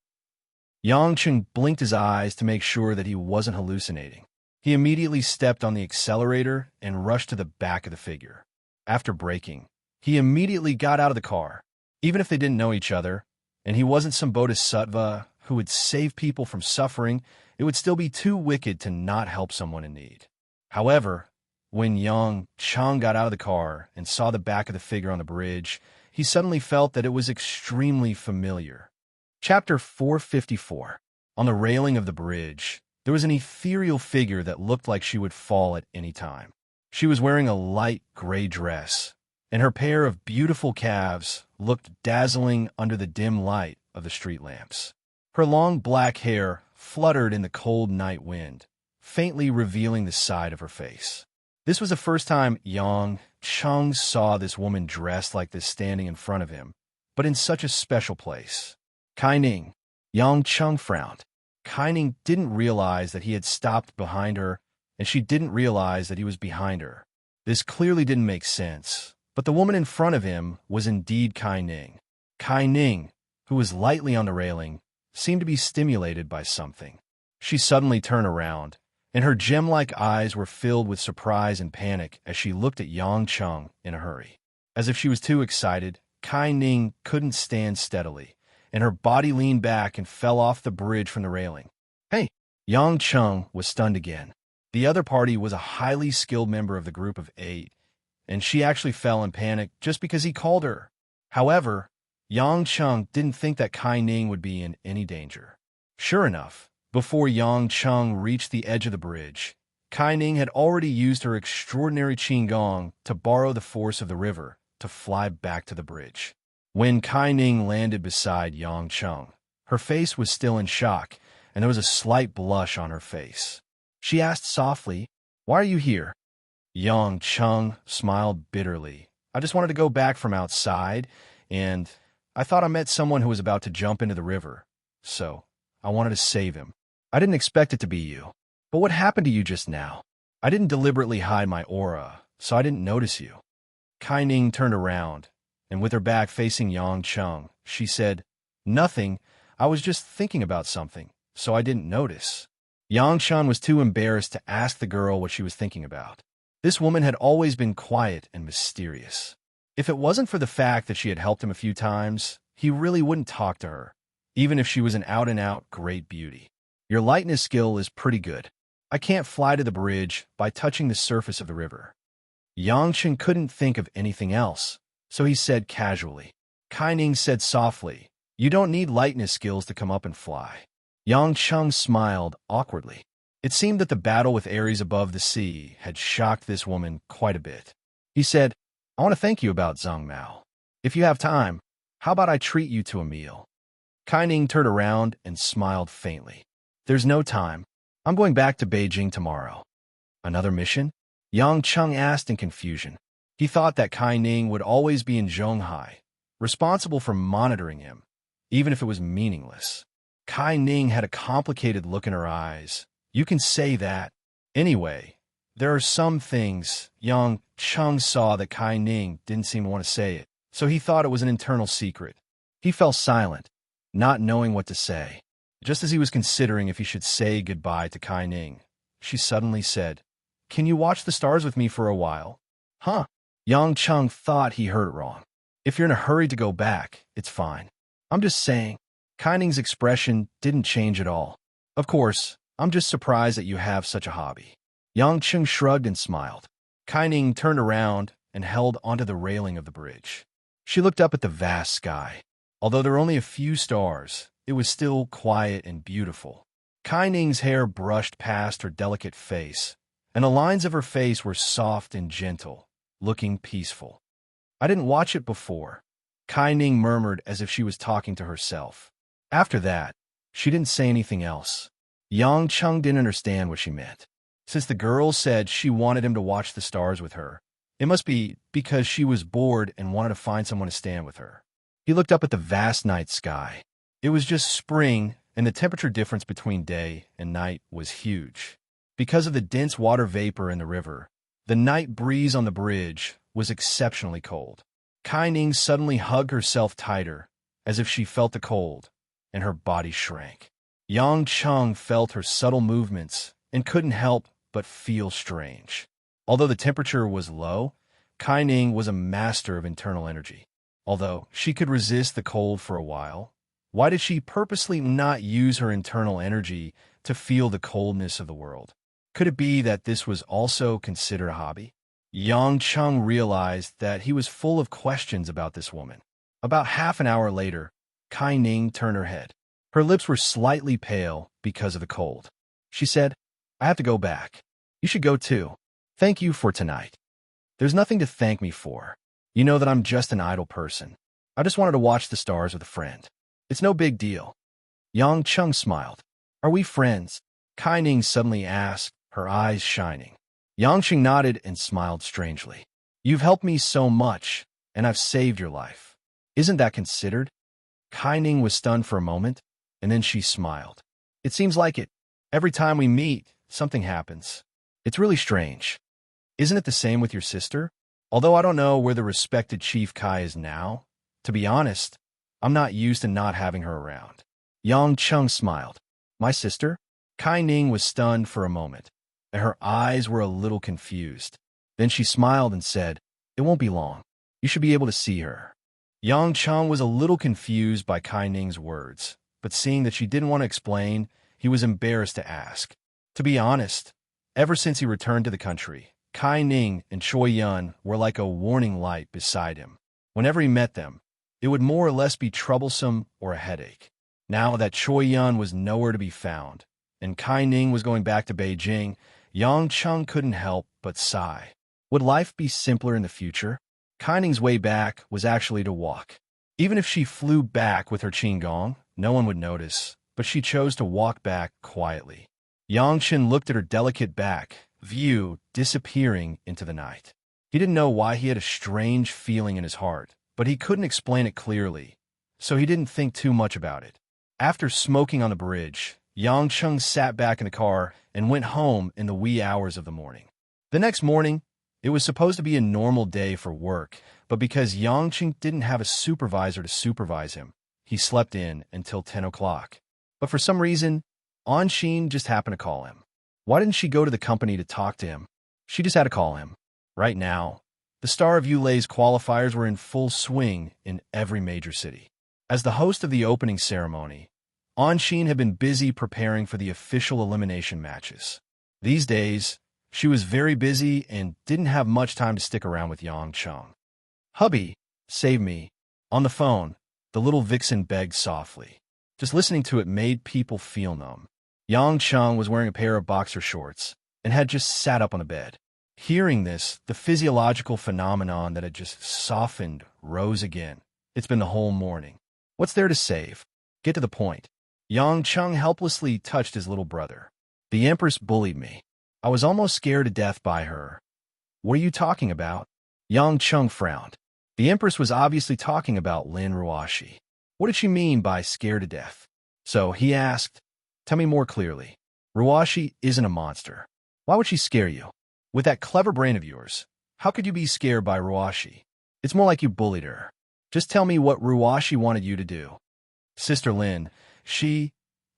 Yang Cheng blinked his eyes to make sure that he wasn't hallucinating. He immediately stepped on the accelerator and rushed to the back of the figure. After braking, he immediately got out of the car. Even if they didn't know each other, and he wasn't some bodhisattva who would save people from suffering, it would still be too wicked to not help someone in need. However, when Yang Cheng got out of the car and saw the back of the figure on the bridge, he suddenly felt that it was extremely familiar. Chapter 454. On the railing of the bridge, there was an ethereal figure that looked like she would fall at any time. She was wearing a light gray dress, and her pair of beautiful calves looked dazzling under the dim light of the street lamps. Her long black hair fluttered in the cold night wind, faintly revealing the side of her face. This was the first time Yang Cheng saw this woman dressed like this standing in front of him, but in such a special place. Kai Ning. Yang Cheng frowned. Kai Ning didn't realize that he had stopped behind her, and she didn't realize that he was behind her. This clearly didn't make sense, but the woman in front of him was indeed Kai Ning. Kai Ning, who was lightly on the railing, seemed to be stimulated by something. She suddenly turned around, and her gem-like eyes were filled with surprise and panic as she looked at Yang Cheng in a hurry. As if she was too excited, Kai Ning couldn't stand steadily, and her body leaned back and fell off the bridge from the railing. Hey! Yang Cheng was stunned again. The other party was a highly skilled member of the group of 8, and she actually fell in panic just because he called her. However, Yang Cheng didn't think that Kai Ning would be in any danger. Sure enough, before Yang Cheng reached the edge of the bridge, Kai Ning had already used her extraordinary qigong to borrow the force of the river to fly back to the bridge. When Kai Ning landed beside Yang Cheng, her face was still in shock, and there was a slight blush on her face. She asked softly, "Why are you here?" Yang Cheng smiled bitterly. "I just wanted to go back from outside, and I thought I met someone who was about to jump into the river, so I wanted to save him. I didn't expect it to be you. But what happened to you just now? I didn't deliberately hide my aura, so I didn't notice you." Kai Ning turned around, and with her back facing Yang Cheng, she said, "Nothing. I was just thinking about something, so I didn't notice." Yang Cheng was too embarrassed to ask the girl what she was thinking about. This woman had always been quiet and mysterious. If it wasn't for the fact that she had helped him a few times, he really wouldn't talk to her, even if she was an out-and-out great beauty. "Your lightness skill is pretty good. I can't fly to the bridge by touching the surface of the river." Yang Cheng couldn't think of anything else, so he said casually. Kai Ning said softly, "You don't need lightness skills to come up and fly." Yang Cheng smiled awkwardly. It seemed that the battle with Ares above the sea had shocked this woman quite a bit. He said, I want to thank you about Zhang Mao. If you have time, how about I treat you to a meal? Kai Ning turned around and smiled faintly. There's no time. I'm going back to Beijing tomorrow. Another mission? Yang Cheng asked in confusion. He thought that Kai Ning would always be in Zhonghai, responsible for monitoring him, even if it was meaningless. Kai Ning had a complicated look in her eyes. You can say that. Anyway, there are some things. Yang Cheng saw that Kai Ning didn't seem to want to say it, so he thought it was an internal secret. He fell silent, not knowing what to say. Just as he was considering if he should say goodbye to Kai Ning, she suddenly said, Can you watch the stars with me for a while? Huh? Yang Cheng thought he heard it wrong. If you're in a hurry to go back, it's fine. I'm just saying. Kai Ning's expression didn't change at all. Of course, I'm just surprised that you have such a hobby. Yang Cheng shrugged and smiled. Kai Ning turned around and held onto the railing of the bridge. She looked up at the vast sky. Although there were only a few stars, it was still quiet and beautiful. Kai Ning's hair brushed past her delicate face, and the lines of her face were soft and gentle, looking peaceful. I didn't watch it before, Kai Ning murmured as if she was talking to herself. After that, she didn't say anything else. Yang Cheng didn't understand what she meant. Since the girl said she wanted him to watch the stars with her, it must be because she was bored and wanted to find someone to stand with her. He looked up at the vast night sky. It was just spring, and the temperature difference between day and night was huge. Because of the dense water vapor in the river, the night breeze on the bridge was exceptionally cold. Kai Ning suddenly hugged herself tighter, as if she felt the cold, and her body shrank. Yang Cheng felt her subtle movements and couldn't help but feel strange. Although the temperature was low, Kai Ning was a master of internal energy. Although she could resist the cold for a while, why did she purposely not use her internal energy to feel the coldness of the world? Could it be that this was also considered a hobby? Yang Cheng realized that he was full of questions about this woman. About half an hour later, Kai Ning turned her head. Her lips were slightly pale because of the cold. She said, I have to go back. You should go too. Thank you for tonight. There's nothing to thank me for. You know that I'm just an idle person. I just wanted to watch the stars with a friend. It's no big deal. Yang Cheng smiled. Are we friends? Kai Ning suddenly asked, her eyes shining. Yang Cheng nodded and smiled strangely. You've helped me so much, and I've saved your life. Isn't that considered? Kai Ning was stunned for a moment, and then she smiled. It seems like it. Every time we meet, something happens. It's really strange. Isn't it the same with your sister? Although I don't know where the respected Chief Kai is now, to be honest, I'm not used to not having her around. Yang Cheng smiled. My sister? Kai Ning was stunned for a moment, and her eyes were a little confused. Then she smiled and said, It won't be long. You should be able to see her. Yang Cheng was a little confused by Kai Ning's words, but seeing that she didn't want to explain, he was embarrassed to ask. To be honest, ever since he returned to the country, Kai Ning and Choi Yun were like a warning light beside him. Whenever he met them, it would more or less be troublesome or a headache. Now that Choi Yun was nowhere to be found, and Kai Ning was going back to Beijing, Yang Cheng couldn't help but sigh. Would life be simpler in the future? Kai Ning's way back was actually to walk. Even if she flew back with her qigong, no one would notice, but she chose to walk back quietly. Yang Chen looked at her delicate back, view disappearing into the night. He didn't know why he had a strange feeling in his heart, but he couldn't explain it clearly, so he didn't think too much about it. After smoking on the bridge, Yang Cheng sat back in the car and went home in the wee hours of the morning. The next morning, it was supposed to be a normal day for work, but because Yang Cheng didn't have a supervisor to supervise him, he slept in until 10 o'clock. But for some reason, Anshin just happened to call him. Why didn't she go to the company to talk to him? She just had to call him. Right now, the Star of Yulei's qualifiers were in full swing in every major city. As the host of the opening ceremony, Anshin had been busy preparing for the official elimination matches. These days, she was very busy and didn't have much time to stick around with Yang Cheng. Hubby, save me. On the phone, the little vixen begged softly. Just listening to it made people feel numb. Yang Cheng was wearing a pair of boxer shorts and had just sat up on the bed. Hearing this, the physiological phenomenon that had just softened rose again. It's been the whole morning. What's there to save? Get to the point. Yang Chung helplessly touched his little brother. The Empress bullied me. I was almost scared to death by her. What are you talking about? Yang Chung frowned. The Empress was obviously talking about Lin Ruoshi. What did she mean by scared to death? So he asked, tell me more clearly. Ruoshi isn't a monster. Why would she scare you? With that clever brain of yours, how could you be scared by Ruoshi? It's more like you bullied her. Just tell me what Ruoshi wanted you to do. Sister Lin, she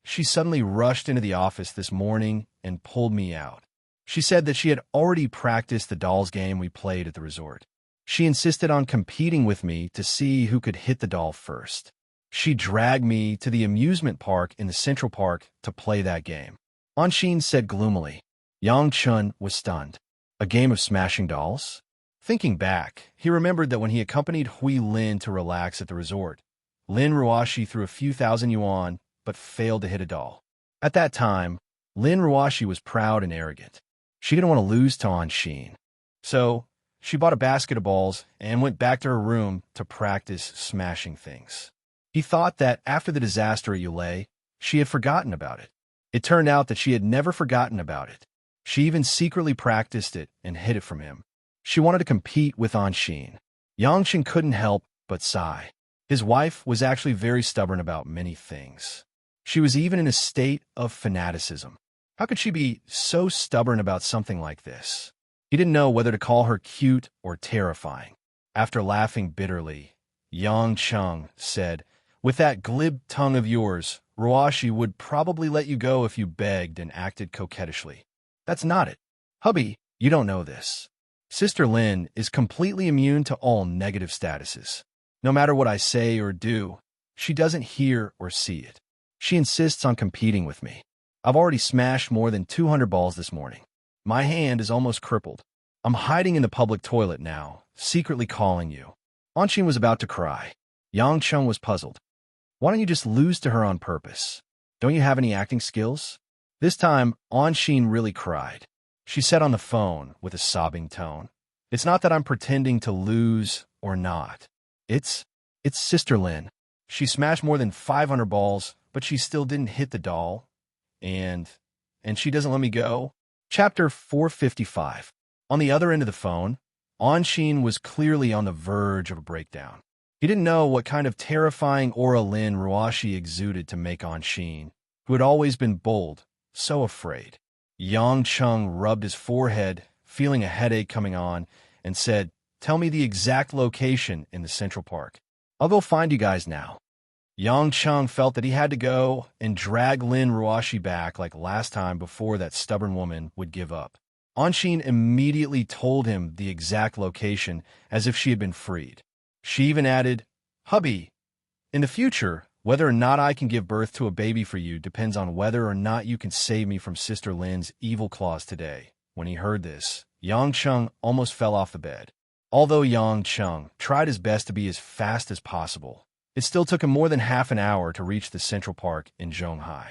suddenly rushed into the office this morning and pulled me out. She said that she had already practiced the dolls game we played at the resort. She insisted on competing with me to see who could hit the doll first. She dragged me to the amusement park in the Central Park to play that game. Anshin said gloomily. Yang Chun was stunned. A game of smashing dolls? Thinking back, he remembered that when he accompanied Hui Lin to relax at the resort, Lin Ruoshi threw a few thousand yuan but failed to hit a doll. At that time, Lin Ruoshi was proud and arrogant. She didn't want to lose to Anshin. So, she bought a basket of balls and went back to her room to practice smashing things. He thought that after the disaster at Yulei, she had forgotten about it. It turned out that she had never forgotten about it. She even secretly practiced it and hid it from him. She wanted to compete with Anshin. Yangshin couldn't help but sigh. His wife was actually very stubborn about many things. She was even in a state of fanaticism. How could she be so stubborn about something like this? He didn't know whether to call her cute or terrifying. After laughing bitterly, Yang Chung said, with that glib tongue of yours, Ruoshi would probably let you go if you begged and acted coquettishly. That's not it. Hubby, you don't know this. Sister Lin is completely immune to all negative statuses. No matter what I say or do, she doesn't hear or see it. She insists on competing with me. I've already smashed more than 200 balls this morning. My hand is almost crippled. I'm hiding in the public toilet now, secretly calling you. Anshin was about to cry. Yang Chung was puzzled. Why don't you just lose to her on purpose? Don't you have any acting skills? This time, Anshin really cried. She said on the phone with a sobbing tone, it's not that I'm pretending to lose or not. It's Sister Lin. She smashed more than 500 balls, but she still didn't hit the doll. And she doesn't let me go. Chapter 455. On the other end of the phone, Anshin was clearly on the verge of a breakdown. He didn't know what kind of terrifying aura Lin Ruoshi exuded to make Anshin, who had always been bold, so afraid. Yang Chung rubbed his forehead, feeling a headache coming on, and said, tell me the exact location in the Central Park. I'll go find you guys now. Yang Chung felt that he had to go and drag Lin Ruoshi back like last time before that stubborn woman would give up. Anshin immediately told him the exact location as if she had been freed. She even added, hubby, in the future, whether or not I can give birth to a baby for you depends on whether or not you can save me from Sister Lin's evil claws today. When he heard this, Yang Chung almost fell off the bed. Although Yang Chung tried his best to be as fast as possible, it still took him more than half an hour to reach the Central Park in Zhonghai.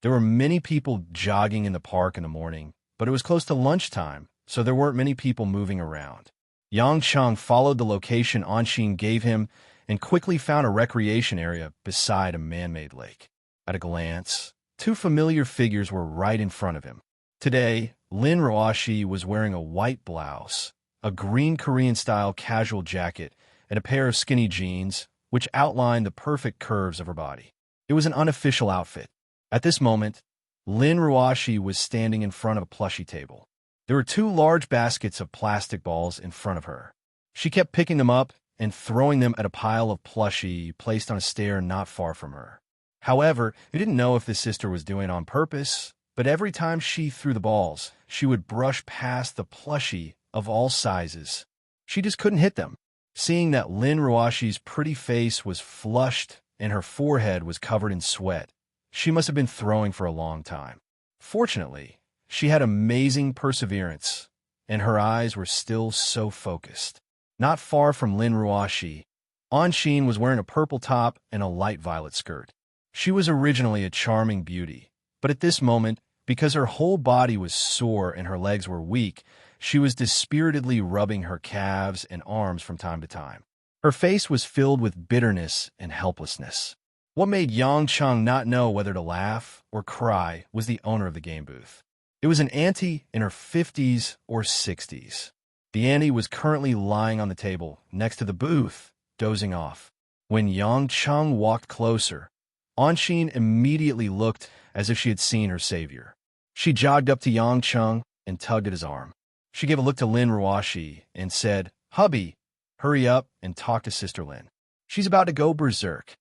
There were many people jogging in the park in the morning, but it was close to lunchtime, so there weren't many people moving around. Yang Chung followed the location Anshin gave him and quickly found a recreation area beside a man-made lake. At a glance, two familiar figures were right in front of him. Today, Lin Ruoshi was wearing a white blouse, a green Korean-style casual jacket, and a pair of skinny jeans, which outlined the perfect curves of her body. It was an unofficial outfit. At this moment, Lin Ruoshi was standing in front of a plushie table. There were two large baskets of plastic balls in front of her. She kept picking them up and throwing them at a pile of plushie placed on a stair not far from her. However, he didn't know if the sister was doing it on purpose, but every time she threw the balls, she would brush past the plushie of all sizes. She just couldn't hit them. Seeing that Lin Ruoshi's pretty face was flushed and her forehead was covered in sweat, she must have been throwing for a long time. Fortunately, she had amazing perseverance, and her eyes were still so focused. Not far from Lin Ruoshi, Anshin was wearing a purple top and a light violet skirt. She was originally a charming beauty, but at this moment, because her whole body was sore and her legs were weak, She was dispiritedly rubbing her calves and arms from time to time. Her face was filled with bitterness and helplessness. What made Yang Chung not know whether to laugh or cry was the owner of the game booth. It was an auntie in her 50s or 60s. The auntie was currently lying on the table next to the booth, dozing off. When Yang Chung walked closer, Anshin immediately looked as if she had seen her savior. She jogged up to Yang Chung and tugged at his arm. She gave a look to Lin Ruashi and said, "Hubby, hurry up and talk to Sister Lin. She's about to go berserk."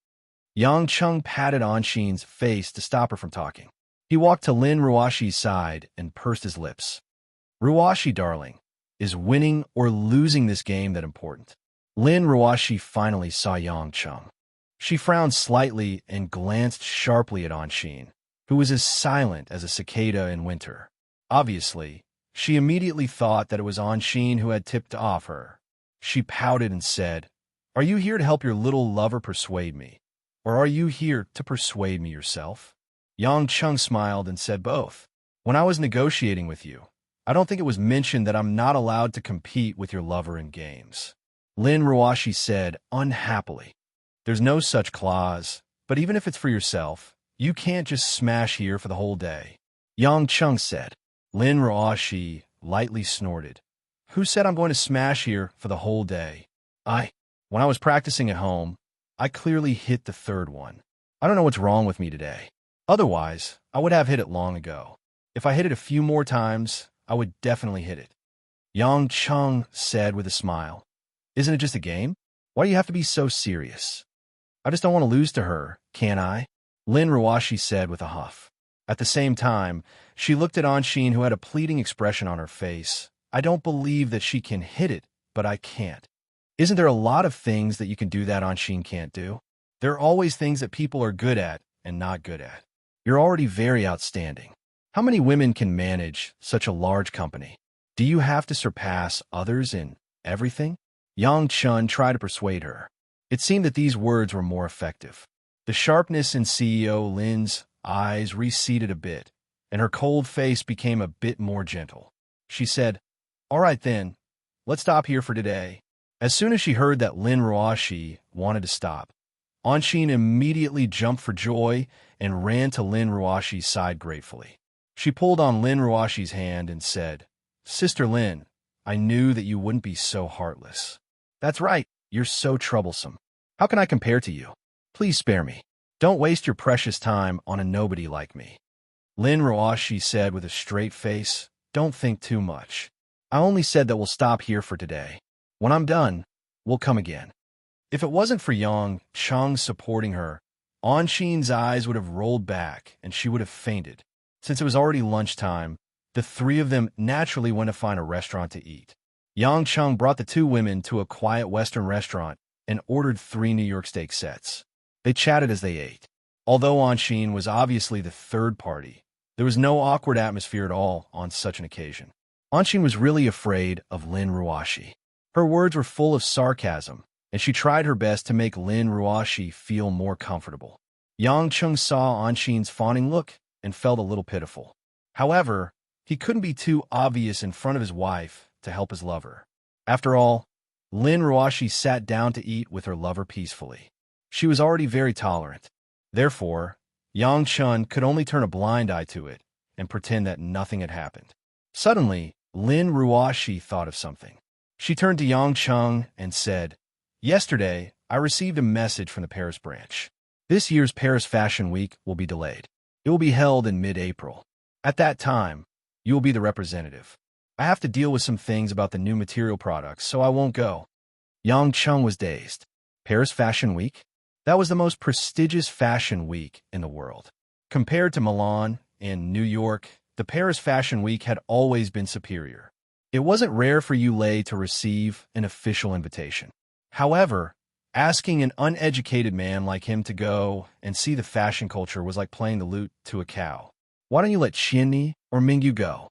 Yang Chung patted Anshin's face to stop her from talking. He walked to Lin Ruashi's side and pursed his lips. "Ruashi, darling, is winning or losing this game that important?" Lin Ruashi finally saw Yang Chung. She frowned slightly and glanced sharply at Anshin, who was as silent as a cicada in winter. Obviously, she immediately thought that it was Anshin who had tipped off her. She pouted and said, "Are you here to help your little lover persuade me? Or are you here to persuade me yourself?" Yang Chung smiled and said both. "When I was negotiating with you, I don't think it was mentioned that I'm not allowed to compete with your lover in games." Lin Ruashi said unhappily, "There's no such clause, but even if it's for yourself, you can't just smash here for the whole day." Yang Chung said. Lin Ruashi lightly snorted. "Who said I'm going to smash here for the whole day? When I was practicing at home, I clearly hit the third one. I don't know what's wrong with me today. Otherwise, I would have hit it long ago. If I hit it a few more times, I would definitely hit it." Yang Chung said with a smile, "Isn't it just a game? Why do you have to be so serious?" "I just don't want to lose to her, can I?" Lin Ruashi said with a huff. At the same time, she looked at Anshin, who had a pleading expression on her face. "I don't believe that she can hit it, but I can't." "Isn't there a lot of things that you can do that Anshin can't do? There are always things that people are good at and not good at. You're already very outstanding. How many women can manage such a large company? Do you have to surpass others in everything?" Yang Chun tried to persuade her. It seemed that these words were more effective. The sharpness in CEO Lin's eyes receded a bit, and her cold face became a bit more gentle. She said, "All right then, let's stop here for today." As soon as she heard that Lin Ruashi wanted to stop, Anshin immediately jumped for joy and ran to Lin Ruashi's side gratefully. She pulled on Lin Ruashi's hand and said, "Sister Lin, I knew that you wouldn't be so heartless." "That's right, you're so troublesome. How can I compare to you? Please spare me. Don't waste your precious time on a nobody like me." Lin Ruashi said with a straight face, "Don't think too much. I only said that we'll stop here for today. When I'm done, we'll come again." If it wasn't for Yang Chung supporting her, Anshin's eyes would have rolled back and she would have fainted. Since it was already lunchtime, the three of them naturally went to find a restaurant to eat. Yang Chung brought the two women to a quiet Western restaurant and ordered 3 New York steak sets. They chatted as they ate. Although Anshin was obviously the third party, there was no awkward atmosphere at all on such an occasion. Anshin was really afraid of Lin Ruashi. Her words were full of sarcasm, and she tried her best to make Lin Ruashi feel more comfortable. Yang Chung saw Anshin's fawning look and felt a little pitiful. However, he couldn't be too obvious in front of his wife to help his lover. After all, Lin Ruashi sat down to eat with her lover peacefully. She was already very tolerant. Therefore, Yang Chun could only turn a blind eye to it and pretend that nothing had happened. Suddenly, Lin Ruashi thought of something. She turned to Yang Chung and said, "Yesterday, I received a message from the Paris branch. This year's Paris Fashion Week will be delayed. It will be held in mid-April. At that time, you will be the representative. I have to deal with some things about the new material products, so I won't go." Yang Chung was dazed. Paris Fashion Week? That was the most prestigious fashion week in the world. Compared to Milan and New York, the Paris Fashion Week had always been superior. It wasn't rare for Yulei to receive an official invitation. However, asking an uneducated man like him to go and see the fashion culture was like playing the lute to a cow. "Why don't you let Qianni or Mingyu go?"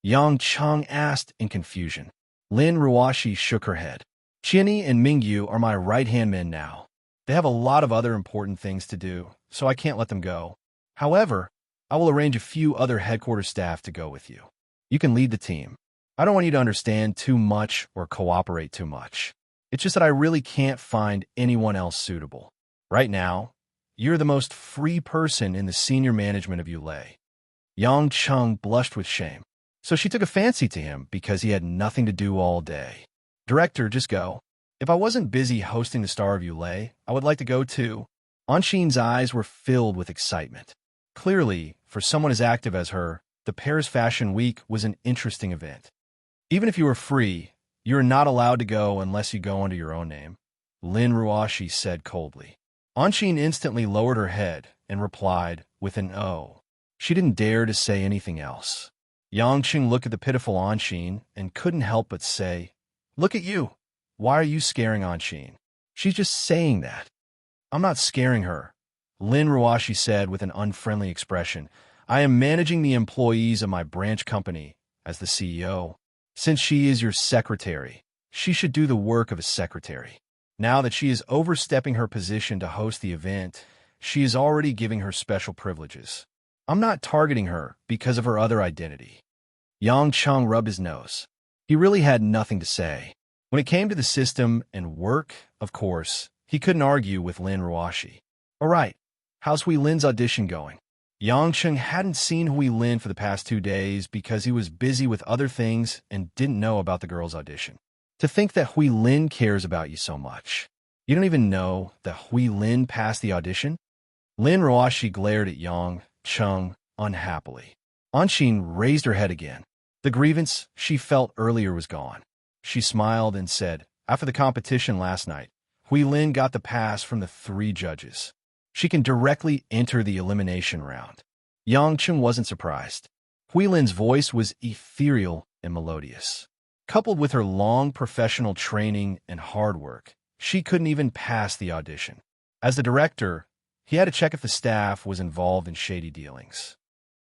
Yang Chung asked in confusion. Lin Ruashi shook her head. "Qianni and Mingyu are my right-hand men now. They have a lot of other important things to do, so I can't let them go. However, I will arrange a few other headquarters staff to go with you. You can lead the team." I don't want you to understand too much or cooperate too much. It's just that I really can't find anyone else suitable. Right now, you're the most free person in the senior management of Yulei. Yang Chung blushed with shame. So she took a fancy to him because he had nothing to do all day. Director, just go. If I wasn't busy hosting the Star of Yulei, I would like to go too. Anshin's eyes were filled with excitement. Clearly, for someone as active as her, the Paris Fashion Week was an interesting event. Even if you were free, you are not allowed to go unless you go under your own name, Lin Ruashi said coldly. Anshin instantly lowered her head and replied with an "oh." She didn't dare to say anything else. Yangqing looked at the pitiful Anshin and couldn't help but say, "Look at you. Why are you scaring Anshin? She's just saying that." "I'm not scaring her," Lin Ruashi said with an unfriendly expression. "I am managing the employees of my branch company as the CEO. Since she is your secretary, she should do the work of a secretary. Now that she is overstepping her position to host the event, she is already giving her special privileges. I'm not targeting her because of her other identity." Yang Chung rubbed his nose. He really had nothing to say. When it came to the system and work, of course, he couldn't argue with Lin Ruashi. "All right, how's Hui Lin's audition going?" Yang Chung hadn't seen Hui Lin for the past 2 days because he was busy with other things and didn't know about the girl's audition. To think that Hui Lin cares about you so much. You don't even know that Hui Lin passed the audition? Lin Ruashi glared at Yang Chung unhappily. Anshin raised her head again. The grievance she felt earlier was gone. She smiled and said, "After the competition last night, Hui Lin got the pass from the 3 judges. She can directly enter the elimination round." Yang Chung wasn't surprised. Hui Lin's voice was ethereal and melodious. Coupled with her long professional training and hard work, she couldn't even pass the audition. As the director, he had to check if the staff was involved in shady dealings.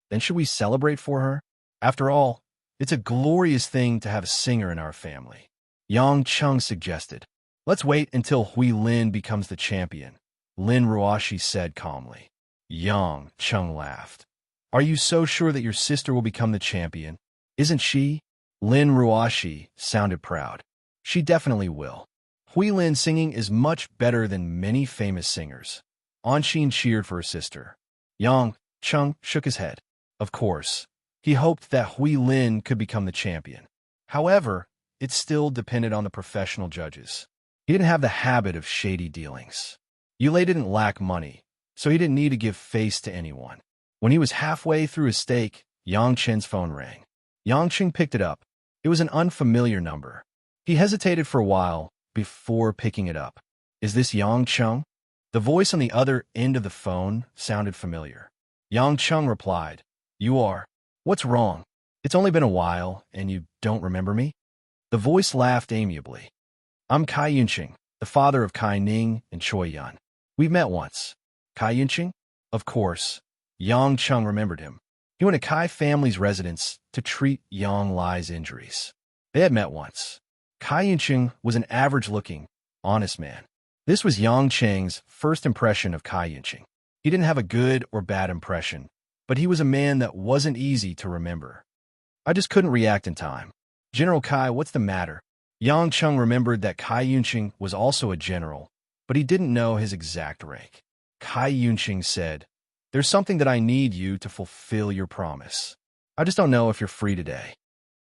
Then should we celebrate for her? After all, it's a glorious thing to have a singer in our family. Yang Chung suggested. "Let's wait until Hui Lin becomes the champion," Lin Ruashi said calmly. Yang Chung laughed. "Are you so sure that your sister will become the champion? Isn't she?" Lin Ruashi sounded proud. "She definitely will. Hui Lin singing is much better than many famous singers." Anshin cheered for her sister. Yang Chung shook his head. Of course, he hoped that Hui Lin could become the champion. However, it still depended on the professional judges. He didn't have the habit of shady dealings. Yulei didn't lack money, so he didn't need to give face to anyone. When he was halfway through his steak, Yang Chen's phone rang. Yang Chen picked it up. It was an unfamiliar number. He hesitated for a while before picking it up. "Is this Yang Chung?" The voice on the other end of the phone sounded familiar. Yang Chung replied, "You are. What's wrong? It's only been a while, and you don't remember me?" The voice laughed amiably. "I'm Kai Yunqing, the father of Kai Ning and Choi Yun. We've met once." Kai Yunqing? Of course. Yang Chung remembered him. He went to Kai family's residence to treat Yang Lai's injuries. They had met once. Kai Yunqing was an average-looking, honest man. This was Yang Cheng's first impression of Kai Yunqing. He didn't have a good or bad impression, but he was a man that wasn't easy to remember. "I just couldn't react in time. General Kai, what's the matter?" Yang Chung remembered that Kai Yunqing was also a general, but he didn't know his exact rank. Kai Yunqing said, "There's something that I need you to fulfill your promise. I just don't know if you're free today."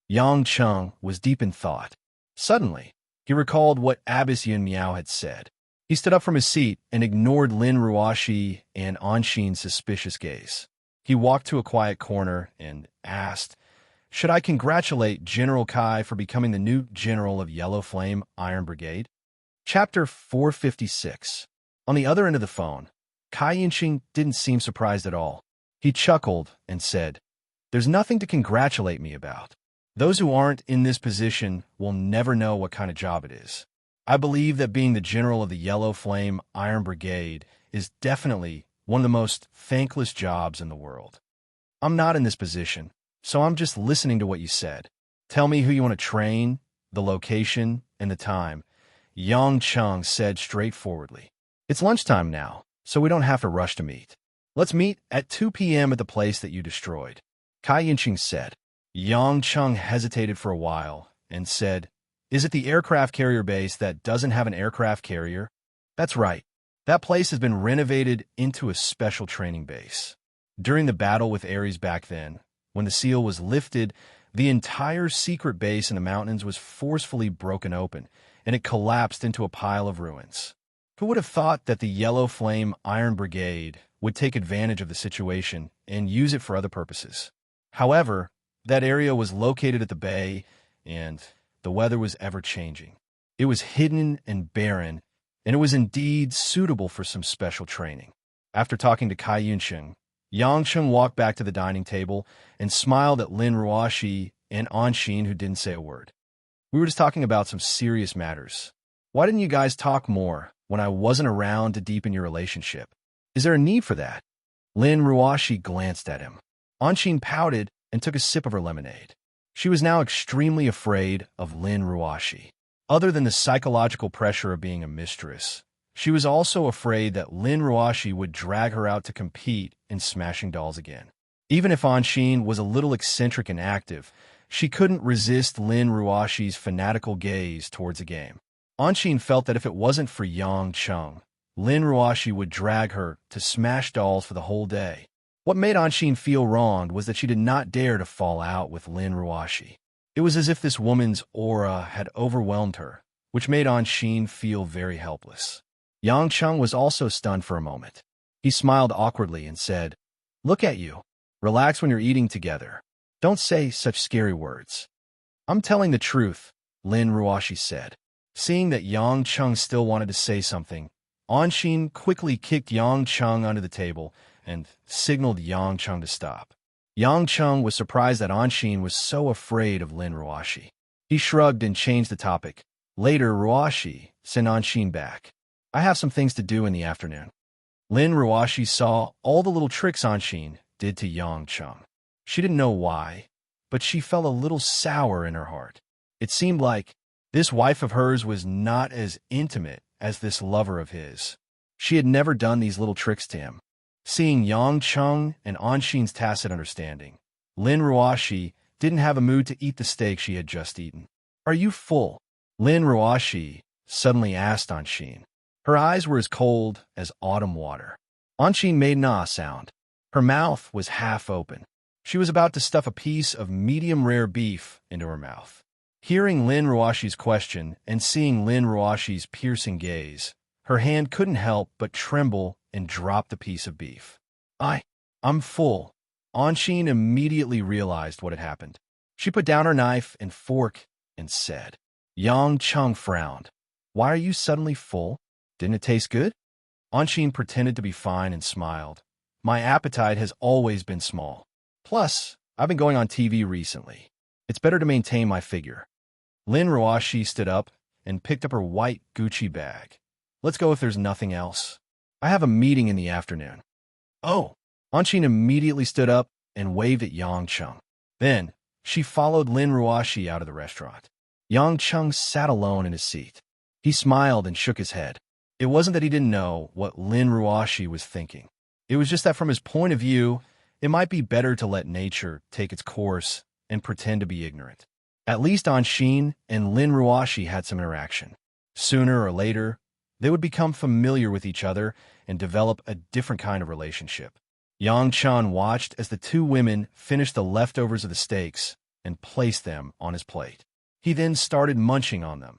Yang Chung was deep in thought. Suddenly, he recalled what Abbess Yun Miao had said. He stood up from his seat and ignored Lin Ruashi and Anshin's suspicious gaze. He walked to a quiet corner and asked, "Should I congratulate General Kai for becoming the new general of Yellow Flame Iron Brigade?" Chapter 456. On the other end of the phone, Kai Yunqing didn't seem surprised at all. He chuckled and said, "There's nothing to congratulate me about. Those who aren't in this position will never know what kind of job it is. I believe that being the general of the Yellow Flame Iron Brigade is definitely one of the most thankless jobs in the world. I'm not in this position, so I'm just listening to what you said. Tell me who you want to train, the location, and the time." Yang Chung said straightforwardly. "It's lunchtime now, so we don't have to rush to meet. Let's meet at 2 p.m. at the place that you destroyed," Kai Yunqing said. Yang Chung hesitated for a while and said, "Is it the aircraft carrier base that doesn't have an aircraft carrier?" "That's right. That place has been renovated into a special training base. During the battle with Ares back then, when the seal was lifted, the entire secret base in the mountains was forcefully broken open, and it collapsed into a pile of ruins. Who would have thought that the Yellow Flame Iron Brigade would take advantage of the situation and use it for other purposes? However, that area was located at the bay, and the weather was ever-changing. It was hidden and barren, and it was indeed suitable for some special training." After talking to Kai Yuncheng, Yang Chung walked back to the dining table and smiled at Lin Ruoxi and Anshin, who didn't say a word. "We were just talking about some serious matters. Why didn't you guys talk more when I wasn't around to deepen your relationship? Is there a need for that?" Lin Ruoxi glanced at him. Anshin pouted and took a sip of her lemonade. She was now extremely afraid of Lin Ruoxi. Other than the psychological pressure of being a mistress, she was also afraid that Lin Ruoxi would drag her out to compete in smashing dolls again. Even if Anshin was a little eccentric and active, she couldn't resist Lin Ruoxi's fanatical gaze towards a game. Anshin felt that if it wasn't for Yang Chung, Lin Ruoxi would drag her to smash dolls for the whole day. What made Anshin feel wronged was that she did not dare to fall out with Lin Ruoxi. It was as if this woman's aura had overwhelmed her, which made Anshin feel very helpless. Yang Chung was also stunned for a moment. He smiled awkwardly and said, "Look at you. Relax when you're eating together. Don't say such scary words." "I'm telling the truth," Lin Ruoxi said. Seeing that Yang Chung still wanted to say something, Anshin quickly kicked Yang Chung under the table and signaled Yang Chung to stop. Yang Chung was surprised that Anshin was so afraid of Lin Ruoxi. He shrugged and changed the topic. Later, Ruoxi sent Anshin back. "I have some things to do in the afternoon." Lin Ruoxi saw all the little tricks Anshin did to Yang Chung. She didn't know why, but she felt a little sour in her heart. It seemed like this wife of hers was not as intimate as this lover of his. She had never done these little tricks to him. Seeing Yang Chung and Anshin's tacit understanding, Lin Ruoxi didn't have a mood to eat the steak she had just eaten. "Are you full?" Lin Ruoxi suddenly asked Anshin. Her eyes were as cold as autumn water. Anshin made an ah sound. Her mouth was half open. She was about to stuff a piece of medium-rare beef into her mouth. Hearing Lin Ruoxi's question and seeing Lin Ruoxi's piercing gaze, her hand couldn't help but tremble and drop the piece of beef. I'm full." Anshin immediately realized what had happened. She put down her knife and fork and said. Yang Chung frowned. "Why are you suddenly full? Didn't it taste good?" Anshin pretended to be fine and smiled. "My appetite has always been small. Plus, I've been going on TV recently. It's better to maintain my figure." Lin Ruoxi stood up and picked up her white Gucci bag. "Let's go if there's nothing else. I have a meeting in the afternoon." "Oh." Anshin immediately stood up and waved at Yang Chung. Then, she followed Lin Ruoxi out of the restaurant. Yang Chung sat alone in his seat. He smiled and shook his head. It wasn't that he didn't know what Lin Ruoxi was thinking. It was just that from his point of view, it might be better to let nature take its course and pretend to be ignorant. At least Anshin and Lin Ruoxi had some interaction. Sooner or later, they would become familiar with each other and develop a different kind of relationship. Yang Chung watched as the two women finished the leftovers of the steaks and placed them on his plate. He then started munching on them.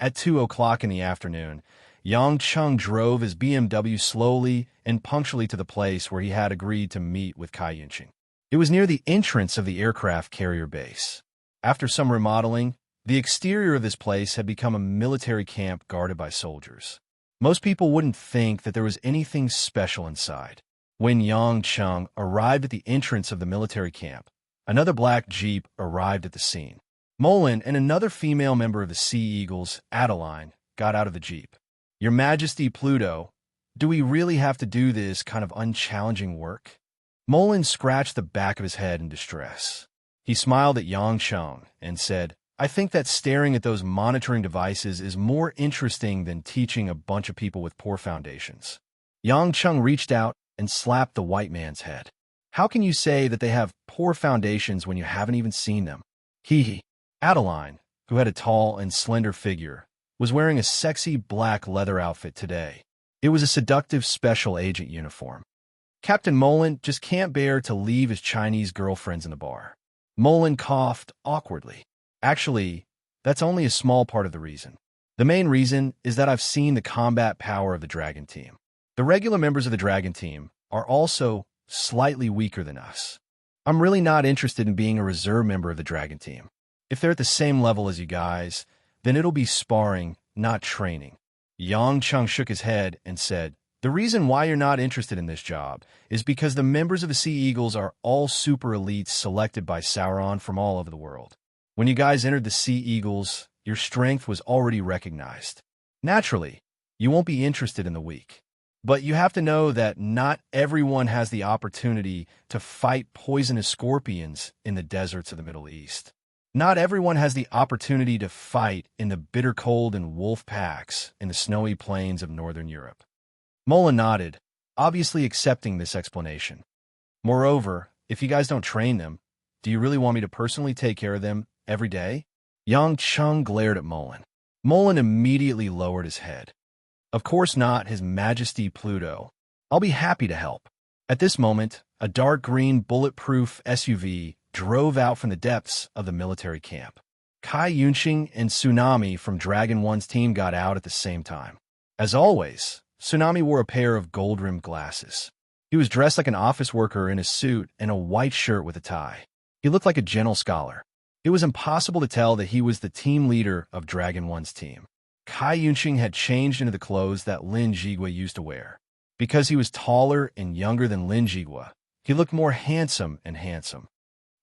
At 2 o'clock in the afternoon, Yang Chung drove his BMW slowly and punctually to the place where he had agreed to meet with Kai Yunqing. It was near the entrance of the aircraft carrier base. After some remodeling, the exterior of this place had become a military camp guarded by soldiers. Most people wouldn't think that there was anything special inside. When Yang Chung arrived at the entrance of the military camp, another black jeep arrived at the scene. Molin and another female member of the Sea Eagles, Adeline, got out of the jeep. "Your Majesty Pluto, do we really have to do this kind of unchallenging work?" Molin scratched the back of his head in distress. He smiled at Yang Chung and said, "I think that staring at those monitoring devices is more interesting than teaching a bunch of people with poor foundations." Yang Chung reached out and slapped the white man's head. How can you say that they have poor foundations when you haven't even seen them? Hee hee. Adeline, who had a tall and slender figure, was wearing a sexy black leather outfit today. It was a seductive special agent uniform. Captain Mullen just can't bear to leave his Chinese girlfriends in the bar. Mullen coughed awkwardly. Actually, that's only a small part of the reason. The main reason is that I've seen the combat power of the Dragon Team. The regular members of the Dragon Team are also slightly weaker than us. I'm really not interested in being a reserve member of the Dragon Team. If they're at the same level as you guys, then it'll be sparring, not training. Yang Chung shook his head and said, the reason why you're not interested in this job is because the members of the Sea Eagles are all super elites selected by Sauron from all over the world. When you guys entered the Sea Eagles, your strength was already recognized. Naturally, you won't be interested in the weak. But you have to know that not everyone has the opportunity to fight poisonous scorpions in the deserts of the Middle East. Not everyone has the opportunity to fight in the bitter cold and wolf packs in the snowy plains of Northern Europe. Mullen nodded, obviously accepting this explanation. Moreover, if you guys don't train them, do you really want me to personally take care of them every day? Yang Chung glared at Mullen. Mullen immediately lowered his head. Of course not, His Majesty Pluto. I'll be happy to help. At this moment, a dark green bulletproof SUV drove out from the depths of the military camp. Kai Yunqing and Tsunami from Dragon One's team got out at the same time. As always, Tsunami wore a pair of gold-rimmed glasses. He was dressed like an office worker in a suit and a white shirt with a tie. He looked like a gentle scholar. It was impossible to tell that he was the team leader of Dragon One's team. Kai Yunqing had changed into the clothes that Lin Jigua used to wear. Because he was taller and younger than Lin Jigua, he looked more handsome and handsome.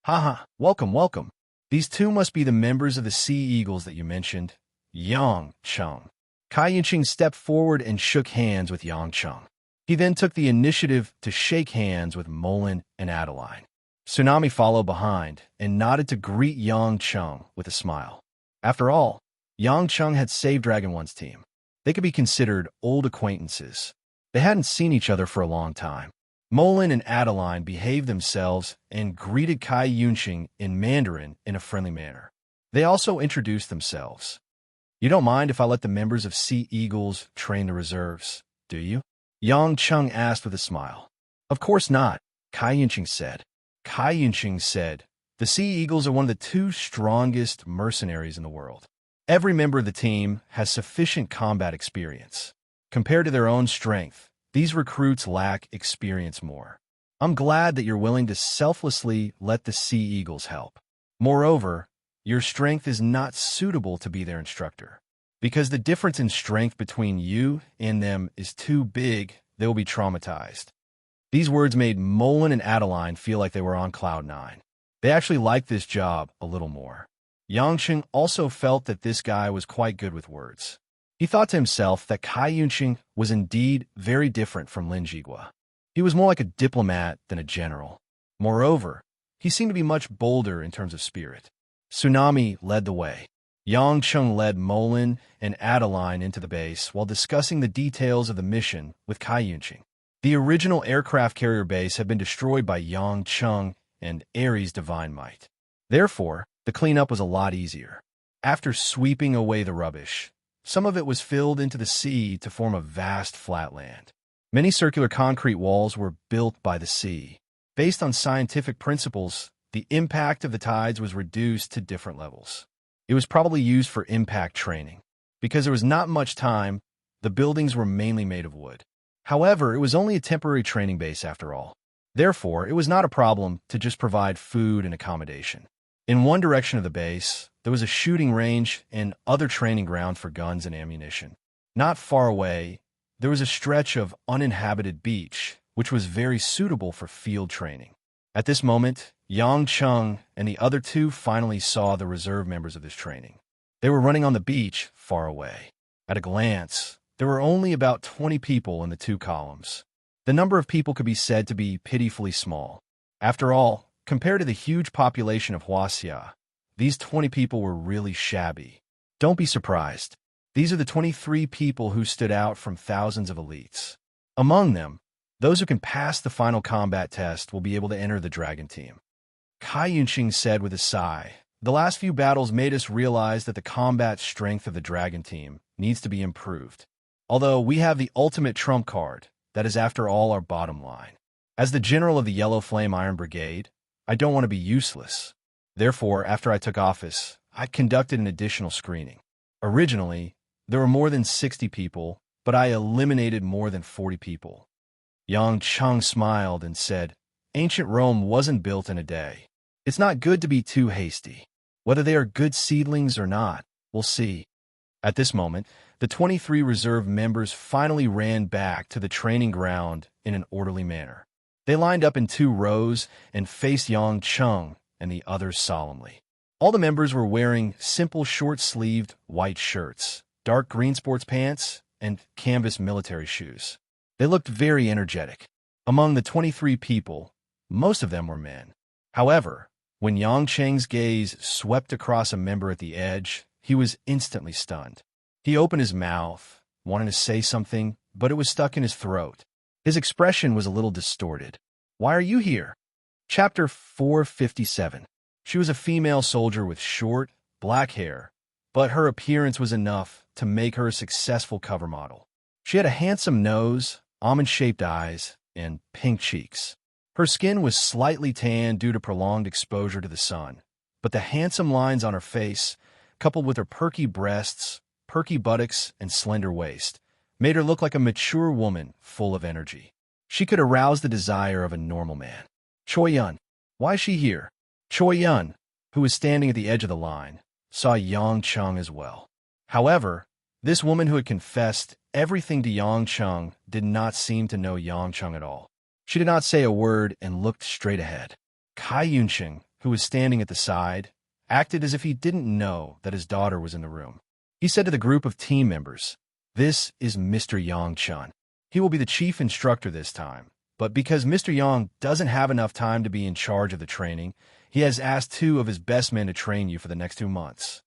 Haha, welcome, welcome. These two must be the members of the Sea Eagles that you mentioned. Yang Chung. Kai Yunqing stepped forward and shook hands with Yang Chung. He then took the initiative to shake hands with Mullen and Adeline. Tsunami followed behind and nodded to greet Yang Chung with a smile. After all, Yang Chung had saved Dragon One's team. They could be considered old acquaintances. They hadn't seen each other for a long time. Mullen and Adeline behaved themselves and greeted Kai Yunqing in Mandarin in a friendly manner. They also introduced themselves. You don't mind if I let the members of Sea Eagles train the reserves, do you? Yang Chung asked with a smile. Of course not, Kai Yunqing said. Kai Yunqing said, the Sea Eagles are one of the two strongest mercenaries in the world. Every member of the team has sufficient combat experience. Compared to their own strength, these recruits lack experience more. I'm glad that you're willing to selflessly let the Sea Eagles help. Moreover, your strength is not suitable to be their instructor. Because the difference in strength between you and them is too big, they will be traumatized. These words made Mullen and Adeline feel like they were on cloud nine. They actually liked this job a little more. Yangqing also felt that this guy was quite good with words. He thought to himself that Kai Yunqing was indeed very different from Lin Jigua. He was more like a diplomat than a general. Moreover, he seemed to be much bolder in terms of spirit. Tsunami led the way. Yang Chung led Mullen and Adeline into the base while discussing the details of the mission with Kai Yunqing. The original aircraft carrier base had been destroyed by Yang Chung and Ares' divine might. Therefore, the cleanup was a lot easier. After sweeping away the rubbish, some of it was filled into the sea to form a vast flat land. Many circular concrete walls were built by the sea. Based on scientific principles, the impact of the tides was reduced to different levels. It was probably used for impact training. Because there was not much time, the buildings were mainly made of wood. However, it was only a temporary training base after all. Therefore, it was not a problem to just provide food and accommodation. In one direction of the base, there was a shooting range and other training ground for guns and ammunition. Not far away, there was a stretch of uninhabited beach, which was very suitable for field training. At this moment, Yang Chung and the other two finally saw the reserve members of this training. They were running on the beach far away. At a glance, there were only about 20 people in the two columns. The number of people could be said to be pitifully small. After all, compared to the huge population of Huaxia, these 20 people were really shabby. Don't be surprised. These are the 23 people who stood out from thousands of elites. Among them, Those who can pass the final combat test will be able to enter the dragon team. Kai Yunqing said with a sigh, "The last few battles made us realize that the combat strength of the dragon team needs to be improved. Although we have the ultimate trump card, that is after all our bottom line. As the general of the Yellow Flame Iron Brigade, I don't want to be useless. Therefore, after I took office, I conducted an additional screening. Originally, there were more than 60 people, but I eliminated more than 40 people." Yang Cheng smiled and said, "Ancient Rome wasn't built in a day. It's not good to be too hasty. Whether they are good seedlings or not, we'll see." At this moment, the 23 reserve members finally ran back to the training ground in an orderly manner. They lined up in 2 rows and faced Yang Cheng and the others solemnly. All the members were wearing simple short-sleeved white shirts, dark green sports pants, and canvas military shoes. They looked very energetic. Among the 23 people, most of them were men. However, when Yang Cheng's gaze swept across a member at the edge, he was instantly stunned. He opened his mouth, wanting to say something, but it was stuck in his throat. His expression was a little distorted. "Why are you here?" Chapter 457. She was a female soldier with short, black hair, but her appearance was enough to make her a successful cover model. She had a handsome nose, almond-shaped eyes, and pink cheeks. Her skin was slightly tanned due to prolonged exposure to the sun, but the handsome lines on her face, coupled with her perky breasts, perky buttocks, and slender waist, made her look like a mature woman full of energy. She could arouse the desire of a normal man. "Choi Yun, why is she here?" Choi Yun, who was standing at the edge of the line, saw Yang Cheng as well. However, this woman who had confessed everything to Yang Cheng did not seem to know Yang Cheng at all. She did not say a word and looked straight ahead. Kai Yunqing, who was standing at the side, acted as if he didn't know that his daughter was in the room. He said to the group of team members, "This is Mr. Yang Cheng. He will be the chief instructor this time, but because Mr. Yang doesn't have enough time to be in charge of the training, he has asked 2 of his best men to train you for the next 2 months."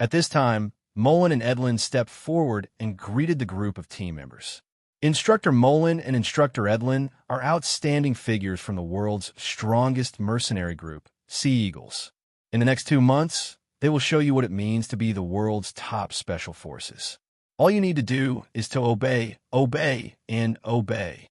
At this time, Mullen and Edlin stepped forward and greeted the group of team members. Instructor Mullen and Instructor Edlin are outstanding figures from the world's strongest mercenary group, Sea Eagles. In the next 2 months, they will show you what it means to be the world's top special forces. All you need to do is to obey, obey, and obey.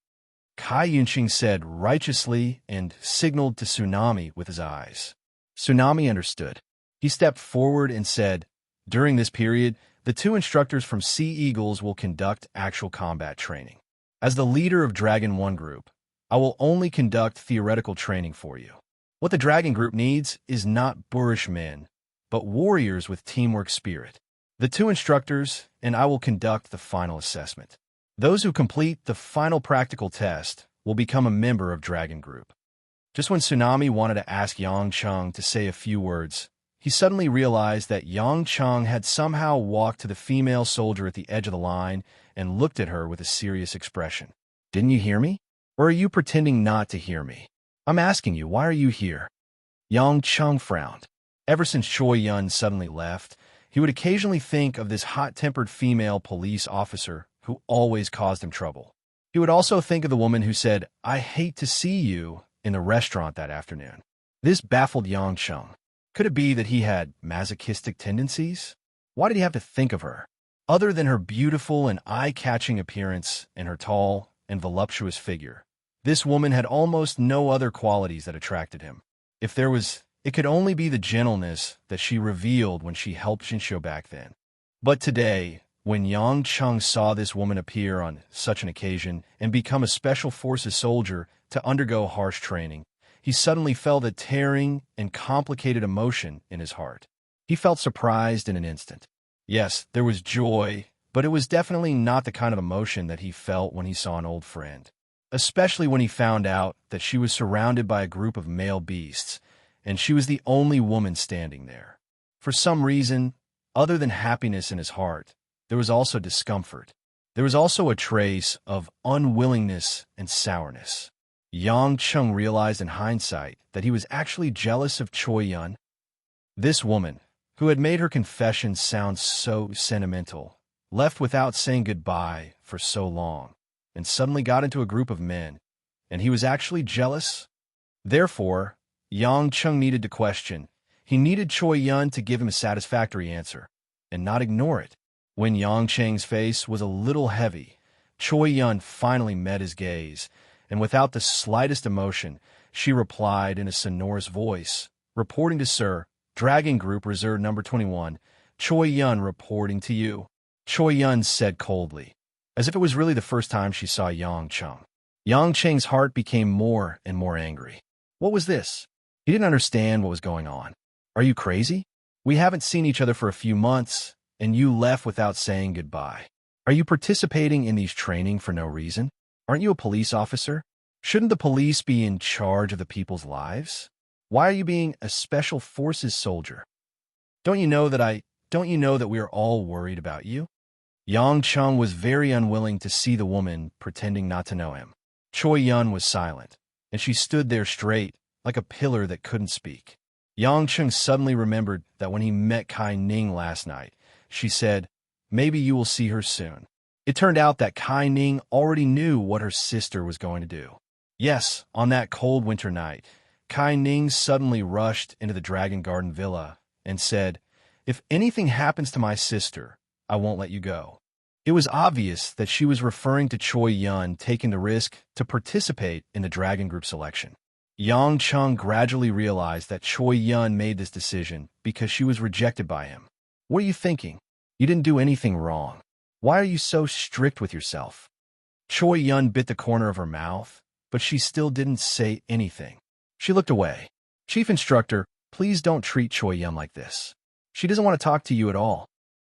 Kai Yunqing said righteously and signaled to Tsunami with his eyes. Tsunami understood. He stepped forward and said, "During this period, the 2 instructors from Sea Eagles will conduct actual combat training. As the leader of Dragon 1 Group, I will only conduct theoretical training for you. What the Dragon Group needs is not boorish men, but warriors with teamwork spirit. The 2 instructors and I will conduct the final assessment. Those who complete the final practical test will become a member of Dragon Group." Just when Tsunami wanted to ask Yang Cheng to say a few words, he suddenly realized that Yang Cheng had somehow walked to the female soldier at the edge of the line and looked at her with a serious expression. "Didn't you hear me? Or are you pretending not to hear me? I'm asking you, why are you here?" Yang Cheng frowned. Ever since Choi Yun suddenly left, he would occasionally think of this hot-tempered female police officer who always caused him trouble. He would also think of the woman who said, "I hate to see you," in the restaurant that afternoon. This baffled Yang Cheng. Could it be that he had masochistic tendencies? Why did he have to think of her? Other than her beautiful and eye-catching appearance and her tall and voluptuous figure, this woman had almost no other qualities that attracted him. If there was, it could only be the gentleness that she revealed when she helped Shinshio back then. But today, when Yang Cheng saw this woman appear on such an occasion and become a Special Forces soldier to undergo harsh training, he suddenly felt a tearing and complicated emotion in his heart. He felt surprised in an instant. Yes, there was joy, but it was definitely not the kind of emotion that he felt when he saw an old friend, especially when he found out that she was surrounded by a group of male beasts, and she was the only woman standing there. For some reason, other than happiness in his heart, there was also discomfort. There was also a trace of unwillingness and sourness. Yang Cheng realized in hindsight that he was actually jealous of Choi Yun. This woman, who had made her confession sound so sentimental, left without saying goodbye for so long. and suddenly got into a group of men, and he was actually jealous? Therefore, Yang Chung needed to question. He needed Choi Yun to give him a satisfactory answer, and not ignore it. When Yang Cheng's face was a little heavy, Choi Yun finally met his gaze, and without the slightest emotion, she replied in a sonorous voice, "Reporting to Sir, Dragon Group Reserve Number 21, Choi Yun reporting to you." Choi Yun said coldly, as if it was really the first time she saw Yang Chung. Yang Cheng's heart became more and more angry. What was this? He didn't understand what was going on. Are you crazy? We haven't seen each other for a few months, and you left without saying goodbye. Are you participating in these training for no reason? Aren't you a police officer? Shouldn't the police be in charge of the people's lives? Why are you being a special forces soldier? Don't you know that we are all worried about you? Yang Chung was very unwilling to see the woman pretending not to know him. Choi Yun was silent, and she stood there straight, like a pillar that couldn't speak. Yang Chung suddenly remembered that when he met Kai Ning last night, she said, "Maybe you will see her soon." It turned out that Kai Ning already knew what her sister was going to do. Yes, on that cold winter night, Kai Ning suddenly rushed into the Dragon Garden Villa and said, "If anything happens to my sister, I won't let you go." It was obvious that she was referring to Choi Yun taking the risk to participate in the Dragon Group selection. Yang Chung gradually realized that Choi Yun made this decision because she was rejected by him. What are you thinking? You didn't do anything wrong. Why are you so strict with yourself? Choi Yun bit the corner of her mouth, but she still didn't say anything. She looked away. "Chief Instructor, please don't treat Choi Yun like this. She doesn't want to talk to you at all."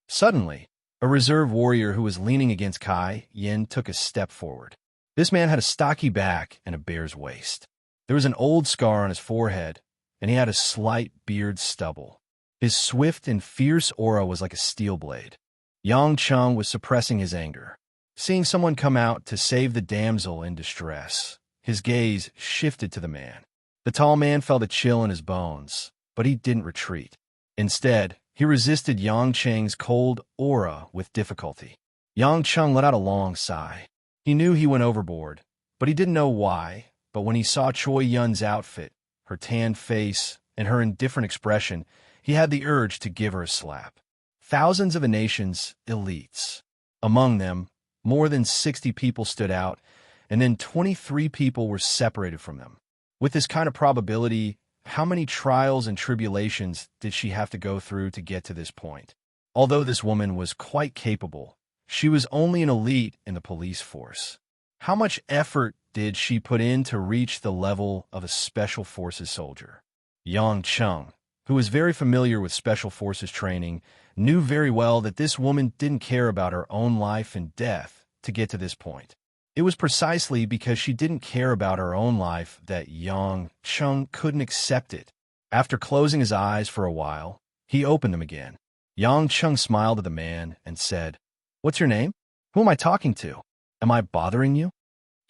Suddenly, a reserve warrior who was leaning against Kai Yin took a step forward. This man had a stocky back and a bear's waist. There was an old scar on his forehead, and he had a slight beard stubble. His swift and fierce aura was like a steel blade. Yang Chung was suppressing his anger. Seeing someone come out to save the damsel in distress, his gaze shifted to the man. The tall man felt a chill in his bones, but he didn't retreat. Instead, he resisted Yang Cheng's cold aura with difficulty. Yang Chung let out a long sigh. He knew he went overboard, but he didn't know why. But when he saw Choi Yun's outfit, her tanned face, and her indifferent expression, he had the urge to give her a slap. Thousands of the nation's elites. Among them, more than 60 people stood out, and then 23 people were separated from them. With this kind of probability, how many trials and tribulations did she have to go through to get to this point? Although this woman was quite capable, she was only an elite in the police force. How much effort did she put in to reach the level of a special forces soldier? Yang Chung, who was very familiar with special forces training, knew very well that this woman didn't care about her own life and death to get to this point. It was precisely because she didn't care about her own life that Yang Chung couldn't accept it. After closing his eyes for a while, he opened them again. Yang Chung smiled at the man and said, "What's your name? Who am I talking to? Am I bothering you?"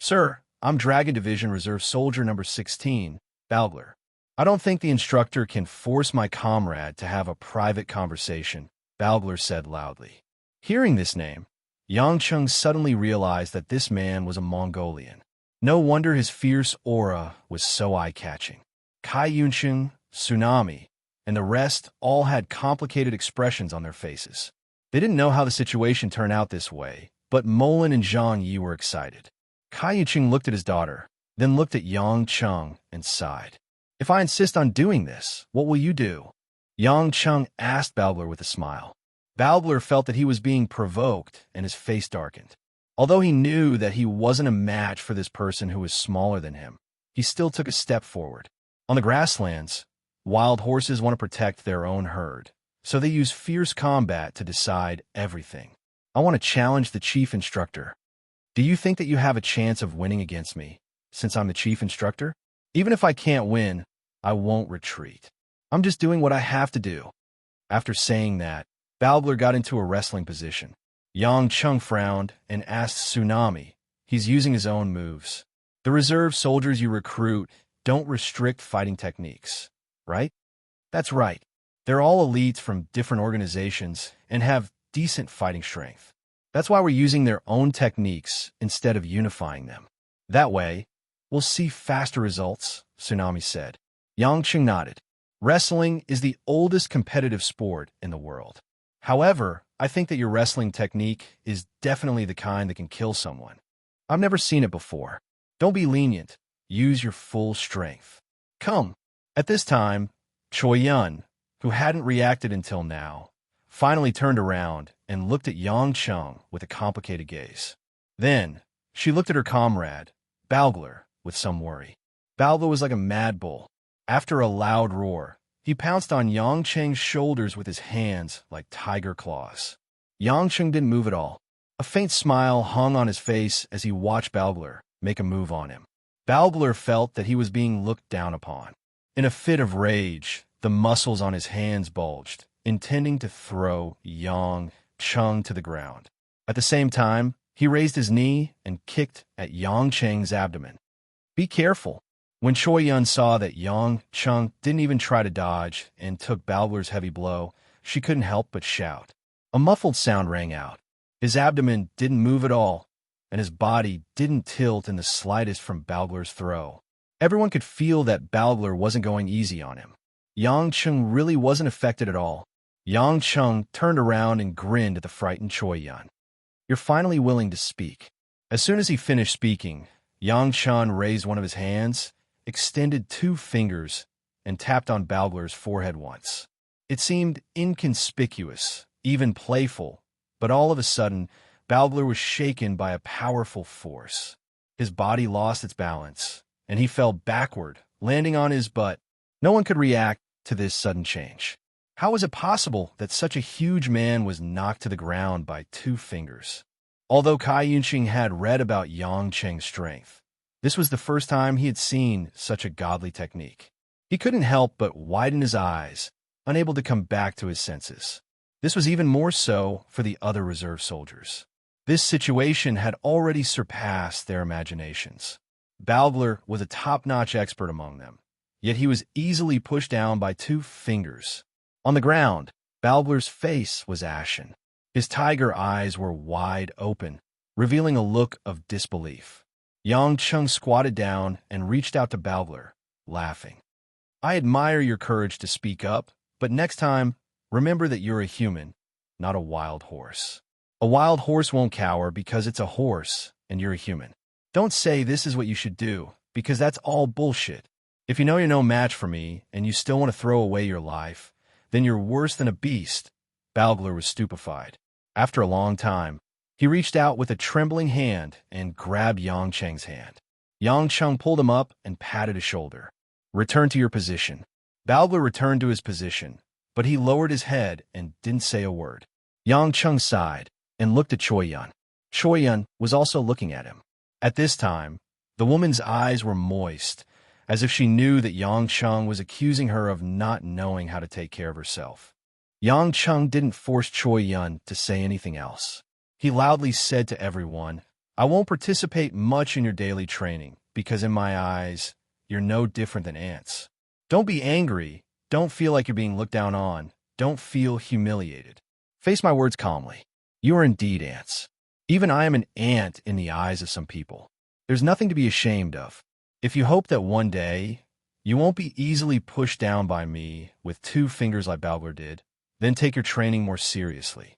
"Sir, I'm Dragon Division Reserve Soldier number 16, Balgler. I don't think the instructor can force my comrade to have a private conversation," Balgler said loudly. Hearing this name, Yang Chung suddenly realized that this man was a Mongolian. No wonder his fierce aura was so eye-catching. Kai Yuncheng, Tsunami, and the rest all had complicated expressions on their faces. They didn't know how the situation turned out this way, but Molin and Zhang Yi were excited. Kai Yuncheng looked at his daughter, then looked at Yang Chung and sighed. "If I insist on doing this, what will you do?" Yang Chung asked Balgler with a smile. Balgler felt that he was being provoked, and his face darkened. Although he knew that he wasn't a match for this person who was smaller than him, he still took a step forward. On the grasslands, wild horses want to protect their own herd, so they use fierce combat to decide everything. "I want to challenge the chief instructor. Do you think that you have a chance of winning against me, since I'm the chief instructor? Even if I can't win, I won't retreat. I'm just doing what I have to do." After saying that, Balgler got into a wrestling position. Yang Chung frowned and asked Tsunami. He's using his own moves. "The reserve soldiers you recruit don't restrict fighting techniques, right?" "That's right. They're all elites from different organizations and have decent fighting strength. That's why we're using their own techniques instead of unifying them. That way, we'll see faster results, Tsunami said. Yangcheng nodded. Wrestling is the oldest competitive sport in the world. However, I think that your wrestling technique is definitely the kind that can kill someone. I've never seen it before. Don't be lenient. Use your full strength. Come. At this time, Choi Yun, who hadn't reacted until now, finally turned around and looked at Yang Chung with a complicated gaze. Then, she looked at her comrade, Balgler, with some worry. Balgler was like a mad bull. After a loud roar, he pounced on Yang Cheng's shoulders with his hands like tiger claws. Yang Cheng didn't move at all. A faint smile hung on his face as he watched Balgler make a move on him. Balgler felt that he was being looked down upon. In a fit of rage, the muscles on his hands bulged, intending to throw Yang Cheng to the ground. At the same time, he raised his knee and kicked at Yang Cheng's abdomen. Be careful. When Choi Yun saw that Yang Cheng didn't even try to dodge and took Balgler's heavy blow, she couldn't help but shout. A muffled sound rang out. His abdomen didn't move at all, and his body didn't tilt in the slightest from Balgler's throw. Everyone could feel that Balgler wasn't going easy on him. Yang Cheng really wasn't affected at all. Yang Cheng turned around and grinned at the frightened Choi Yun. You're finally willing to speak. As soon as he finished speaking, Yang Cheng raised one of his hands, extended 2 fingers, and tapped on Balgler's forehead once. It seemed inconspicuous, even playful, but all of a sudden, Balgler was shaken by a powerful force. His body lost its balance, and he fell backward, landing on his butt. No one could react to this sudden change. How was it possible that such a huge man was knocked to the ground by 2 fingers? Although Kai Yunqing had read about Yang Cheng's strength, this was the first time he had seen such a godly technique. He couldn't help but widen his eyes, unable to come back to his senses. This was even more so for the other reserve soldiers. This situation had already surpassed their imaginations. Balgler was a top-notch expert among them, yet he was easily pushed down by 2 fingers. On the ground, Balgler's face was ashen. His tiger eyes were wide open, revealing a look of disbelief. Yang Cheng squatted down and reached out to Balgler, laughing. I admire your courage to speak up, but next time, remember that you're a human, not a wild horse. A wild horse won't cower because it's a horse and you're a human. Don't say this is what you should do, because that's all bullshit. If you know you're no match for me and you still want to throw away your life, then you're worse than a beast. Balgler was stupefied. After a long time, he reached out with a trembling hand and grabbed Yang Cheng's hand. Yang Cheng pulled him up and patted his shoulder. Return to your position. Balgler returned to his position, but he lowered his head and didn't say a word. Yang Cheng sighed and looked at Choi Yun. Choi Yun was also looking at him. At this time, the woman's eyes were moist, as if she knew that Yang Cheng was accusing her of not knowing how to take care of herself. Yang Cheng didn't force Choi Yun to say anything else. He loudly said to everyone, I won't participate much in your daily training, because in my eyes, you're no different than ants. Don't be angry. Don't feel like you're being looked down on. Don't feel humiliated. Face my words calmly. You are indeed ants. Even I am an ant in the eyes of some people. There's nothing to be ashamed of. If you hope that one day you won't be easily pushed down by me with 2 fingers like Balgler did, then take your training more seriously.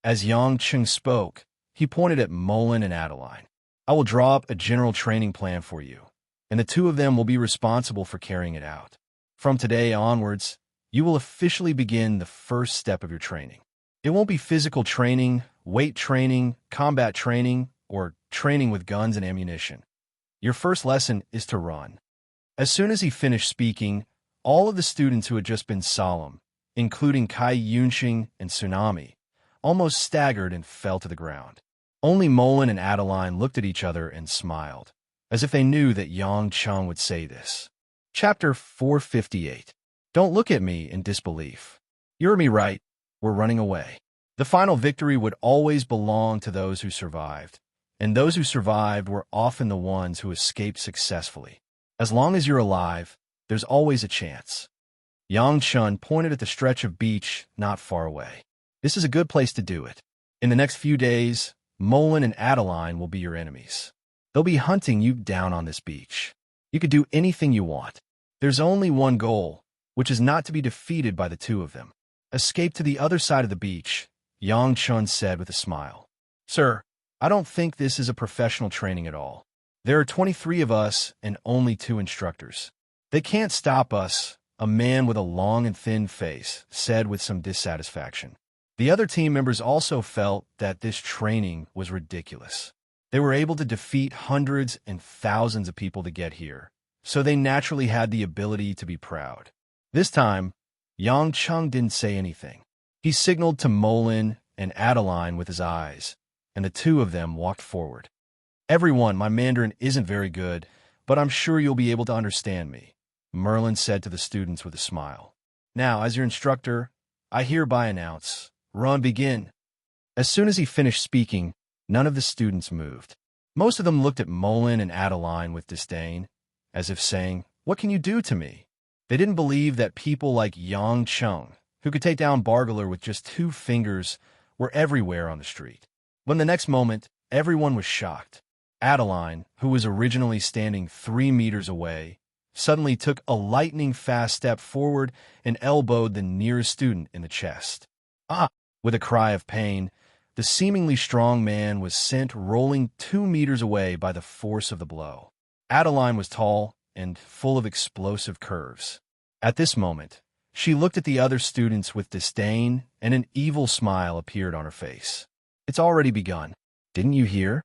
As Yang Cheng spoke, he pointed at Molin and Adeline. I will draw up a general training plan for you, and the 2 of them will be responsible for carrying it out. From today onwards, you will officially begin the first step of your training. It won't be physical training, weight training, combat training, or training with guns and ammunition. Your first lesson is to run. As soon as he finished speaking, all of the students who had just been solemn, including Kai Yunqing and Tsunami, almost staggered and fell to the ground. Only Molin and Adeline looked at each other and smiled, as if they knew that Yang Cheng would say this. Chapter 458. Don't look at me in disbelief. You heard me right. We're running away. The final victory would always belong to those who survived, and those who survived were often the ones who escaped successfully. As long as you're alive, there's always a chance. Yang Cheng pointed at the stretch of beach not far away. This is a good place to do it. In the next few days, Molin and Adeline will be your enemies. They'll be hunting you down on this beach. You could do anything you want. There's only one goal, which is not to be defeated by the two of them. Escape to the other side of the beach, Yang Chun said with a smile. Sir, I don't think this is a professional training at all. There are 23 of us and only 2 instructors. They can't stop us, a man with a long and thin face said with some dissatisfaction. The other team members also felt that this training was ridiculous. They were able to defeat hundreds and thousands of people to get here, so they naturally had the ability to be proud. This time, Yang Chung didn't say anything. He signaled to Molin and Adeline with his eyes, and the two of them walked forward. Everyone, my Mandarin isn't very good, but I'm sure you'll be able to understand me, Merlin said to the students with a smile. Now, as your instructor, I hereby announce, run begin. As soon as he finished speaking, none of the students moved. Most of them looked at Molin and Adeline with disdain, as if saying, what can you do to me? They didn't believe that people like Yang Chung, who could take down Bargler with just 2 fingers, were everywhere on the street. But in the next moment, everyone was shocked. Adeline, who was originally standing 3 meters away, suddenly took a lightning-fast step forward and elbowed the nearest student in the chest. Ah! With a cry of pain, the seemingly strong man was sent rolling 2 meters away by the force of the blow. Adeline was tall and full of explosive curves. At this moment, she looked at the other students with disdain, and an evil smile appeared on her face. It's already begun. Didn't you hear?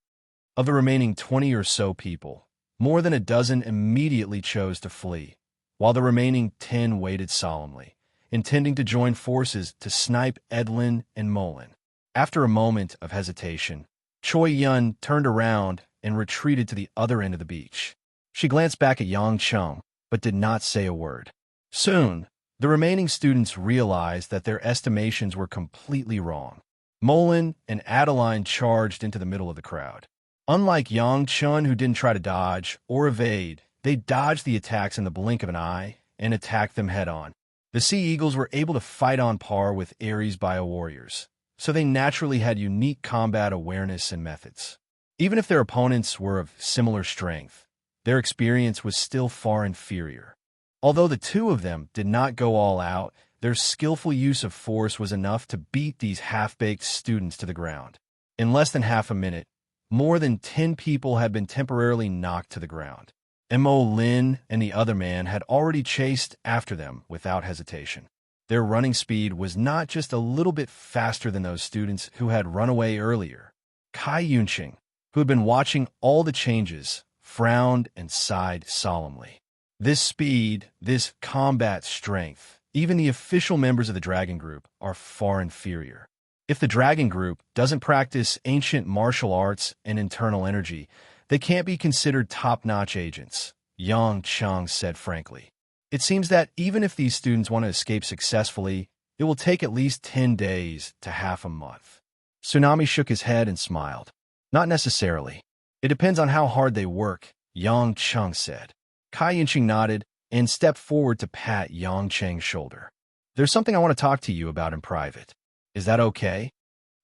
Of the remaining 20 or so people, more than a dozen immediately chose to flee, while the remaining 10 waited solemnly, intending to join forces to snipe Edlin and Molin. After a moment of hesitation, Choi Yun turned around and retreated to the other end of the beach. She glanced back at Yang Chung, but did not say a word. Soon, the remaining students realized that their estimations were completely wrong. Molin and Adeline charged into the middle of the crowd. Unlike Yang Chun, who didn't try to dodge or evade, they dodged the attacks in the blink of an eye and attacked them head-on. The Sea Eagles were able to fight on par with Ares Bio Warriors, so they naturally had unique combat awareness and methods. Even if their opponents were of similar strength, their experience was still far inferior. Although the two of them did not go all out, their skillful use of force was enough to beat these half-baked students to the ground. In less than half a minute, more than 10 people had been temporarily knocked to the ground. Mo Lin and the other man had already chased after them without hesitation. Their running speed was not just a little bit faster than those students who had run away earlier. Kai Yunqing, who had been watching all the changes, frowned and sighed solemnly. This speed, this combat strength, even the official members of the Dragon Group are far inferior. If the Dragon Group doesn't practice ancient martial arts and internal energy, they can't be considered top-notch agents, Yang Chung said frankly. It seems that even if these students want to escape successfully, it will take at least 10 days to half a month. Tsunami shook his head and smiled. Not necessarily. It depends on how hard they work, Yang Chung said. Kai Yinqing nodded and stepped forward to pat Yang Cheng's shoulder. There's something I want to talk to you about in private. Is that okay?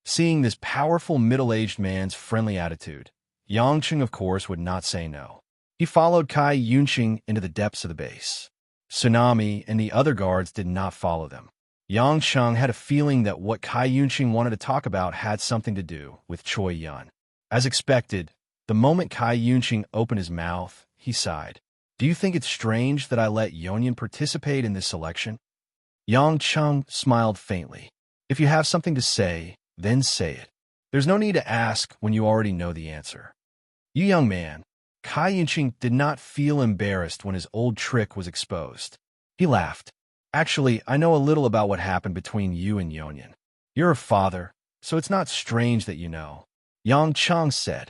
Seeing this powerful middle-aged man's friendly attitude, Yang Cheng, of course, would not say no. He followed Kai Yunqing into the depths of the base. Tsunami and the other guards did not follow them. Yang Cheng had a feeling that what Kai Yunqing wanted to talk about had something to do with Choi Yun. As expected, the moment Kai Yunqing opened his mouth, he sighed. Do you think it's strange that I let Yonyan participate in this selection? Yang Cheng smiled faintly. If you have something to say, then say it. There's no need to ask when you already know the answer. You young man, Kai Yunqing did not feel embarrassed when his old trick was exposed. He laughed. Actually, I know a little about what happened between you and Yonyan. You're a father, so it's not strange that you know. Yang Cheng said.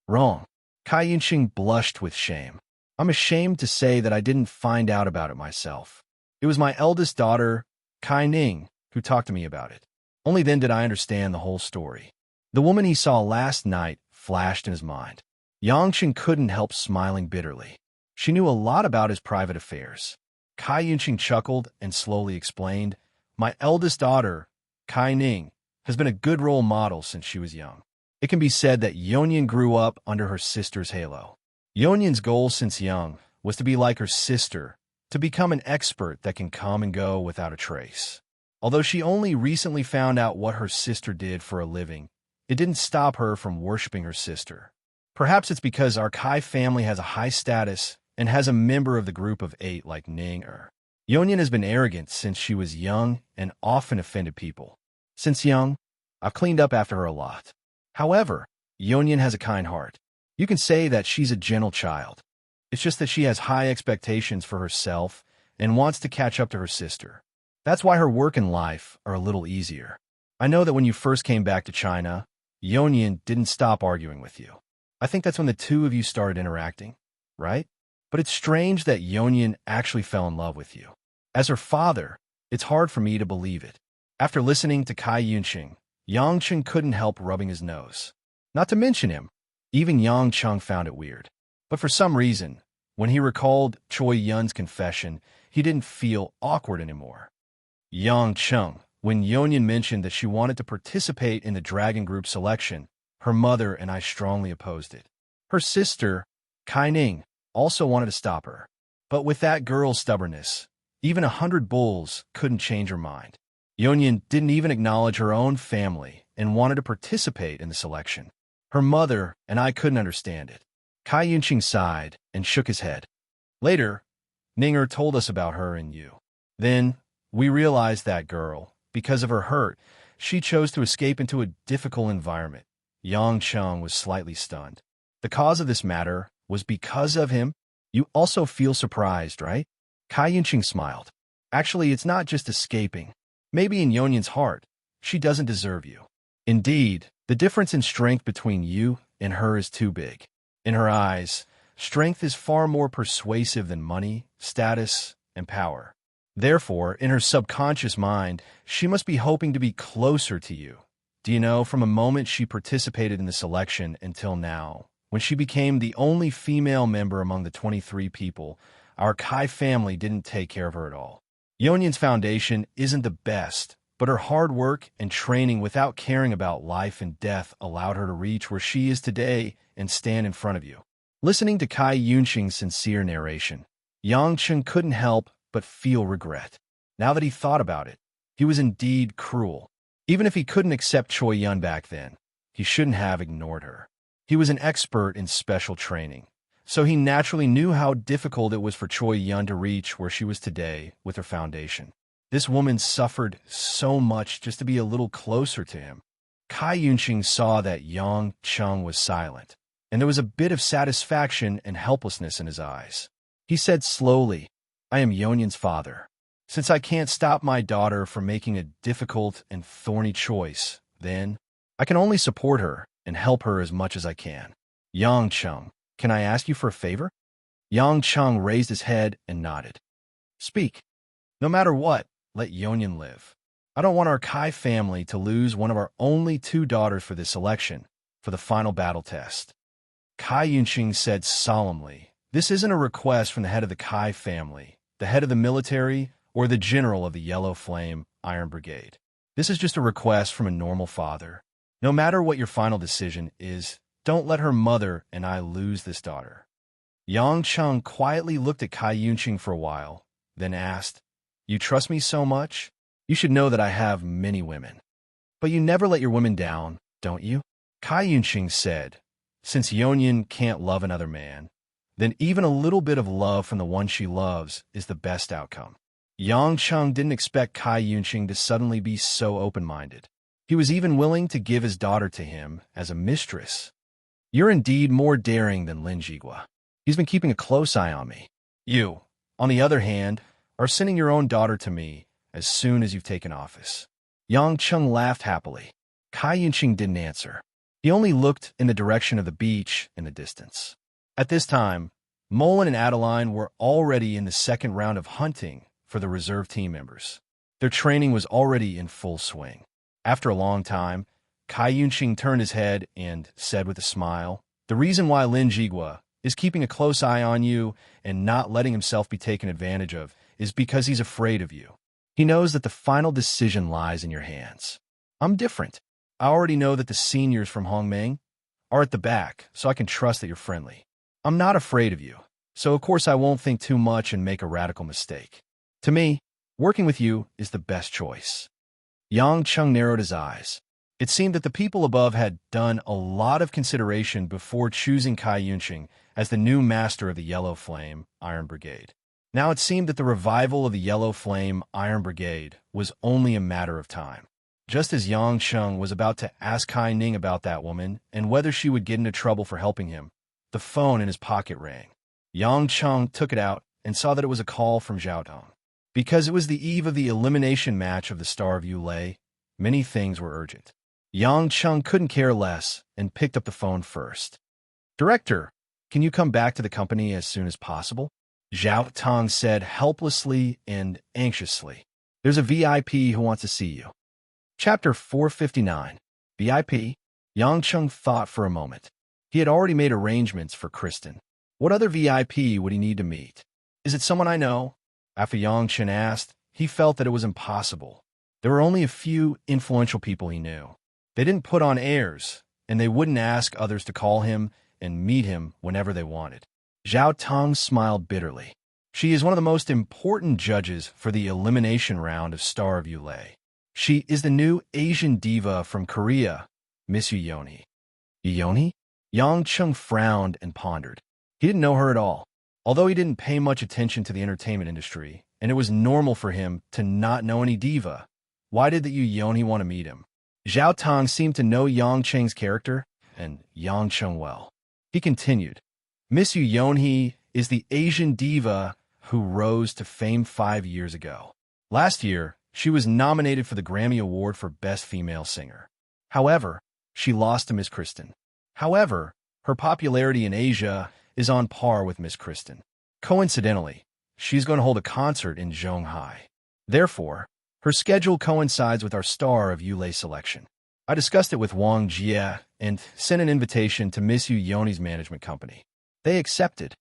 Wrong. Kai Yunqing blushed with shame. I'm ashamed to say that I didn't find out about it myself. It was my eldest daughter, Kai Ning, who talked to me about it. Only then did I understand the whole story. The woman he saw last night flashed in his mind. Yang Qing couldn't help smiling bitterly. She knew a lot about his private affairs. Kai Yunqing chuckled and slowly explained, My eldest daughter, Kai Ning, has been a good role model since she was young. It can be said that Yeonyeon grew up under her sister's halo. Yeonyeon's goal since young was to be like her sister, to become an expert that can come and go without a trace. Although she only recently found out what her sister did for a living, it didn't stop her from worshiping her sister. Perhaps it's because our Kai family has a high status and has a member of the group of 8 like Ning-er. Yeonyeon has been arrogant since she was young and often offended people. Since young, I've cleaned up after her a lot. However, Yeonyeon has a kind heart. You can say that she's a gentle child. It's just that she has high expectations for herself and wants to catch up to her sister. That's why her work and life are a little easier. I know that when you first came back to China, Yeonyeon didn't stop arguing with you. I think that's when the two of you started interacting, right? But it's strange that Yeonyeon actually fell in love with you. As her father, it's hard for me to believe it. After listening to Kai Yunqing, Yang Cheng couldn't help rubbing his nose. Not to mention him, even Yang Cheng found it weird. But for some reason, when he recalled Choi Yun's confession, he didn't feel awkward anymore. Yang Cheng, when Yeonyeon mentioned that she wanted to participate in the Dragon Group selection, her mother and I strongly opposed it. Her sister, Kai Ning, also wanted to stop her. But with that girl's stubbornness, even 100 bulls couldn't change her mind. Yeonyeon didn't even acknowledge her own family and wanted to participate in the selection. Her mother and I couldn't understand it. Kai Yunqing sighed and shook his head. Later, Ninger told us about her and you. Then, we realized that girl, because of her hurt, she chose to escape into a difficult environment. Yang Cheng was slightly stunned. The cause of this matter was because of him? You also feel surprised, right? Kai Yunqing smiled. Actually, it's not just escaping. Maybe in Yeonyeon's heart, she doesn't deserve you. Indeed, the difference in strength between you and her is too big. In her eyes, strength is far more persuasive than money, status, and power. Therefore, in her subconscious mind, she must be hoping to be closer to you. Do you know, from a moment she participated in the selection until now, when she became the only female member among the 23 people, our Kai family didn't take care of her at all. Yeonyeon's foundation isn't the best, but her hard work and training without caring about life and death allowed her to reach where she is today and stand in front of you. Listening to Kai Yunqing's sincere narration, Yang Cheng couldn't help but feel regret. Now that he thought about it, he was indeed cruel. Even if he couldn't accept Choi Yun back then, he shouldn't have ignored her. He was an expert in special training, so he naturally knew how difficult it was for Choi Yun to reach where she was today with her foundation. This woman suffered so much just to be a little closer to him. Kai Yunqing saw that Yang Cheng was silent, and there was a bit of satisfaction and helplessness in his eyes. He said slowly, I am Yeonyeon's father. Since I can't stop my daughter from making a difficult and thorny choice, then I can only support her and help her as much as I can. Yang Cheng, can I ask you for a favor? Yang Cheng raised his head and nodded. Speak. No matter what, let Yeonyeon live. I don't want our Kai family to lose one of our only 2 daughters for this selection, for the final battle test. Kai Yunqing said solemnly, this isn't a request from the head of the Kai family, the head of the military, or the general of the Yellow Flame Iron Brigade. This is just a request from a normal father. No matter what your final decision is, don't let her mother and I lose this daughter. Yang Cheng quietly looked at Kai Yunqing for a while, then asked, you trust me so much? You should know that I have many women. But you never let your women down, don't you? Kai Yunqing said, since Yeonyeon can't love another man, then even a little bit of love from the one she loves is the best outcome. Yang Cheng didn't expect Kai Yunqing to suddenly be so open-minded. He was even willing to give his daughter to him as a mistress. You're indeed more daring than Lin Jigua. He's been keeping a close eye on me. You, on the other hand, are sending your own daughter to me as soon as you've taken office. Yang Cheng laughed happily. Kai Yunqing didn't answer. He only looked in the direction of the beach in the distance. At this time, Mullen and Adeline were already in the second round of hunting for the reserve team members. Their training was already in full swing. After a long time, Kai Yunqing turned his head and said with a smile, the reason why Lin Jigua is keeping a close eye on you and not letting himself be taken advantage of is because he's afraid of you. He knows that the final decision lies in your hands. I'm different. I already know that the seniors from Hongmeng are at the back, so I can trust that you're friendly. I'm not afraid of you, so of course I won't think too much and make a radical mistake. To me, working with you is the best choice. Yang Chung narrowed his eyes. It seemed that the people above had done a lot of consideration before choosing Kai Yunqing as the new master of the Yellow Flame Iron Brigade. Now it seemed that the revival of the Yellow Flame Iron Brigade was only a matter of time. Just as Yang Chung was about to ask Kai Ning about that woman and whether she would get into trouble for helping him, the phone in his pocket rang. Yang Chung took it out and saw that it was a call from Zhao Dong. Because it was the eve of the elimination match of the Star of Yulei, many things were urgent. Yang Chung couldn't care less and picked up the phone first. "Director, can you come back to the company as soon as possible?" Zhao Tong said helplessly and anxiously. "There's a VIP who wants to see you." Chapter 459. VIP? Yang Chung thought for a moment. He had already made arrangements for Kristen. What other VIP would he need to meet? Is it someone I know? After Yang Chen asked, he felt that it was impossible. There were only a few influential people he knew. They didn't put on airs, and they wouldn't ask others to call him and meet him whenever they wanted. Zhao Tong smiled bitterly. She is one of the most important judges for the elimination round of Star of Yulei. She is the new Asian diva from Korea, Miss Yoni. Yoni? Yang Chung frowned and pondered. He didn't know her at all. Although he didn't pay much attention to the entertainment industry, and it was normal for him to not know any diva, why did the Yoni want to meet him? Zhao Tong seemed to know Yang Cheng's character and Yang Chung well. He continued, Miss Yonhee is the Asian diva who rose to fame 5 years ago. Last year, she was nominated for the Grammy Award for Best Female Singer. However, she lost to Miss Kristen. However, her popularity in Asia is on par with Miss Kristen. Coincidentally, she's going to hold a concert in Zhonghai. Therefore, her schedule coincides with our Star of Yulei selection. I discussed it with Wang Jie and sent an invitation to Miss Yoni's management company. They accepted.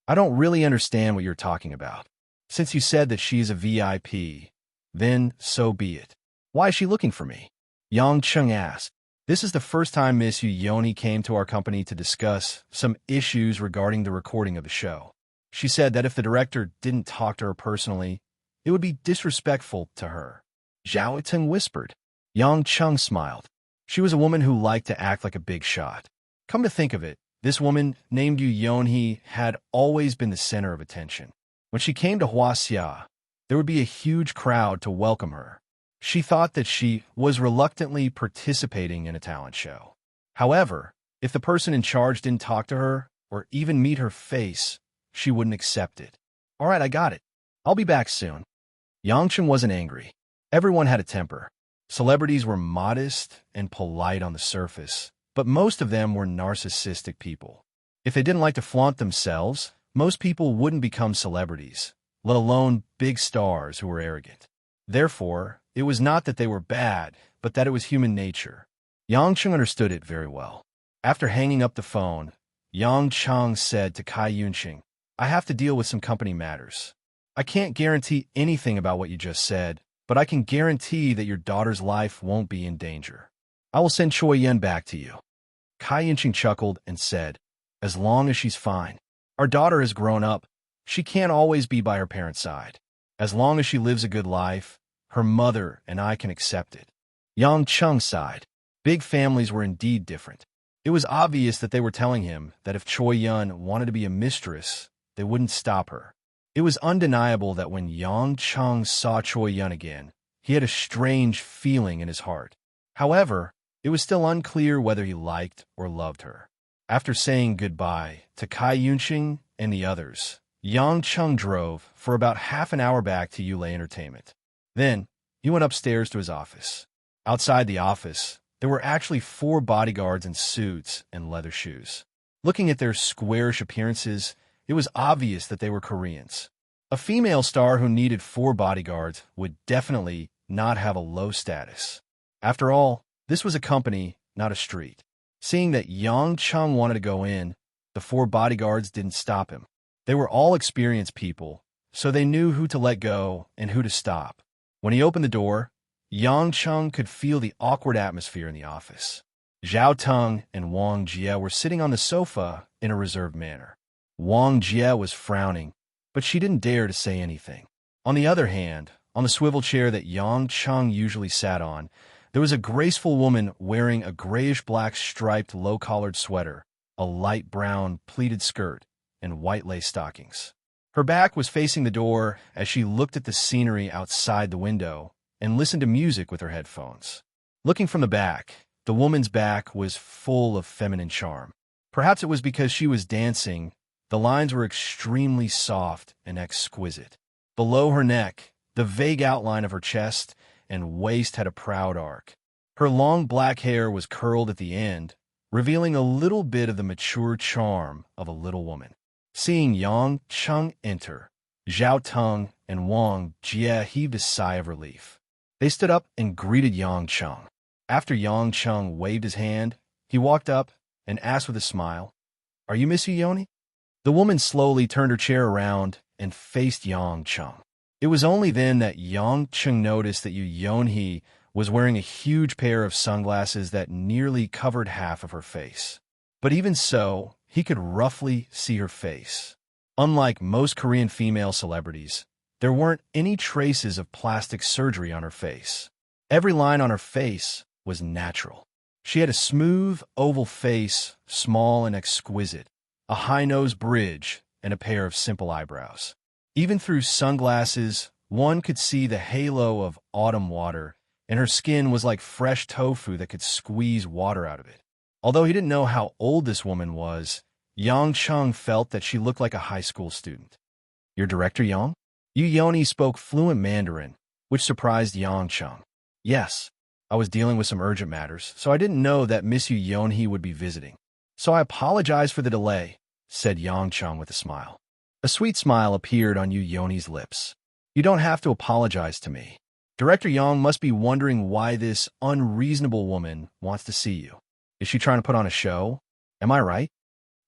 I don't really understand what you're talking about. Since you said that she's a VIP, then so be it. Why is she looking for me? Yang Chung asked. This is the first time Miss Yoni came to our company to discuss some issues regarding the recording of the show. She said that if the director didn't talk to her personally, it would be disrespectful to her. Zhao Teng whispered. Yang Chung smiled. She was a woman who liked to act like a big shot. Come to think of it, this woman, named Yu Yonhee, had always been the center of attention. When she came to Huaxia, there would be a huge crowd to welcome her. She thought that she was reluctantly participating in a talent show. However, if the person in charge didn't talk to her or even meet her face, she wouldn't accept it. All right, I got it. I'll be back soon. Yang Chen wasn't angry. Everyone had a temper. Celebrities were modest and polite on the surface, but most of them were narcissistic people. If they didn't like to flaunt themselves, most people wouldn't become celebrities, let alone big stars who were arrogant. Therefore, it was not that they were bad, but that it was human nature. Yang Chung understood it very well. After hanging up the phone, Yang Chung said to Kai Yunqing, I have to deal with some company matters. I can't guarantee anything about what you just said, but I can guarantee that your daughter's life won't be in danger. I will send Choi Yen back to you. Kai Yunqing chuckled and said, as long as she's fine. Our daughter has grown up. She can't always be by her parents' side. As long as she lives a good life, her mother and I can accept it. Yang Chung sighed. Big families were indeed different. It was obvious that they were telling him that if Choi Yun wanted to be a mistress, they wouldn't stop her. It was undeniable that when Yang Chung saw Choi Yun again, he had a strange feeling in his heart. However, it was still unclear whether he liked or loved her. After saying goodbye to Kai Yunqing and the others, Yang Chung drove for about half an hour back to Yulei Entertainment. Then, he went upstairs to his office. Outside the office, there were actually 4 bodyguards in suits and leather shoes. Looking at their squarish appearances, it was obvious that they were Koreans. A female star who needed 4 bodyguards would definitely not have a low status. After all, this was a company, not a street. Seeing that Yang Chung wanted to go in, the 4 bodyguards didn't stop him. They were all experienced people, so they knew who to let go and who to stop. When he opened the door, Yang Cheng could feel the awkward atmosphere in the office. Zhao Teng and Wang Jie were sitting on the sofa in a reserved manner. Wang Jie was frowning, but she didn't dare to say anything. On the other hand, on the swivel chair that Yang Cheng usually sat on, there was a graceful woman wearing a grayish-black striped low-collared sweater, a light brown pleated skirt, and white lace stockings. Her back was facing the door as she looked at the scenery outside the window and listened to music with her headphones. Looking from the back, the woman's back was full of feminine charm. Perhaps it was because she was dancing. The lines were extremely soft and exquisite. Below her neck, the vague outline of her chest and waist had a proud arc. Her long black hair was curled at the end, revealing a little bit of the mature charm of a little woman. Seeing Yang Cheng enter, Zhao Teng and Wang Jie heaved a sigh of relief. They stood up and greeted Yang Cheng. After Yang Cheng waved his hand, he walked up and asked with a smile, "Are you Miss Yoni?" The woman slowly turned her chair around and faced Yang Cheng. It was only then that Yang Cheng noticed that Yu Yonhee was wearing a huge pair of sunglasses that nearly covered half of her face. But even so, he could roughly see her face. Unlike most Korean female celebrities, there weren't any traces of plastic surgery on her face. Every line on her face was natural. She had a smooth, oval face, small and exquisite, a high nose bridge, and a pair of simple eyebrows. Even through sunglasses, one could see the halo of autumn water, and her skin was like fresh tofu that could squeeze water out of it. Although he didn't know how old this woman was, Yang Cheng felt that she looked like a high school student. "Your director, Yang?" Yu Yoni spoke fluent Mandarin, which surprised Yang Cheng. "Yes, I was dealing with some urgent matters, so I didn't know that Miss Yu Yonhee would be visiting. So I apologize for the delay," said Yang Cheng with a smile. A sweet smile appeared on Yu Yoni's lips. "You don't have to apologize to me. Director Yang must be wondering why this unreasonable woman wants to see you. Is she trying to put on a show? Am I right?"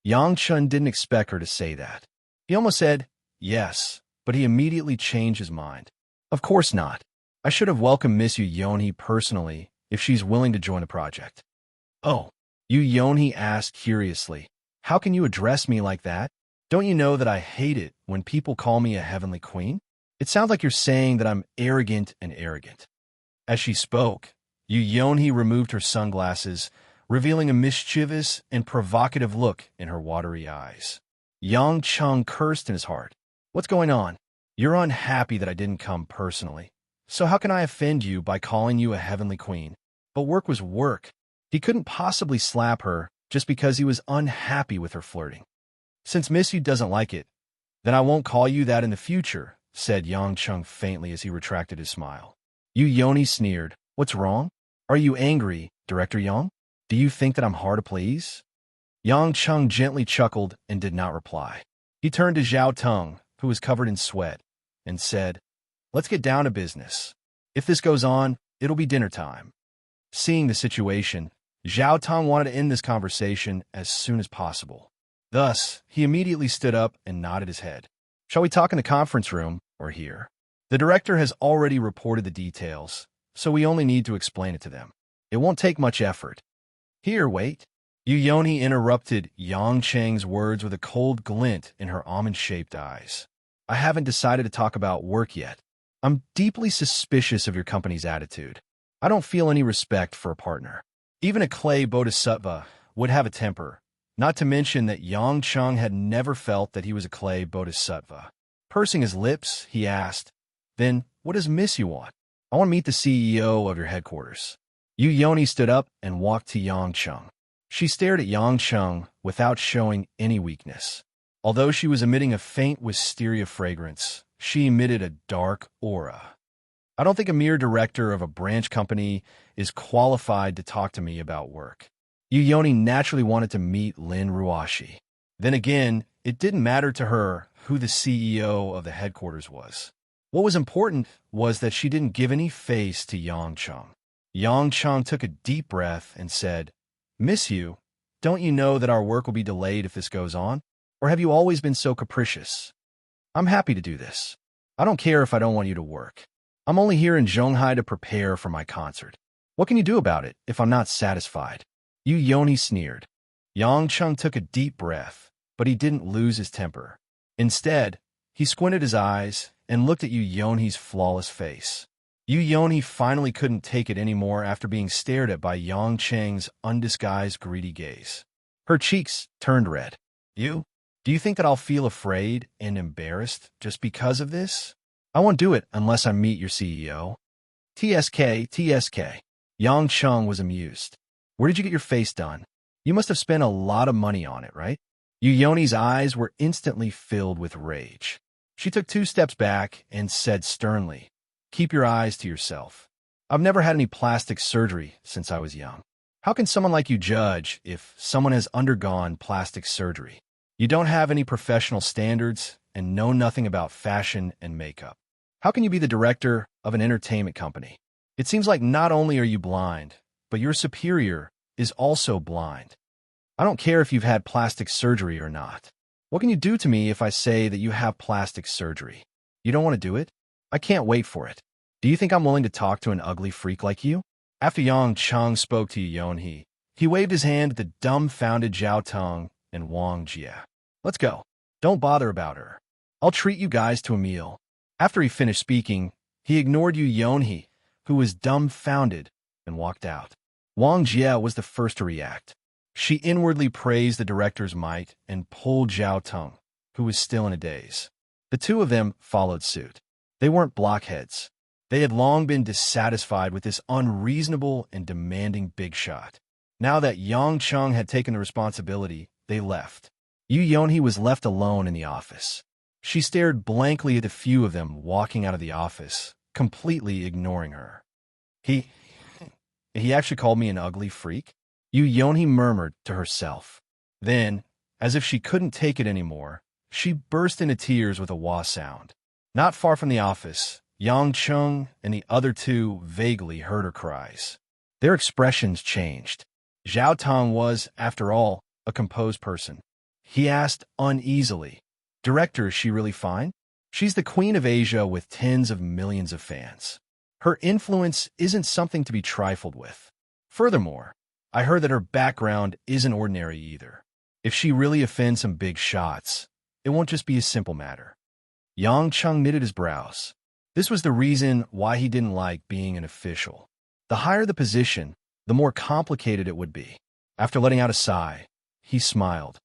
Yang Cheng didn't expect her to say that. He almost said, "Yes," but he immediately changed his mind. "Of course not. I should have welcomed Miss Yu Yonhee personally if she's willing to join the project." "Oh," Yu Yonhee asked curiously, "how can you address me like that? Don't you know that I hate it when people call me a heavenly queen? It sounds like you're saying that I'm arrogant and arrogant." As she spoke, Yu Yonhee removed her sunglasses, revealing a mischievous and provocative look in her watery eyes. Yang Cheng cursed in his heart. "What's going on? You're unhappy that I didn't come personally. So how can I offend you by calling you a heavenly queen?" But work was work. He couldn't possibly slap her just because he was unhappy with her flirting. "Since Miss Yu doesn't like it, then I won't call you that in the future," said Yang Cheng faintly as he retracted his smile. Yu Yoni sneered. "What's wrong? Are you angry, Director Yang? Do you think that I'm hard to please?" Yang Cheng gently chuckled and did not reply. He turned to Zhao Teng, who was covered in sweat, and said, "Let's get down to business. If this goes on, it'll be dinner time." Seeing the situation, Zhao Teng wanted to end this conversation as soon as possible. Thus, he immediately stood up and nodded his head. "Shall we talk in the conference room or here? The director has already reported the details, so we only need to explain it to them. It won't take much effort." "Here, wait." Yu Yonhee interrupted Yang Cheng's words with a cold glint in her almond-shaped eyes. "I haven't decided to talk about work yet. I'm deeply suspicious of your company's attitude. I don't feel any respect for a partner. Even a clay bodhisattva would have a temper, not to mention that Yang Cheng had never felt that he was a clay bodhisattva." Pursing his lips, he asked, "Then what does Miss Yu want?" "I want to meet the CEO of your headquarters." Yu Yoni stood up and walked to Yang Cheng. She stared at Yang Cheng without showing any weakness. Although she was emitting a faint wisteria fragrance, she emitted a dark aura. "I don't think a mere director of a branch company is qualified to talk to me about work." Yu Yoni naturally wanted to meet Lin Ruashi. Then again, it didn't matter to her who the CEO of the headquarters was. What was important was that she didn't give any face to Yang Cheng. Yang Cheng took a deep breath and said, "Miss Yu, don't you know that our work will be delayed if this goes on? Or have you always been so capricious? I'm happy to do this. I don't care if I don't want you to work." I'm only here in Zhonghai to prepare for my concert. What can you do about it if I'm not satisfied? Yu Yonhi sneered. Yang Chung took a deep breath, but he didn't lose his temper. Instead, he squinted his eyes and looked at Yu Yonhi's flawless face. Yu Yonhi finally couldn't take it anymore after being stared at by Yang Cheng's undisguised greedy gaze. Her cheeks turned red. Do you think that I'll feel afraid and embarrassed just because of this? I won't do it unless I meet your CEO. TSK. Yang Chung was amused. Where did you get your face done? You must have spent a lot of money on it, right? Yu Yoni's eyes were instantly filled with rage. She took 2 steps back and said sternly, "Keep your eyes to yourself. I've never had any plastic surgery since I was young. How can someone like you judge if someone has undergone plastic surgery? You don't have any professional standards and know nothing about fashion and makeup. How can you be the director of an entertainment company? It seems like not only are you blind, but your superior is also blind. I don't care if you've had plastic surgery or not. What can you do to me if I say that you have plastic surgery? You don't want to do it? I can't wait for it. Do you think I'm willing to talk to an ugly freak like you?" After Yang Chung spoke to Yu Yonhi, he waved his hand at the dumbfounded Zhao Tong and Wang Jie. "Let's go. Don't bother about her. I'll treat you guys to a meal." After he finished speaking, he ignored Yu Yonhi, who was dumbfounded, and walked out. Wang Jie was the first to react. She inwardly praised the director's might and pulled Zhao Tong, who was still in a daze. The two of them followed suit. They weren't blockheads. They had long been dissatisfied with this unreasonable and demanding big shot. Now that Yang Chung had taken the responsibility, they left. Yu Yonhi was left alone in the office. She stared blankly at the few of them walking out of the office, completely ignoring her. He actually called me an ugly freak? Yu Yonhi murmured to herself. Then, as if she couldn't take it anymore, she burst into tears with a wah sound. Not far from the office, Yang Chung and the other two vaguely heard her cries. Their expressions changed. Zhao Tong was, after all, a composed person. He asked uneasily, "Director, is she really fine? She's the queen of Asia with tens of millions of fans. Her influence isn't something to be trifled with. Furthermore, I heard that her background isn't ordinary either. If she really offends some big shots, it won't just be a simple matter." Yang Chung knitted his brows. This was the reason why he didn't like being an official. The higher the position, the more complicated it would be. After letting out a sigh, he smiled.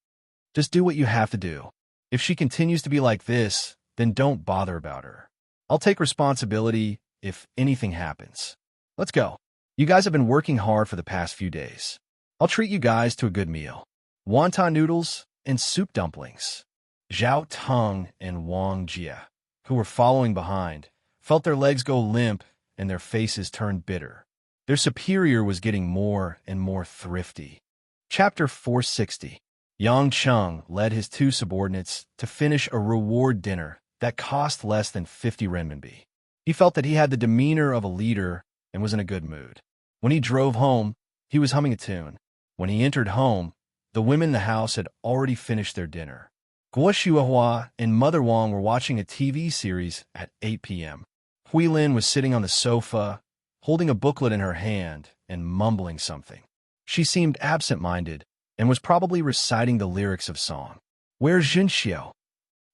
"Just do what you have to do. If she continues to be like this, then don't bother about her. I'll take responsibility if anything happens. Let's go. You guys have been working hard for the past few days. I'll treat you guys to a good meal. Wonton noodles and soup dumplings." Zhao Tong and Wang Jie, who were following behind, felt their legs go limp and their faces turn bitter. Their superior was getting more and more thrifty. Chapter 460. Yang Chung led his 2 subordinates to finish a reward dinner that cost less than 50 renminbi. He felt that he had the demeanor of a leader and was in a good mood. When he drove home, he was humming a tune. When he entered home, the women in the house had already finished their dinner. Guo Shuahua and Mother Wang were watching a TV series at 8 p.m. Hui Lin was sitting on the sofa, holding a booklet in her hand and mumbling something. She seemed absent-minded and was probably reciting the lyrics of song. "Where's Jinxiu?"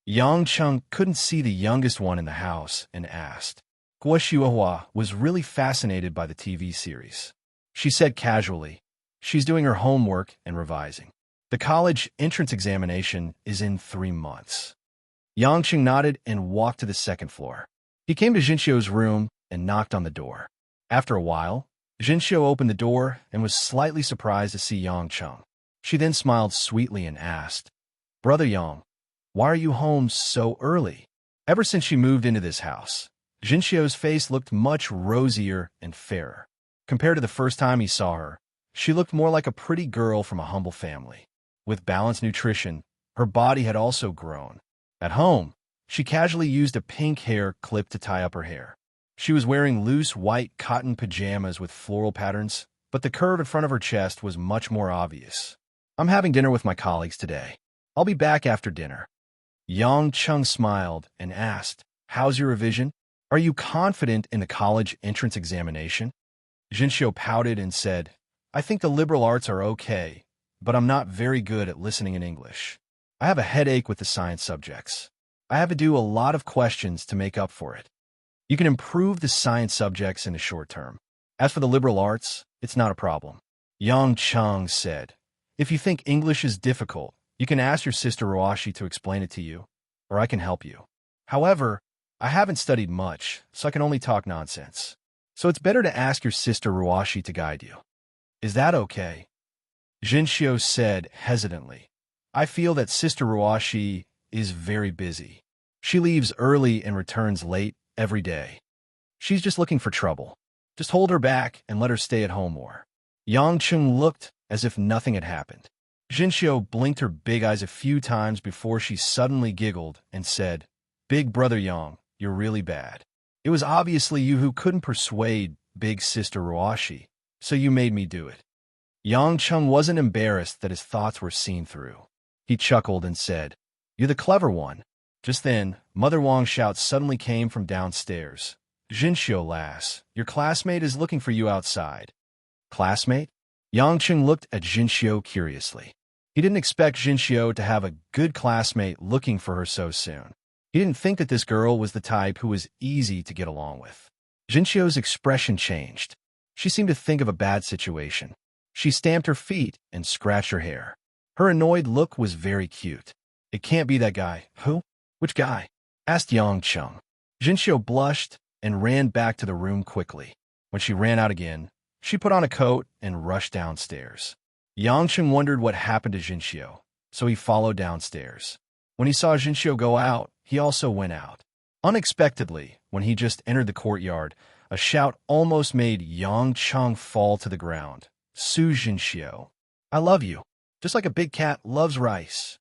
Yang Chung couldn't see the youngest one in the house and asked. Guo Shuahua was really fascinated by the TV series. She said casually, "She's doing her homework and revising. The college entrance examination is in 3 months." Yang Chung nodded and walked to the 2nd floor. He came to Jinxiu's room and knocked on the door. After a while, Jinxiu opened the door and was slightly surprised to see Yang Chung. She then smiled sweetly and asked, "Brother Yang, why are you home so early?" Ever since she moved into this house, Jinxiu's face looked much rosier and fairer. Compared to the first time he saw her, she looked more like a pretty girl from a humble family. With balanced nutrition, her body had also grown. At home, she casually used a pink hair clip to tie up her hair. She was wearing loose white cotton pajamas with floral patterns, but the curve in front of her chest was much more obvious. "I'm having dinner with my colleagues today. I'll be back after dinner." Yang Chung smiled and asked, "How's your revision? Are you confident in the college entrance examination? Jinxiu pouted and said, I think the liberal arts are okay, but I'm not very good at listening in English. I have a headache with the science subjects. I have to do a lot of questions to make up for it. You can improve the science subjects in the short term. As for the liberal arts, it's not a problem. Yang Cheng said, if you think English is difficult, you can ask your sister Roashi to explain it to you, or I can help you. However, I haven't studied much, so I can only talk nonsense. So it's better to ask your sister Roashi to guide you. Is that okay? Jinxiu said hesitantly. I feel that Sister Roashi is very busy. She leaves early and returns late every day. She's just looking for trouble. Just hold her back and let her stay at home more. Yang Chung looked as if nothing had happened. Jinxiu blinked her big eyes a few times before she suddenly giggled and said, Big brother Yang, you're really bad. It was obviously you who couldn't persuade big sister Roashi, so you made me do it. Yang Chung wasn't embarrassed that his thoughts were seen through. He chuckled and said, You're the clever one. Just then, Mother Wang's shout suddenly came from downstairs. Jinxiu lass, your classmate is looking for you outside. Classmate? Yang Chung looked at Jinxiu curiously. He didn't expect Jinxiu to have a good classmate looking for her so soon. He didn't think that this girl was the type who was easy to get along with. Jinxiu's expression changed. She seemed to think of a bad situation. She stamped her feet and scratched her hair. Her annoyed look was very cute. It can't be that guy. Who? Which guy? Asked Yang Chung. Jinxiu blushed and ran back to the room quickly. When she ran out again, she put on a coat and rushed downstairs. Yang Chung wondered what happened to Jinxiu, so he followed downstairs. When he saw Jinxiu go out, he also went out. Unexpectedly, when he just entered the courtyard, a shout almost made Yang Chung fall to the ground. Su Jinxiu, I love you, just like a big cat loves rice.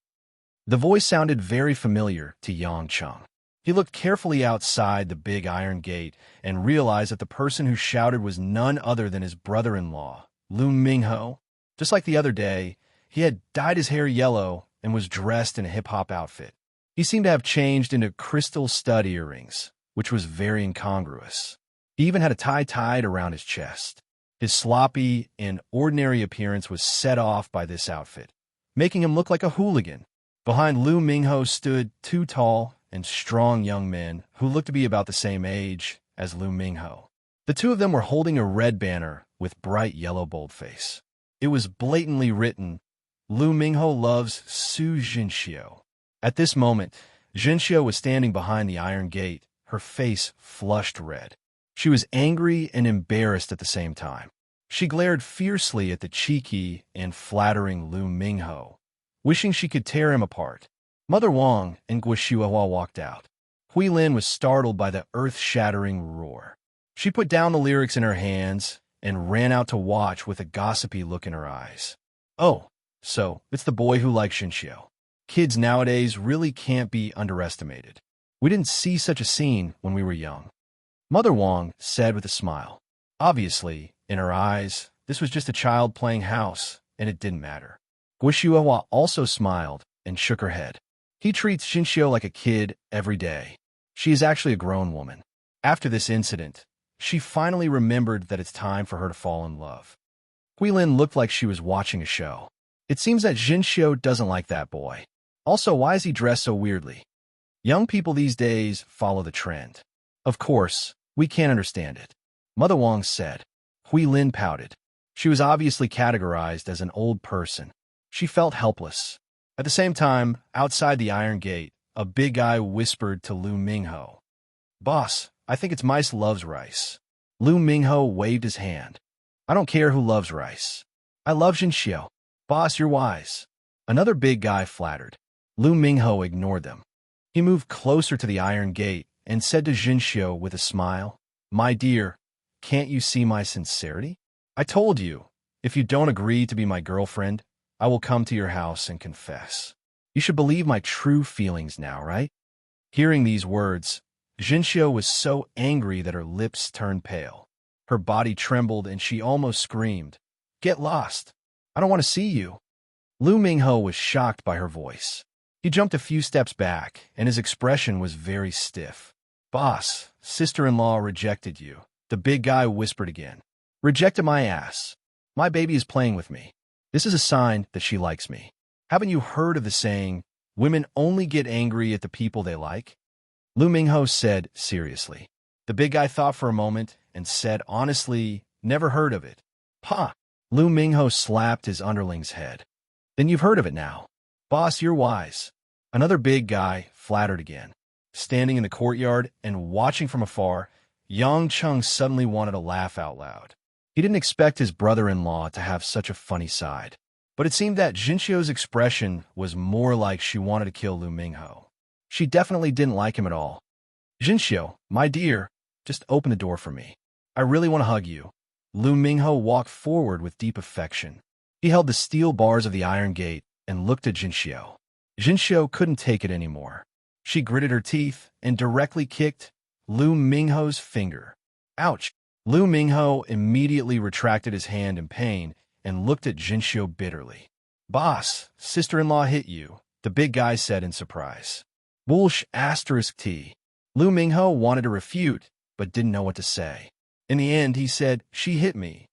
The voice sounded very familiar to Yang Chung. He looked carefully outside the big iron gate and realized that the person who shouted was none other than his brother-in-law, Lu Mingho. Just like the other day, he had dyed his hair yellow and was dressed in a hip-hop outfit. He seemed to have changed into crystal stud earrings, which was very incongruous. He even had a tie tied around his chest. His sloppy and ordinary appearance was set off by this outfit, making him look like a hooligan. Behind Lu Mingho stood two tall and strong young men who looked to be about the same age as Lu Mingho. The two of them were holding a red banner with bright yellow boldface. It was blatantly written, Lu Mingho loves Su Jinxiu. At this moment, Jinxiu was standing behind the iron gate, her face flushed red. She was angry and embarrassed at the same time. She glared fiercely at the cheeky and flattering Lu Mingho, wishing she could tear him apart. Mother Wang and Guishuahua walked out. Hui Lin was startled by the earth-shattering roar. She put down the lyrics in her hands and ran out to watch with a gossipy look in her eyes. Oh, so it's the boy who likes Jinxiu. Kids nowadays really can't be underestimated. We didn't see such a scene when we were young. Mother Wang said with a smile. Obviously, in her eyes, this was just a child playing house, and it didn't matter. Guishuahua also smiled and shook her head. He treats Jinxiu like a kid every day. She is actually a grown woman. After this incident, she finally remembered that it's time for her to fall in love. Huilin looked like she was watching a show. It seems that Jinxiu doesn't like that boy. Also, why is he dressed so weirdly? Young people these days follow the trend. Of course, we can't understand it. Mother Wang said. Huilin pouted. She was obviously categorized as an old person. She felt helpless. At the same time, outside the iron gate, a big guy whispered to Lu Mingho. Boss, I think it's mice loves rice. Lu Mingho waved his hand. I don't care who loves rice. I love Jinxiu. Boss, you're wise. Another big guy flattered. Lu Mingho ignored them. He moved closer to the iron gate and said to Jinxiu with a smile, My dear, can't you see my sincerity? I told you, if you don't agree to be my girlfriend, I will come to your house and confess. You should believe my true feelings now, right? Hearing these words, Jinxiu was so angry that her lips turned pale. Her body trembled and she almost screamed, Get lost! I don't want to see you. Lu Mingho was shocked by her voice. He jumped a few steps back, and his expression was very stiff. Boss, sister-in-law rejected you. The big guy whispered again. Rejected my ass. My baby is playing with me. This is a sign that she likes me. Haven't you heard of the saying, women only get angry at the people they like? Lu Mingho said seriously. The big guy thought for a moment and said honestly, never heard of it. Ha! Lu Mingho slapped his underling's head. Then you've heard of it now. Boss, you're wise. Another big guy flattered again. Standing in the courtyard and watching from afar, Yang Chung suddenly wanted to laugh out loud. He didn't expect his brother-in-law to have such a funny side. But it seemed that Jinxiu's expression was more like she wanted to kill Lu Mingho. She definitely didn't like him at all. Jinxiu, my dear, just open the door for me. I really want to hug you. Lu Mingho walked forward with deep affection. He held the steel bars of the iron gate and looked at Jinxiu. Jinxiu couldn't take it anymore. She gritted her teeth and directly kicked Lu Mingho's finger. Ouch! Lu Mingho immediately retracted his hand in pain and looked at Jinxiu bitterly. Boss, sister-in-law hit you, the big guy said in surprise. Bullsh asterisk T. Lu Mingho wanted to refute, but didn't know what to say. In the end, he said, she hit me.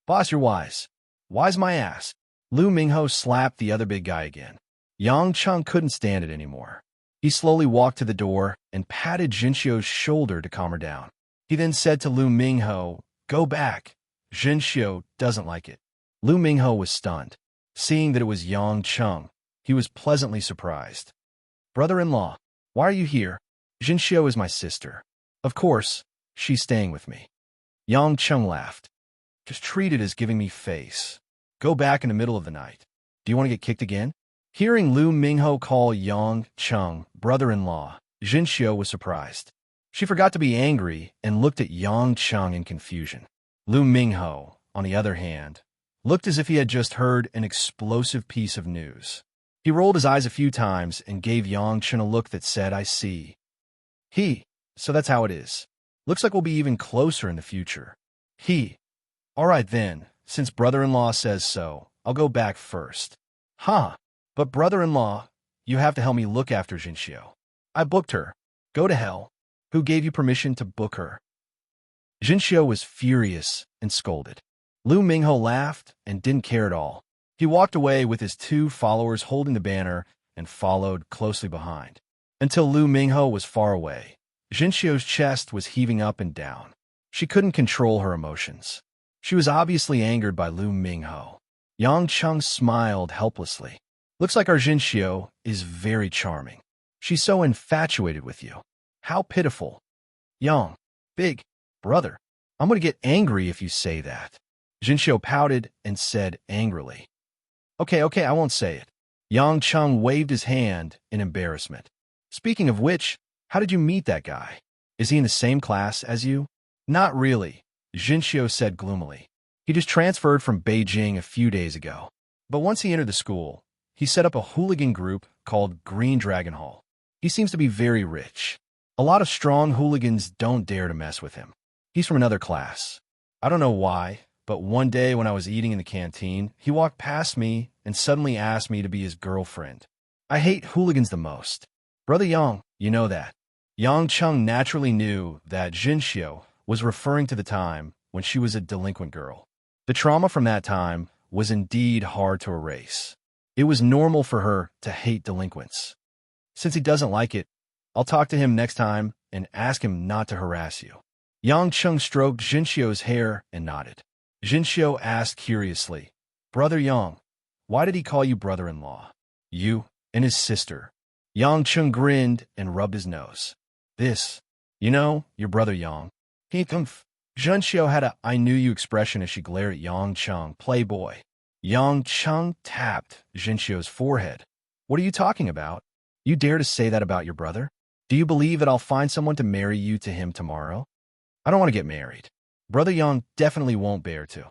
Boss, you're wise. Wise my ass. Lu Mingho slapped the other big guy again. Yang Chung couldn't stand it anymore. He slowly walked to the door and patted Jinxiu's shoulder to calm her down. He then said to Lu Mingho, go back. Jinxiu doesn't like it. Lu Mingho was stunned. Seeing that it was Yang Chung, he was pleasantly surprised. Brother-in-law, why are you here? Jinxiu is my sister. Of course, she's staying with me. Yang Chung laughed. Just treat it as giving me face. Go back in the middle of the night. Do you want to get kicked again? Hearing Lu Mingho call Yang Chung brother-in-law, Jinxiu was surprised. She forgot to be angry and looked at Yang Chung in confusion. Lu Mingho, on the other hand, looked as if he had just heard an explosive piece of news. He rolled his eyes a few times and gave Yang Chung a look that said, I see. So that's how it is. Looks like we'll be even closer in the future. All right then, since brother-in-law says so, I'll go back first. But brother-in-law, you have to help me look after Jinxiu. I booked her. Go to hell. Who gave you permission to book her? Jinxiu was furious and scolded. Lu Mingho laughed and didn't care at all. He walked away with his two followers holding the banner and followed closely behind. Until Lu Mingho was far away, Jinxiu's chest was heaving up and down. She couldn't control her emotions. She was obviously angered by Lu Mingho. Yang Chung smiled helplessly. Looks like our Jinxiu is very charming. She's so infatuated with you. How pitiful. Yang, big brother, I'm going to get angry if you say that. Jinxiu pouted and said angrily. Okay, I won't say it. Yang Chung waved his hand in embarrassment. Speaking of which, how did you meet that guy? Is he in the same class as you? Not really, Jinxiu said gloomily. He just transferred from Beijing a few days ago. But once he entered the school, he set up a hooligan group called Green Dragon Hall. He seems to be very rich. A lot of strong hooligans don't dare to mess with him. He's from another class. I don't know why, but one day when I was eating in the canteen, he walked past me and suddenly asked me to be his girlfriend. I hate hooligans the most. Brother Yang, you know that. Yang Chung naturally knew that Jinxiu was referring to the time when she was a delinquent girl. The trauma from that time was indeed hard to erase. It was normal for her to hate delinquents. Since he doesn't like it, I'll talk to him next time and ask him not to harass you. Yang Chung stroked Jinxiu's hair and nodded. Jinxiu asked curiously, Brother Yang, why did he call you brother-in-law? You and his sister. Yang Chung grinned and rubbed his nose. Your brother Yang. Jinxiu had a I knew you expression as she glared at Yang Chung, playboy. Yang Chung tapped Jinxiu's forehead. What are you talking about? You dare to say that about your brother? Do you believe that I'll find someone to marry you to him tomorrow? I don't want to get married. Brother Yang definitely won't bear to.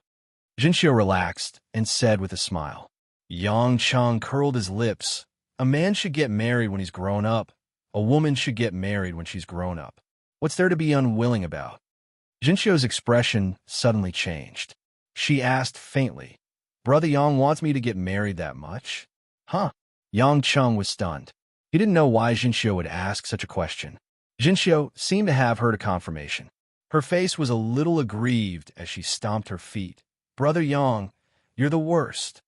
Jinxiu relaxed and said with a smile. Yang Chung curled his lips. A man should get married when he's grown up. A woman should get married when she's grown up. What's there to be unwilling about? Jinxiu's expression suddenly changed. She asked faintly, Brother Yang wants me to get married that much? Yang Chung was stunned. He didn't know why Jinxiu would ask such a question. Jinxiu seemed to have heard a confirmation. Her face was a little aggrieved as she stomped her feet. Brother Yang, you're the worst.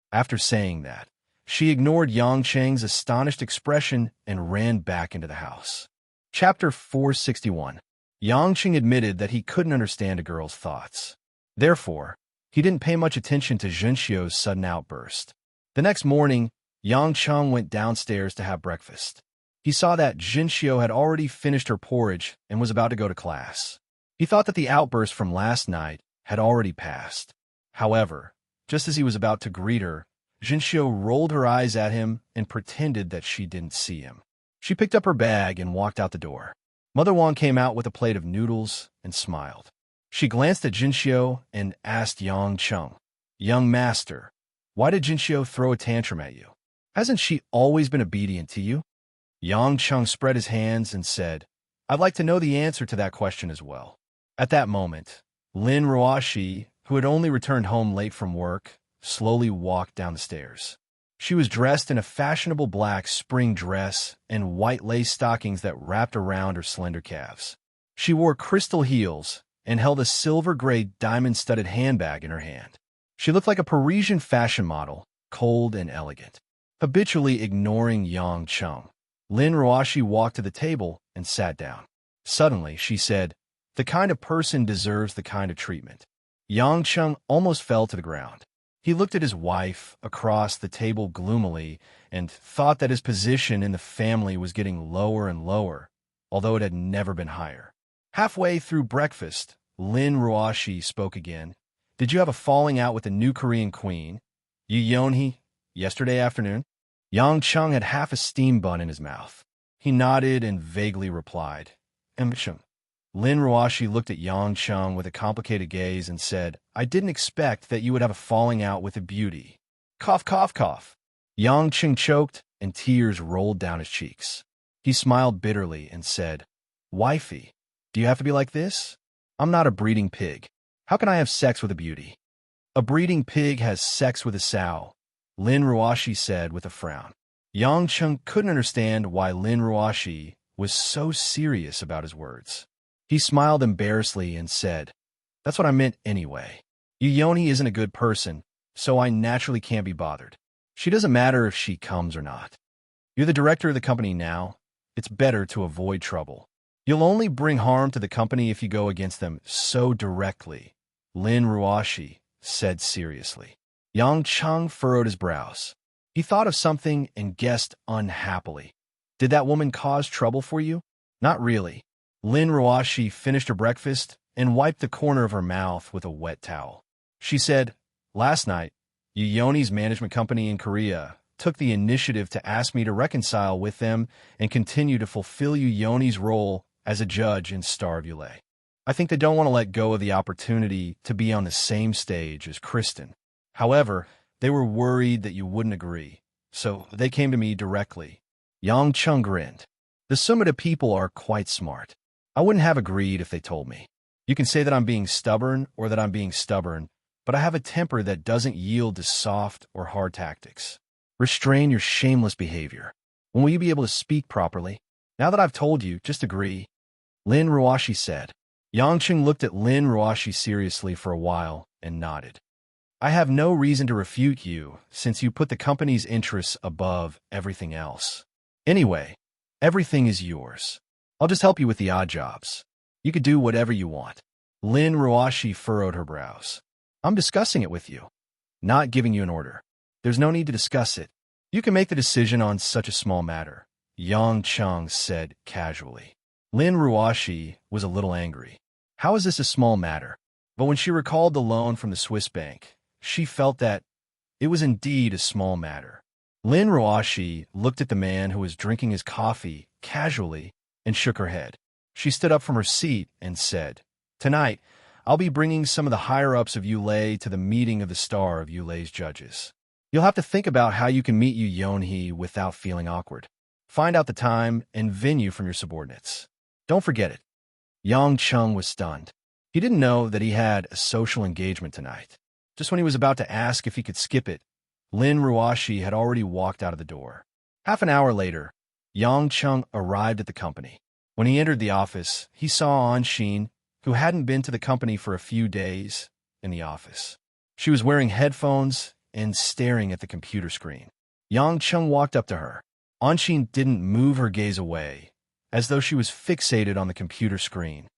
After saying that, she ignored Yang Cheng's astonished expression and ran back into the house. Chapter 461. Yang Cheng admitted that he couldn't understand a girl's thoughts. Therefore, he didn't pay much attention to Jinxiu's sudden outburst. The next morning, Yang Cheng went downstairs to have breakfast. He saw that Jinxiu had already finished her porridge and was about to go to class. He thought that the outburst from last night had already passed. However, just as he was about to greet her, Jinxiu rolled her eyes at him and pretended that she didn't see him. She picked up her bag and walked out the door. Mother Wang came out with a plate of noodles and smiled. She glanced at Jinxiu and asked Yang Cheng, "Young master, why did Jinxiu throw a tantrum at you? Hasn't she always been obedient to you?" Yang Cheng spread his hands and said, "I'd like to know the answer to that question as well." At that moment, Lin Ruoshi, who had only returned home late from work, slowly walked down the stairs. She was dressed in a fashionable black spring dress and white lace stockings that wrapped around her slender calves. She wore crystal heels and held a silver-gray diamond-studded handbag in her hand. She looked like a Parisian fashion model, cold and elegant. Habitually ignoring Yang Cheng, Lin Ruoshi walked to the table and sat down. Suddenly, she said, "The kind of person deserves the kind of treatment." Yang Cheng almost fell to the ground. He looked at his wife across the table gloomily and thought that his position in the family was getting lower and lower, although it had never been higher. Halfway through breakfast, Lin Ruoshi spoke again. "Did you have a falling out with the new Korean queen, Yu Yonhee, yesterday afternoon?" Yang Cheng had half a steam bun in his mouth. He nodded and vaguely replied, "Emsheng." Lin Ruoshi looked at Yang Cheng with a complicated gaze and said, "I didn't expect that you would have a falling out with a beauty." Cough, cough, cough. Yang Cheng choked and tears rolled down his cheeks. He smiled bitterly and said, "Wifey, do you have to be like this? I'm not a breeding pig. How can I have sex with a beauty?" "A breeding pig has sex with a sow," Lin Ruoshi said with a frown. Yang Cheng couldn't understand why Lin Ruoshi was so serious about his words. He smiled embarrassedly and said, "That's what I meant anyway. Yu Yonhee isn't a good person, so I naturally can't be bothered. She doesn't matter if she comes or not. You're the director of the company now. It's better to avoid trouble. You'll only bring harm to the company if you go against them so directly," Lin Ruoshi said seriously. Yang Cheng furrowed his brows. He thought of something and guessed unhappily. "Did that woman cause trouble for you?" "Not really." Lin Ruoshi finished her breakfast and wiped the corner of her mouth with a wet towel. She said, "Last night, Yu Yonhee's management company in Korea took the initiative to ask me to reconcile with them and continue to fulfill Yu Yonhee's role as a judge in Star of Yulei. I think they don't want to let go of the opportunity to be on the same stage as Kristen. However, they were worried that you wouldn't agree, so they came to me directly." Yang Cheng grinned. "The Sumida people are quite smart. I wouldn't have agreed if they told me. You can say that I'm being stubborn or that I'm being stubborn, but I have a temper that doesn't yield to soft or hard tactics. Restrain your shameless behavior. When will you be able to speak properly? Now that I've told you, just agree," Lin Ruoshi said. Yang Cheng looked at Lin Ruoshi seriously for a while and nodded. "I have no reason to refute you, since you put the company's interests above everything else. Anyway, everything is yours. I'll just help you with the odd jobs. You could do whatever you want." Lin Ruoshi furrowed her brows. "I'm discussing it with you, not giving you an order. There's no need to discuss it. You can make the decision on such a small matter," Yang Cheng said casually. Lin Ruoshi was a little angry. How is this a small matter? But when she recalled the loan from the Swiss bank, she felt that it was indeed a small matter. Lin Ruoshi looked at the man who was drinking his coffee casually and shook her head. She stood up from her seat and said, "Tonight, I'll be bringing some of the higher-ups of Yulei to the meeting of the Star of Yulei's judges. You'll have to think about how you can meet Yu Yonhee without feeling awkward. Find out the time and venue from your subordinates. Don't forget it." Yang Cheng was stunned. He didn't know that he had a social engagement tonight. Just when he was about to ask if he could skip it, Lin Ruoshi had already walked out of the door. Half an hour later, Yang Cheng arrived at the company. When he entered the office, he saw Anshin, who hadn't been to the company for a few days, in the office. She was wearing headphones and staring at the computer screen. Yang Chung walked up to her. Anshin didn't move her gaze away, as though she was fixated on the computer screen.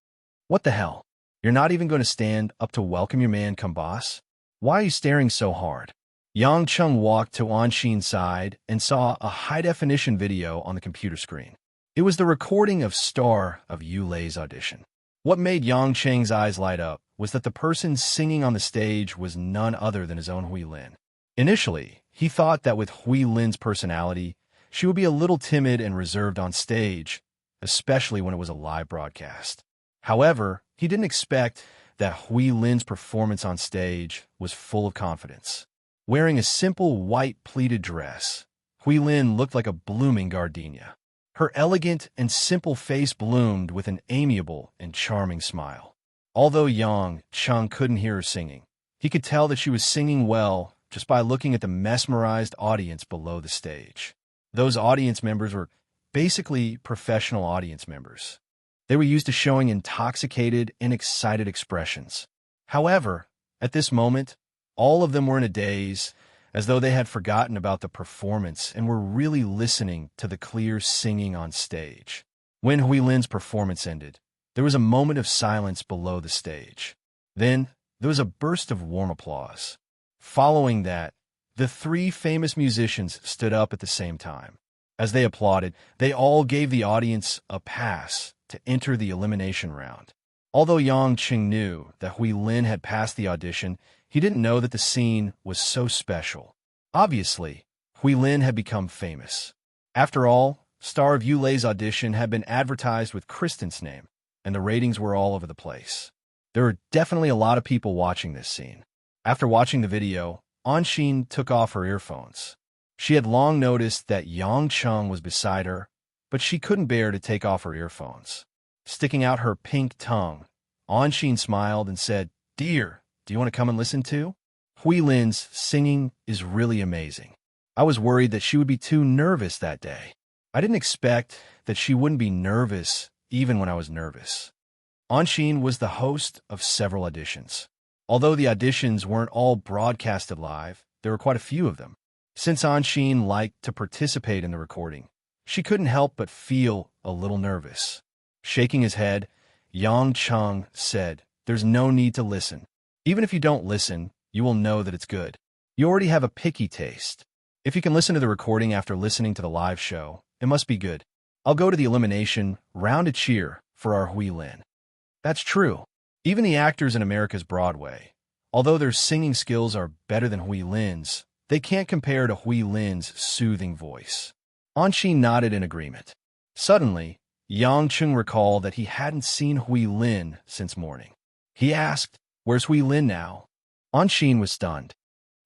What the hell? You're not even going to stand up to welcome your man come boss? Why are you staring so hard? Yang Chung walked to Anshin's side and saw a high-definition video on the computer screen. It was the recording of Star of Yulei's audition. What made Yang Cheng's eyes light up was that the person singing on the stage was none other than his own Hui Lin. Initially, he thought that with Hui Lin's personality, she would be a little timid and reserved on stage, especially when it was a live broadcast. However, he didn't expect that Hui Lin's performance on stage was full of confidence. Wearing a simple white pleated dress, Hui Lin looked like a blooming gardenia. Her elegant and simple face bloomed with an amiable and charming smile. Although Yang Chung couldn't hear her singing, he could tell that she was singing well just by looking at the mesmerized audience below the stage. Those audience members were basically professional audience members. They were used to showing intoxicated and excited expressions. However, at this moment, all of them were in a daze, as though they had forgotten about the performance and were really listening to the clear singing on stage. When Hui Lin's performance ended, there was a moment of silence below the stage. Then, there was a burst of warm applause. Following that, the three famous musicians stood up at the same time. As they applauded, they all gave the audience a pass to enter the elimination round. Although Yang Cheng knew that Hui Lin had passed the audition, he didn't know that the scene was so special. Obviously, Hui Lin had become famous. After all, Star of Yulei's audition had been advertised with Kristen's name, and the ratings were all over the place. There were definitely a lot of people watching this scene. After watching the video, Anshin took off her earphones. She had long noticed that Yang Chung was beside her, but she couldn't bear to take off her earphones. Sticking out her pink tongue, Anshin smiled and said, "Dear, do you want to come and listen too? Hui Lin's singing is really amazing. I was worried that she would be too nervous that day. I didn't expect that she wouldn't be nervous even when I was nervous." Anshin was the host of several auditions. Although the auditions weren't all broadcasted live, there were quite a few of them. Since Anshin liked to participate in the recording, she couldn't help but feel a little nervous. Shaking his head, Yang Chung said, "There's no need to listen. Even if you don't listen, you will know that it's good. You already have a picky taste. If you can listen to the recording after listening to the live show, it must be good. I'll go to the elimination round to cheer for our Hui Lin." That's true. Even the actors in America's Broadway, although their singing skills are better than Hui Lin's, they can't compare to Hui Lin's soothing voice. Anshin nodded in agreement. Suddenly, Yang Chung recalled that he hadn't seen Hui Lin since morning. He asked, "Where's Hui Lin now?" Anshin was stunned.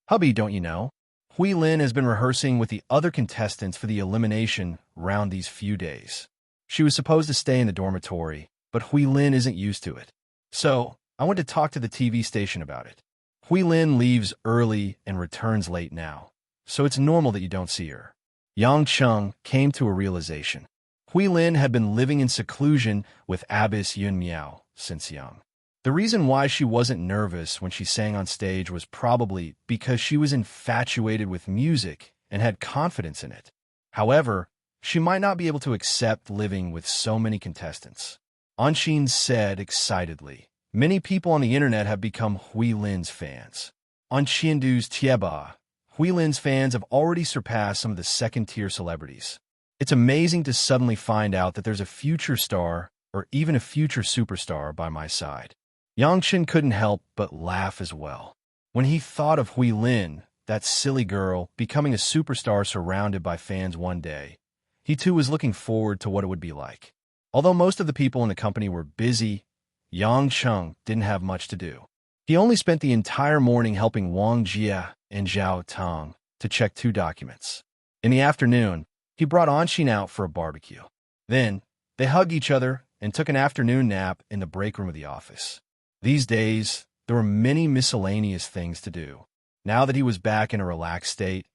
"Hubby, don't you know? Hui Lin has been rehearsing with the other contestants for the elimination round these few days. She was supposed to stay in the dormitory, but Hui Lin isn't used to it. So, I went to talk to the TV station about it. Hui Lin leaves early and returns late now, so it's normal that you don't see her." Yang Chung came to a realization. Hui Lin had been living in seclusion with Abbess Yun Miao since young. The reason why she wasn't nervous when she sang on stage was probably because she was infatuated with music and had confidence in it. However, she might not be able to accept living with so many contestants. Anshin said excitedly, "Many people on the internet have become Hui Lin's fans. On Chengdu's Tieba, Hui Lin's fans have already surpassed some of the second-tier celebrities. It's amazing to suddenly find out that there's a future star or even a future superstar by my side." Yang Chen couldn't help but laugh as well. When he thought of Hui Lin, that silly girl, becoming a superstar surrounded by fans one day, he too was looking forward to what it would be like. Although most of the people in the company were busy, Yang Chung didn't have much to do. He only spent the entire morning helping Wang Jia and Zhao Tong to check 2 documents. In the afternoon, he brought Anshin out for a barbecue. Then, they hugged each other and took an afternoon nap in the break room of the office. These days, there were many miscellaneous things to do. Now that he was back in a relaxed state,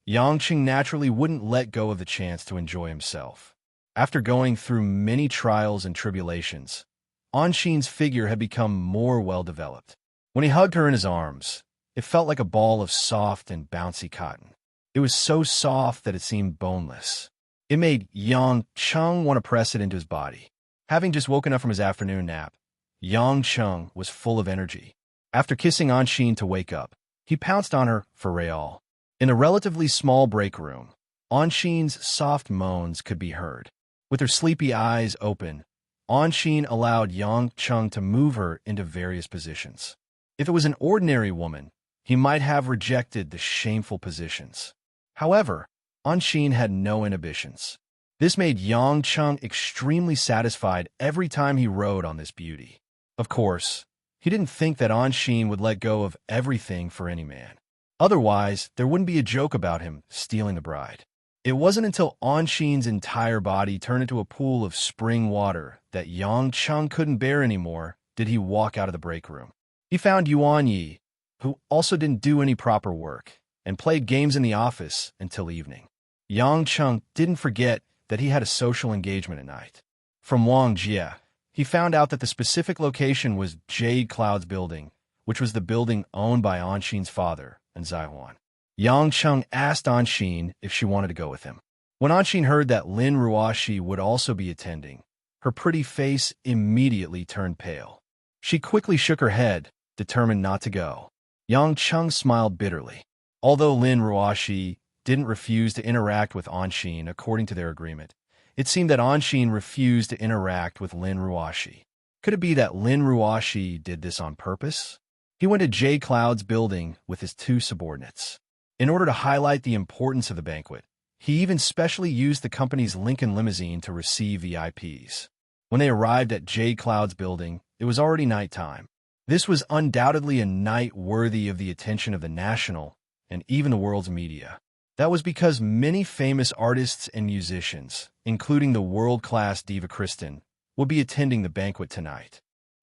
Yang Cheng naturally wouldn't let go of the chance to enjoy himself. After going through many trials and tribulations, Anshin's figure had become more well-developed. When he hugged her in his arms, it felt like a ball of soft and bouncy cotton. It was so soft that it seemed boneless. It made Yang Chung want to press it into his body. Having just woken up from his afternoon nap, Yang Chung was full of energy. After kissing Anshin to wake up, he pounced on her for real. In a relatively small break room, Anshin's soft moans could be heard. With her sleepy eyes open, Anshin allowed Yang Chung to move her into various positions. If it was an ordinary woman, he might have rejected the shameful positions. However, Anshin had no inhibitions. This made Yang Chung extremely satisfied every time he rode on this beauty. Of course, he didn't think that Anshin would let go of everything for any man. Otherwise, there wouldn't be a joke about him stealing the bride. It wasn't until Anshin's entire body turned into a pool of spring water that Yang Chung couldn't bear anymore did he walk out of the break room. He found Yuan Yi, who also didn't do any proper work, and played games in the office until evening. Yang Chung didn't forget that he had a social engagement at night. From Wang Jie, he found out that the specific location was Jade Cloud's building, which was the building owned by Anshin's father and Zaihuan. Yang Chung asked Anshin if she wanted to go with him. When Anshin heard that Lin Ruoshi would also be attending, her pretty face immediately turned pale. She quickly shook her head, determined not to go. Yang Chung smiled bitterly. Although Lin Ruoshi didn't refuse to interact with Anshin according to their agreement, it seemed that Anshin refused to interact with Lin Ruoshi. Could it be that Lin Ruoshi did this on purpose? He went to J. Cloud's building with his two subordinates. In order to highlight the importance of the banquet, he even specially used the company's Lincoln limousine to receive VIPs. When they arrived at J. Cloud's building, it was already nighttime. This was undoubtedly a night worthy of the attention of the national and even the world's media. That was because many famous artists and musicians, including the world-class diva Kristen, would be attending the banquet tonight.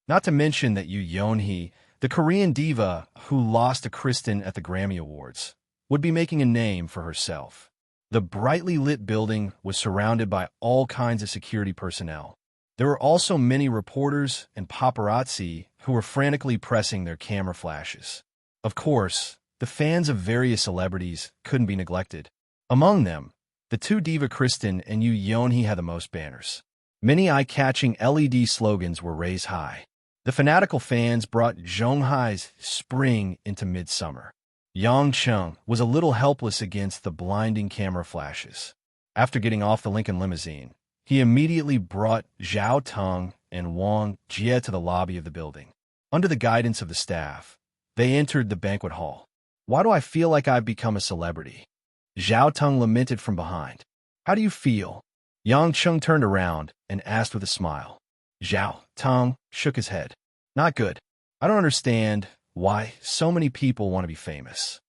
Not to mention that Yoo Yeon-hee, the Korean diva who lost to Kristen at the Grammy Awards, would be making a name for herself. The brightly lit building was surrounded by all kinds of security personnel. There were also many reporters and paparazzi who were frantically pressing their camera flashes. Of course, the fans of various celebrities couldn't be neglected. Among them, the two diva Kristen and Yoo Yeon-hee had the most banners. Many eye-catching LED slogans were raised high. The fanatical fans brought Zhonghai's spring into midsummer. Yang Chung was a little helpless against the blinding camera flashes. After getting off the Lincoln limousine, he immediately brought Zhao Teng and Wang Jie to the lobby of the building. Under the guidance of the staff, they entered the banquet hall. "Why do I feel like I've become a celebrity?" Zhao Teng lamented from behind. "How do you feel?" Yang Chung turned around and asked with a smile. Zhao Teng shook his head. "Not good. I don't understand why so many people want to be famous."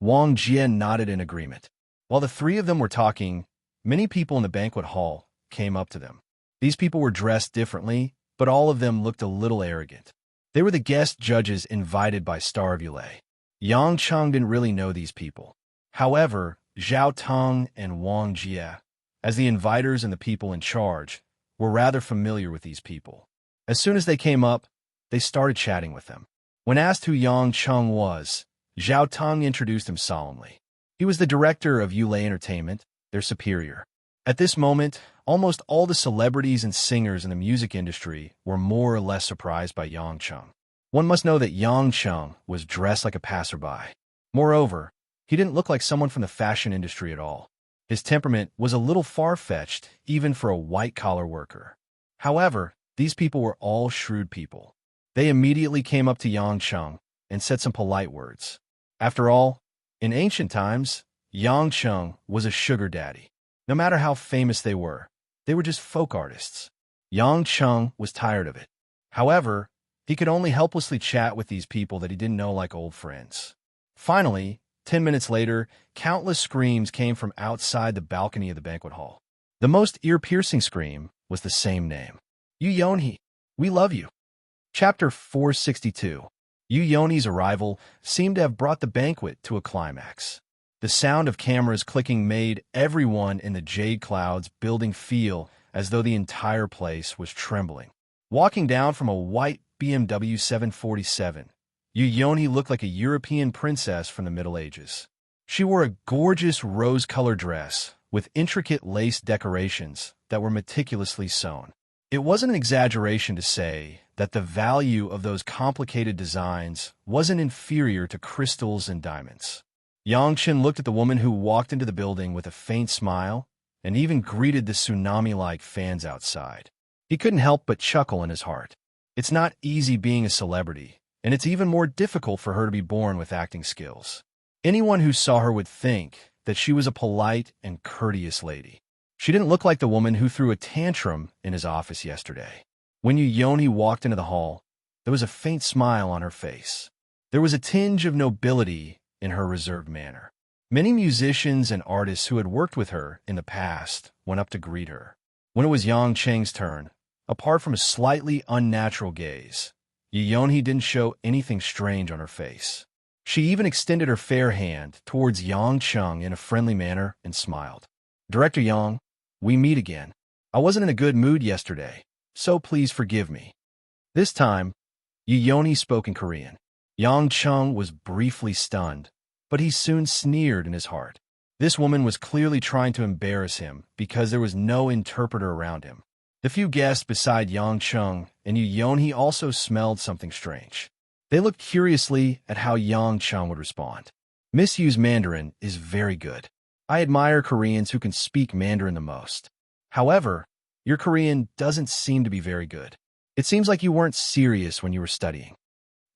Wang Jie nodded in agreement. While the three of them were talking, many people in the banquet hall came up to them. These people were dressed differently, but all of them looked a little arrogant. They were the guest judges invited by Star of Yulei. Yang Chung didn't really know these people. However, Zhao Teng and Wang Jie, as the inviters and the people in charge, were rather familiar with these people. As soon as they came up, they started chatting with them. When asked who Yang Chung was, Zhao Teng introduced him solemnly. He was the director of Yulei Entertainment, their superior. At this moment, almost all the celebrities and singers in the music industry were more or less surprised by Yang Chung. One must know that Yang Chung was dressed like a passerby. Moreover, he didn't look like someone from the fashion industry at all. His temperament was a little far-fetched, even for a white-collar worker. However, these people were all shrewd people. They immediately came up to Yang Chung and said some polite words. After all, in ancient times, Yang Chung was a sugar daddy. No matter how famous they were just folk artists. Yang Chung was tired of it. However, he could only helplessly chat with these people that he didn't know like old friends. Finally, 10 minutes later, countless screams came from outside the balcony of the banquet hall. The most ear-piercing scream was the same name. Yoo Yeon-hee, we love you. Chapter 462. Yoo Yeon-hee's arrival seemed to have brought the banquet to a climax. The sound of cameras clicking made everyone in the Jade Clouds building feel as though the entire place was trembling. Walking down from a white BMW 747, Yonhee looked like a European princess from the Middle Ages. She wore a gorgeous rose-colored dress with intricate lace decorations that were meticulously sewn. It wasn't an exaggeration to say that the value of those complicated designs wasn't inferior to crystals and diamonds. Yang Chen looked at the woman who walked into the building with a faint smile and even greeted the tsunami-like fans outside. He couldn't help but chuckle in his heart. It's not easy being a celebrity, and it's even more difficult for her to be born with acting skills. Anyone who saw her would think that she was a polite and courteous lady. She didn't look like the woman who threw a tantrum in his office yesterday. When Yonhee walked into the hall, there was a faint smile on her face. There was a tinge of nobility in her reserved manner. Many musicians and artists who had worked with her in the past went up to greet her. When it was Yang Cheng's turn, apart from a slightly unnatural gaze, Yonhee didn't show anything strange on her face. She even extended her fair hand towards Yang Cheng in a friendly manner and smiled. "Director Yang, we meet again. I wasn't in a good mood yesterday, so please forgive me." This time, Yonhee spoke in Korean. Yang Cheng was briefly stunned, but he soon sneered in his heart. This woman was clearly trying to embarrass him because there was no interpreter around him. The few guests beside Yang Cheng and Yonhee also smelled something strange. They looked curiously at how Yang Cheng would respond. "Miss Yu's Mandarin is very good. I admire Koreans who can speak Mandarin the most. However, your Korean doesn't seem to be very good. It seems like you weren't serious when you were studying."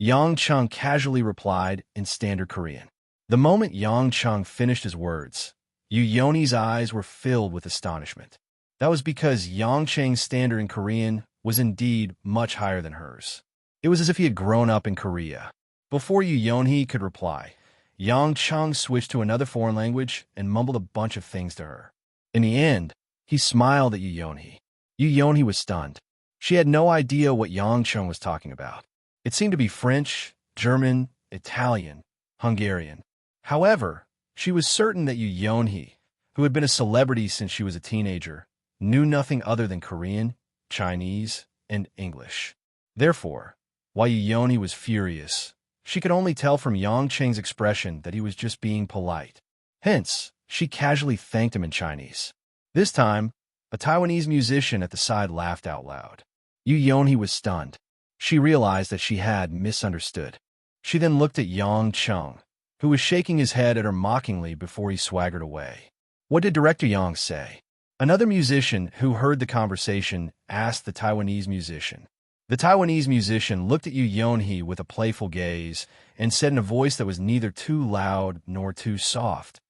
Yang Cheng casually replied in standard Korean. The moment Yang Cheng finished his words, Yonhee's eyes were filled with astonishment. That was because Yang Cheng's standard in Korean was indeed much higher than hers. It was as if he had grown up in Korea. Before Yonhee could reply, Yang Cheng switched to another foreign language and mumbled a bunch of things to her. In the end, he smiled at Yonhee. Yonhee was stunned. She had no idea what Yang Cheng was talking about. It seemed to be French, German, Italian, Hungarian. However, she was certain that Yonhee, who had been a celebrity since she was a teenager, knew nothing other than Korean, Chinese, and English. Therefore, while Yonhee was furious, she could only tell from Yang Cheng's expression that he was just being polite. Hence, she casually thanked him in Chinese. This time, a Taiwanese musician at the side laughed out loud. Yonhee was stunned. She realized that she had misunderstood. She then looked at Yang Cheng, who was shaking his head at her mockingly before he swaggered away. "What did Director Yang say?" Another musician who heard the conversation asked the Taiwanese musician. The Taiwanese musician looked at Yonhee with a playful gaze and said in a voice that was neither too loud nor too soft,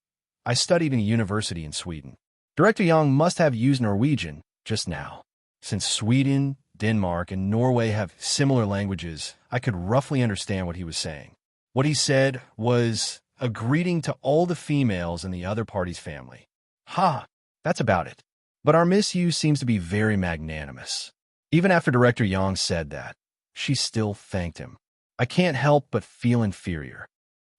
"I studied in a university in Sweden. Director Yang must have used Norwegian just now. Since Sweden, Denmark, and Norway have similar languages, I could roughly understand what he was saying. What he said was a greeting to all the females in the other party's family. Ha! That's about it. But our Miss Yu seems to be very magnanimous." Even after Director Yang said that, she still thanked him. "I can't help but feel inferior."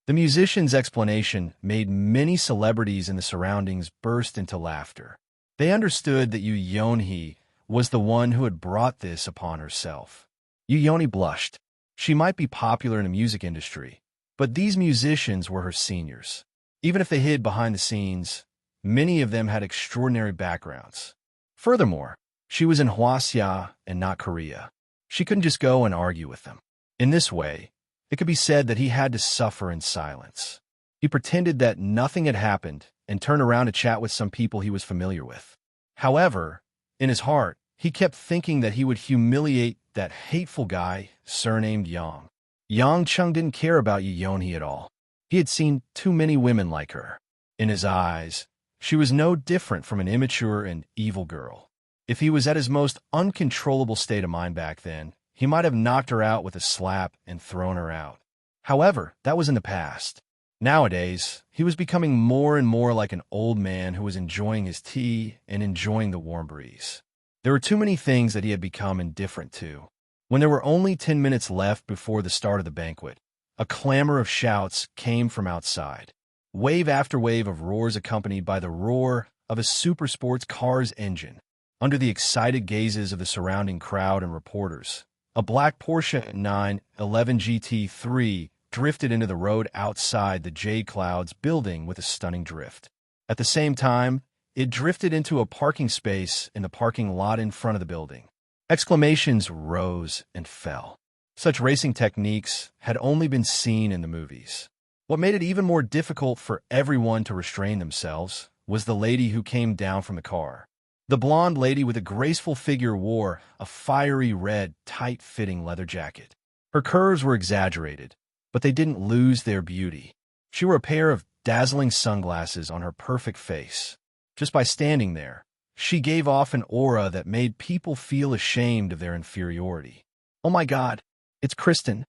The musician's explanation made many celebrities in the surroundings burst into laughter. They understood that Yonhee was the one who had brought this upon herself. Yonhee blushed. She might be popular in the music industry, but these musicians were her seniors. Even if they hid behind the scenes, many of them had extraordinary backgrounds. Furthermore, she was in Hwaseong and not Korea. She couldn't just go and argue with them. In this way, it could be said that he had to suffer in silence. He pretended that nothing had happened and turned around to chat with some people he was familiar with. However, in his heart, he kept thinking that he would humiliate that hateful guy surnamed Yang. Yang Cheng didn't care about Yonhee at all. He had seen too many women like her. In his eyes, she was no different from an immature and evil girl. If he was at his most uncontrollable state of mind back then, he might have knocked her out with a slap and thrown her out. However, that was in the past. Nowadays, he was becoming more and more like an old man who was enjoying his tea and enjoying the warm breeze. There were too many things that he had become indifferent to. When there were only 10 minutes left before the start of the banquet, a clamor of shouts came from outside. Wave after wave of roars accompanied by the roar of a super sports car's engine. under the excited gazes of the surrounding crowd and reporters. A black Porsche 911 GT3 drifted into the road outside the J Clouds building with a stunning drift. At the same time, it drifted into a parking space in the parking lot in front of the building. Exclamations rose and fell. Such racing techniques had only been seen in the movies. What made it even more difficult for everyone to restrain themselves was the lady who came down from the car. The blonde lady with a graceful figure wore a fiery red, tight-fitting leather jacket. Her curves were exaggerated, but they didn't lose their beauty. She wore a pair of dazzling sunglasses on her perfect face. Just by standing there, she gave off an aura that made people feel ashamed of their inferiority. "Oh my God, it's Kristen."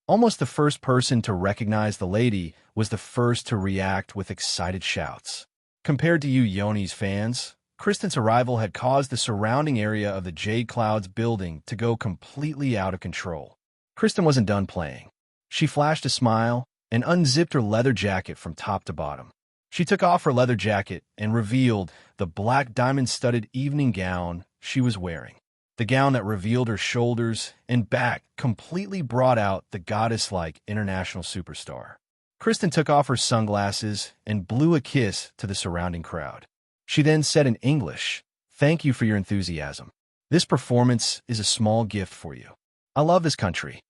Almost the first person to recognize the lady was the first to react with excited shouts. Compared to you Yoni's fans, Kristen's arrival had caused the surrounding area of the J Clouds building to go completely out of control. Kristen wasn't done playing. She flashed a smile and unzipped her leather jacket from top to bottom. She took off her leather jacket and revealed the black diamond-studded evening gown she was wearing. The gown that revealed her shoulders and back completely brought out the goddess-like international superstar. Kristen took off her sunglasses and blew a kiss to the surrounding crowd. She then said in English, "Thank you for your enthusiasm. This performance is a small gift for you. I love this country."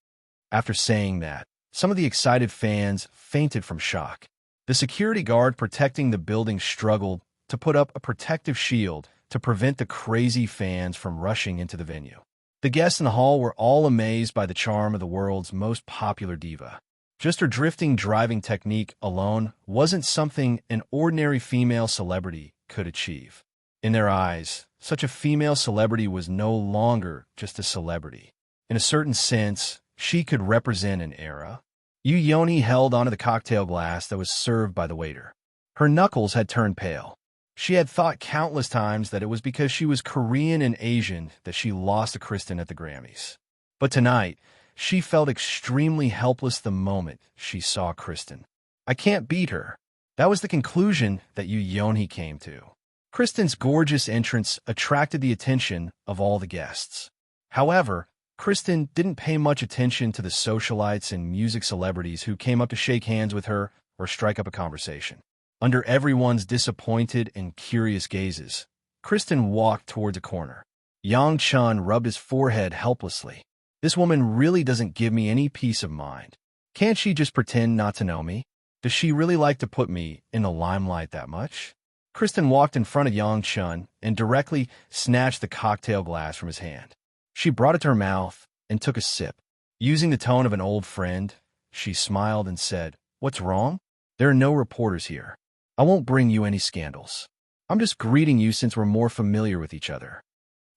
After saying that, some of the excited fans fainted from shock. The security guard protecting the building struggled to put up a protective shield to prevent the crazy fans from rushing into the venue. The guests in the hall were all amazed by the charm of the world's most popular diva. Just her drifting driving technique alone wasn't something an ordinary female celebrity could achieve. In their eyes, such a female celebrity was no longer just a celebrity. In a certain sense, she could represent an era. Yoni held onto the cocktail glass that was served by the waiter. Her knuckles had turned pale. She had thought countless times that it was because she was Korean and Asian that she lost to Kristen at the Grammys. But tonight, she felt extremely helpless the moment she saw Kristen. "I can't beat her." That was the conclusion that Yoni came to. Kristen's gorgeous entrance attracted the attention of all the guests. However, Kristen didn't pay much attention to the socialites and music celebrities who came up to shake hands with her or strike up a conversation. Under everyone's disappointed and curious gazes, Kristen walked towards a corner. Yang Chun rubbed his forehead helplessly. "This woman really doesn't give me any peace of mind. Can't she just pretend not to know me? Does she really like to put me in the limelight that much?" Kristen walked in front of Yang Chun and directly snatched the cocktail glass from his hand. She brought it to her mouth and took a sip. Using the tone of an old friend, she smiled and said, "What's wrong? There are no reporters here. I won't bring you any scandals. I'm just greeting you since we're more familiar with each other.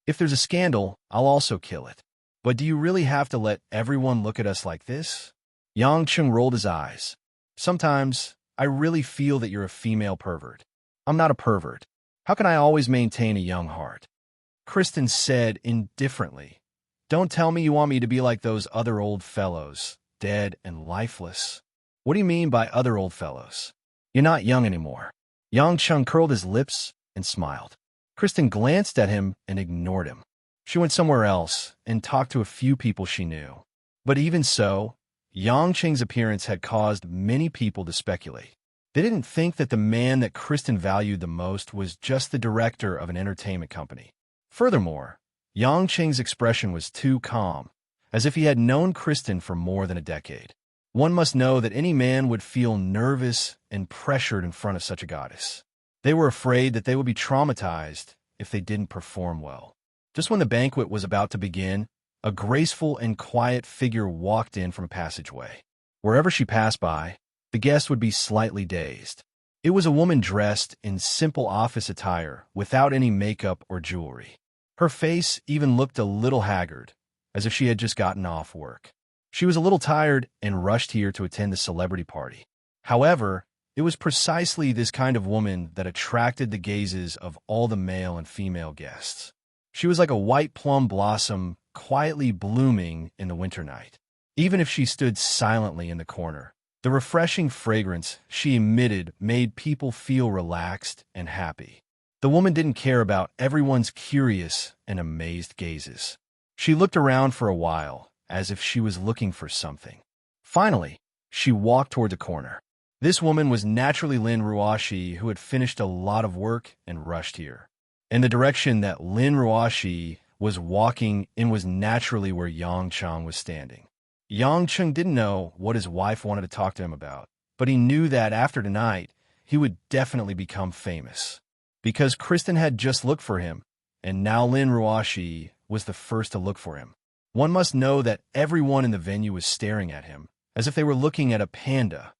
If there's a scandal, I'll also kill it. But do you really have to let everyone look at us like this?" Yang Chun rolled his eyes. "Sometimes, I really feel that you're a female pervert. I'm not a pervert. How can I always maintain a young heart?" Kristen said indifferently, "Don't tell me you want me to be like those other old fellows, dead and lifeless." "What do you mean by other old fellows? You're not young anymore." Yang Chun curled his lips and smiled. Kristen glanced at him and ignored him. She went somewhere else and talked to a few people she knew. But even so, Yang Chung's appearance had caused many people to speculate. They didn't think that the man that Kristen valued the most was just the director of an entertainment company. Furthermore, Yang Chung's expression was too calm, as if he had known Kristen for more than a decade. One must know that any man would feel nervous and pressured in front of such a goddess. They were afraid that they would be traumatized if they didn't perform well. Just when the banquet was about to begin, a graceful and quiet figure walked in from a passageway. Wherever she passed by, the guests would be slightly dazed. It was a woman dressed in simple office attire without any makeup or jewelry. Her face even looked a little haggard, as if she had just gotten off work. She was a little tired and rushed here to attend the celebrity party. However, it was precisely this kind of woman that attracted the gazes of all the male and female guests. She was like a white plum blossom quietly blooming in the winter night. Even if she stood silently in the corner, the refreshing fragrance she emitted made people feel relaxed and happy. The woman didn't care about everyone's curious and amazed gazes. She looked around for a while, as if she was looking for something. Finally, she walked toward the corner. This woman was naturally Lin Ruoshi, who had finished a lot of work and rushed here. In the direction that Lin Ruoshi was walking in was naturally where Yang Cheng was standing. Yang Cheng didn't know what his wife wanted to talk to him about, but he knew that after tonight, he would definitely become famous. Because Kristen had just looked for him, and now Lin Ruoshi was the first to look for him. One must know that everyone in the venue was staring at him, as if they were looking at a panda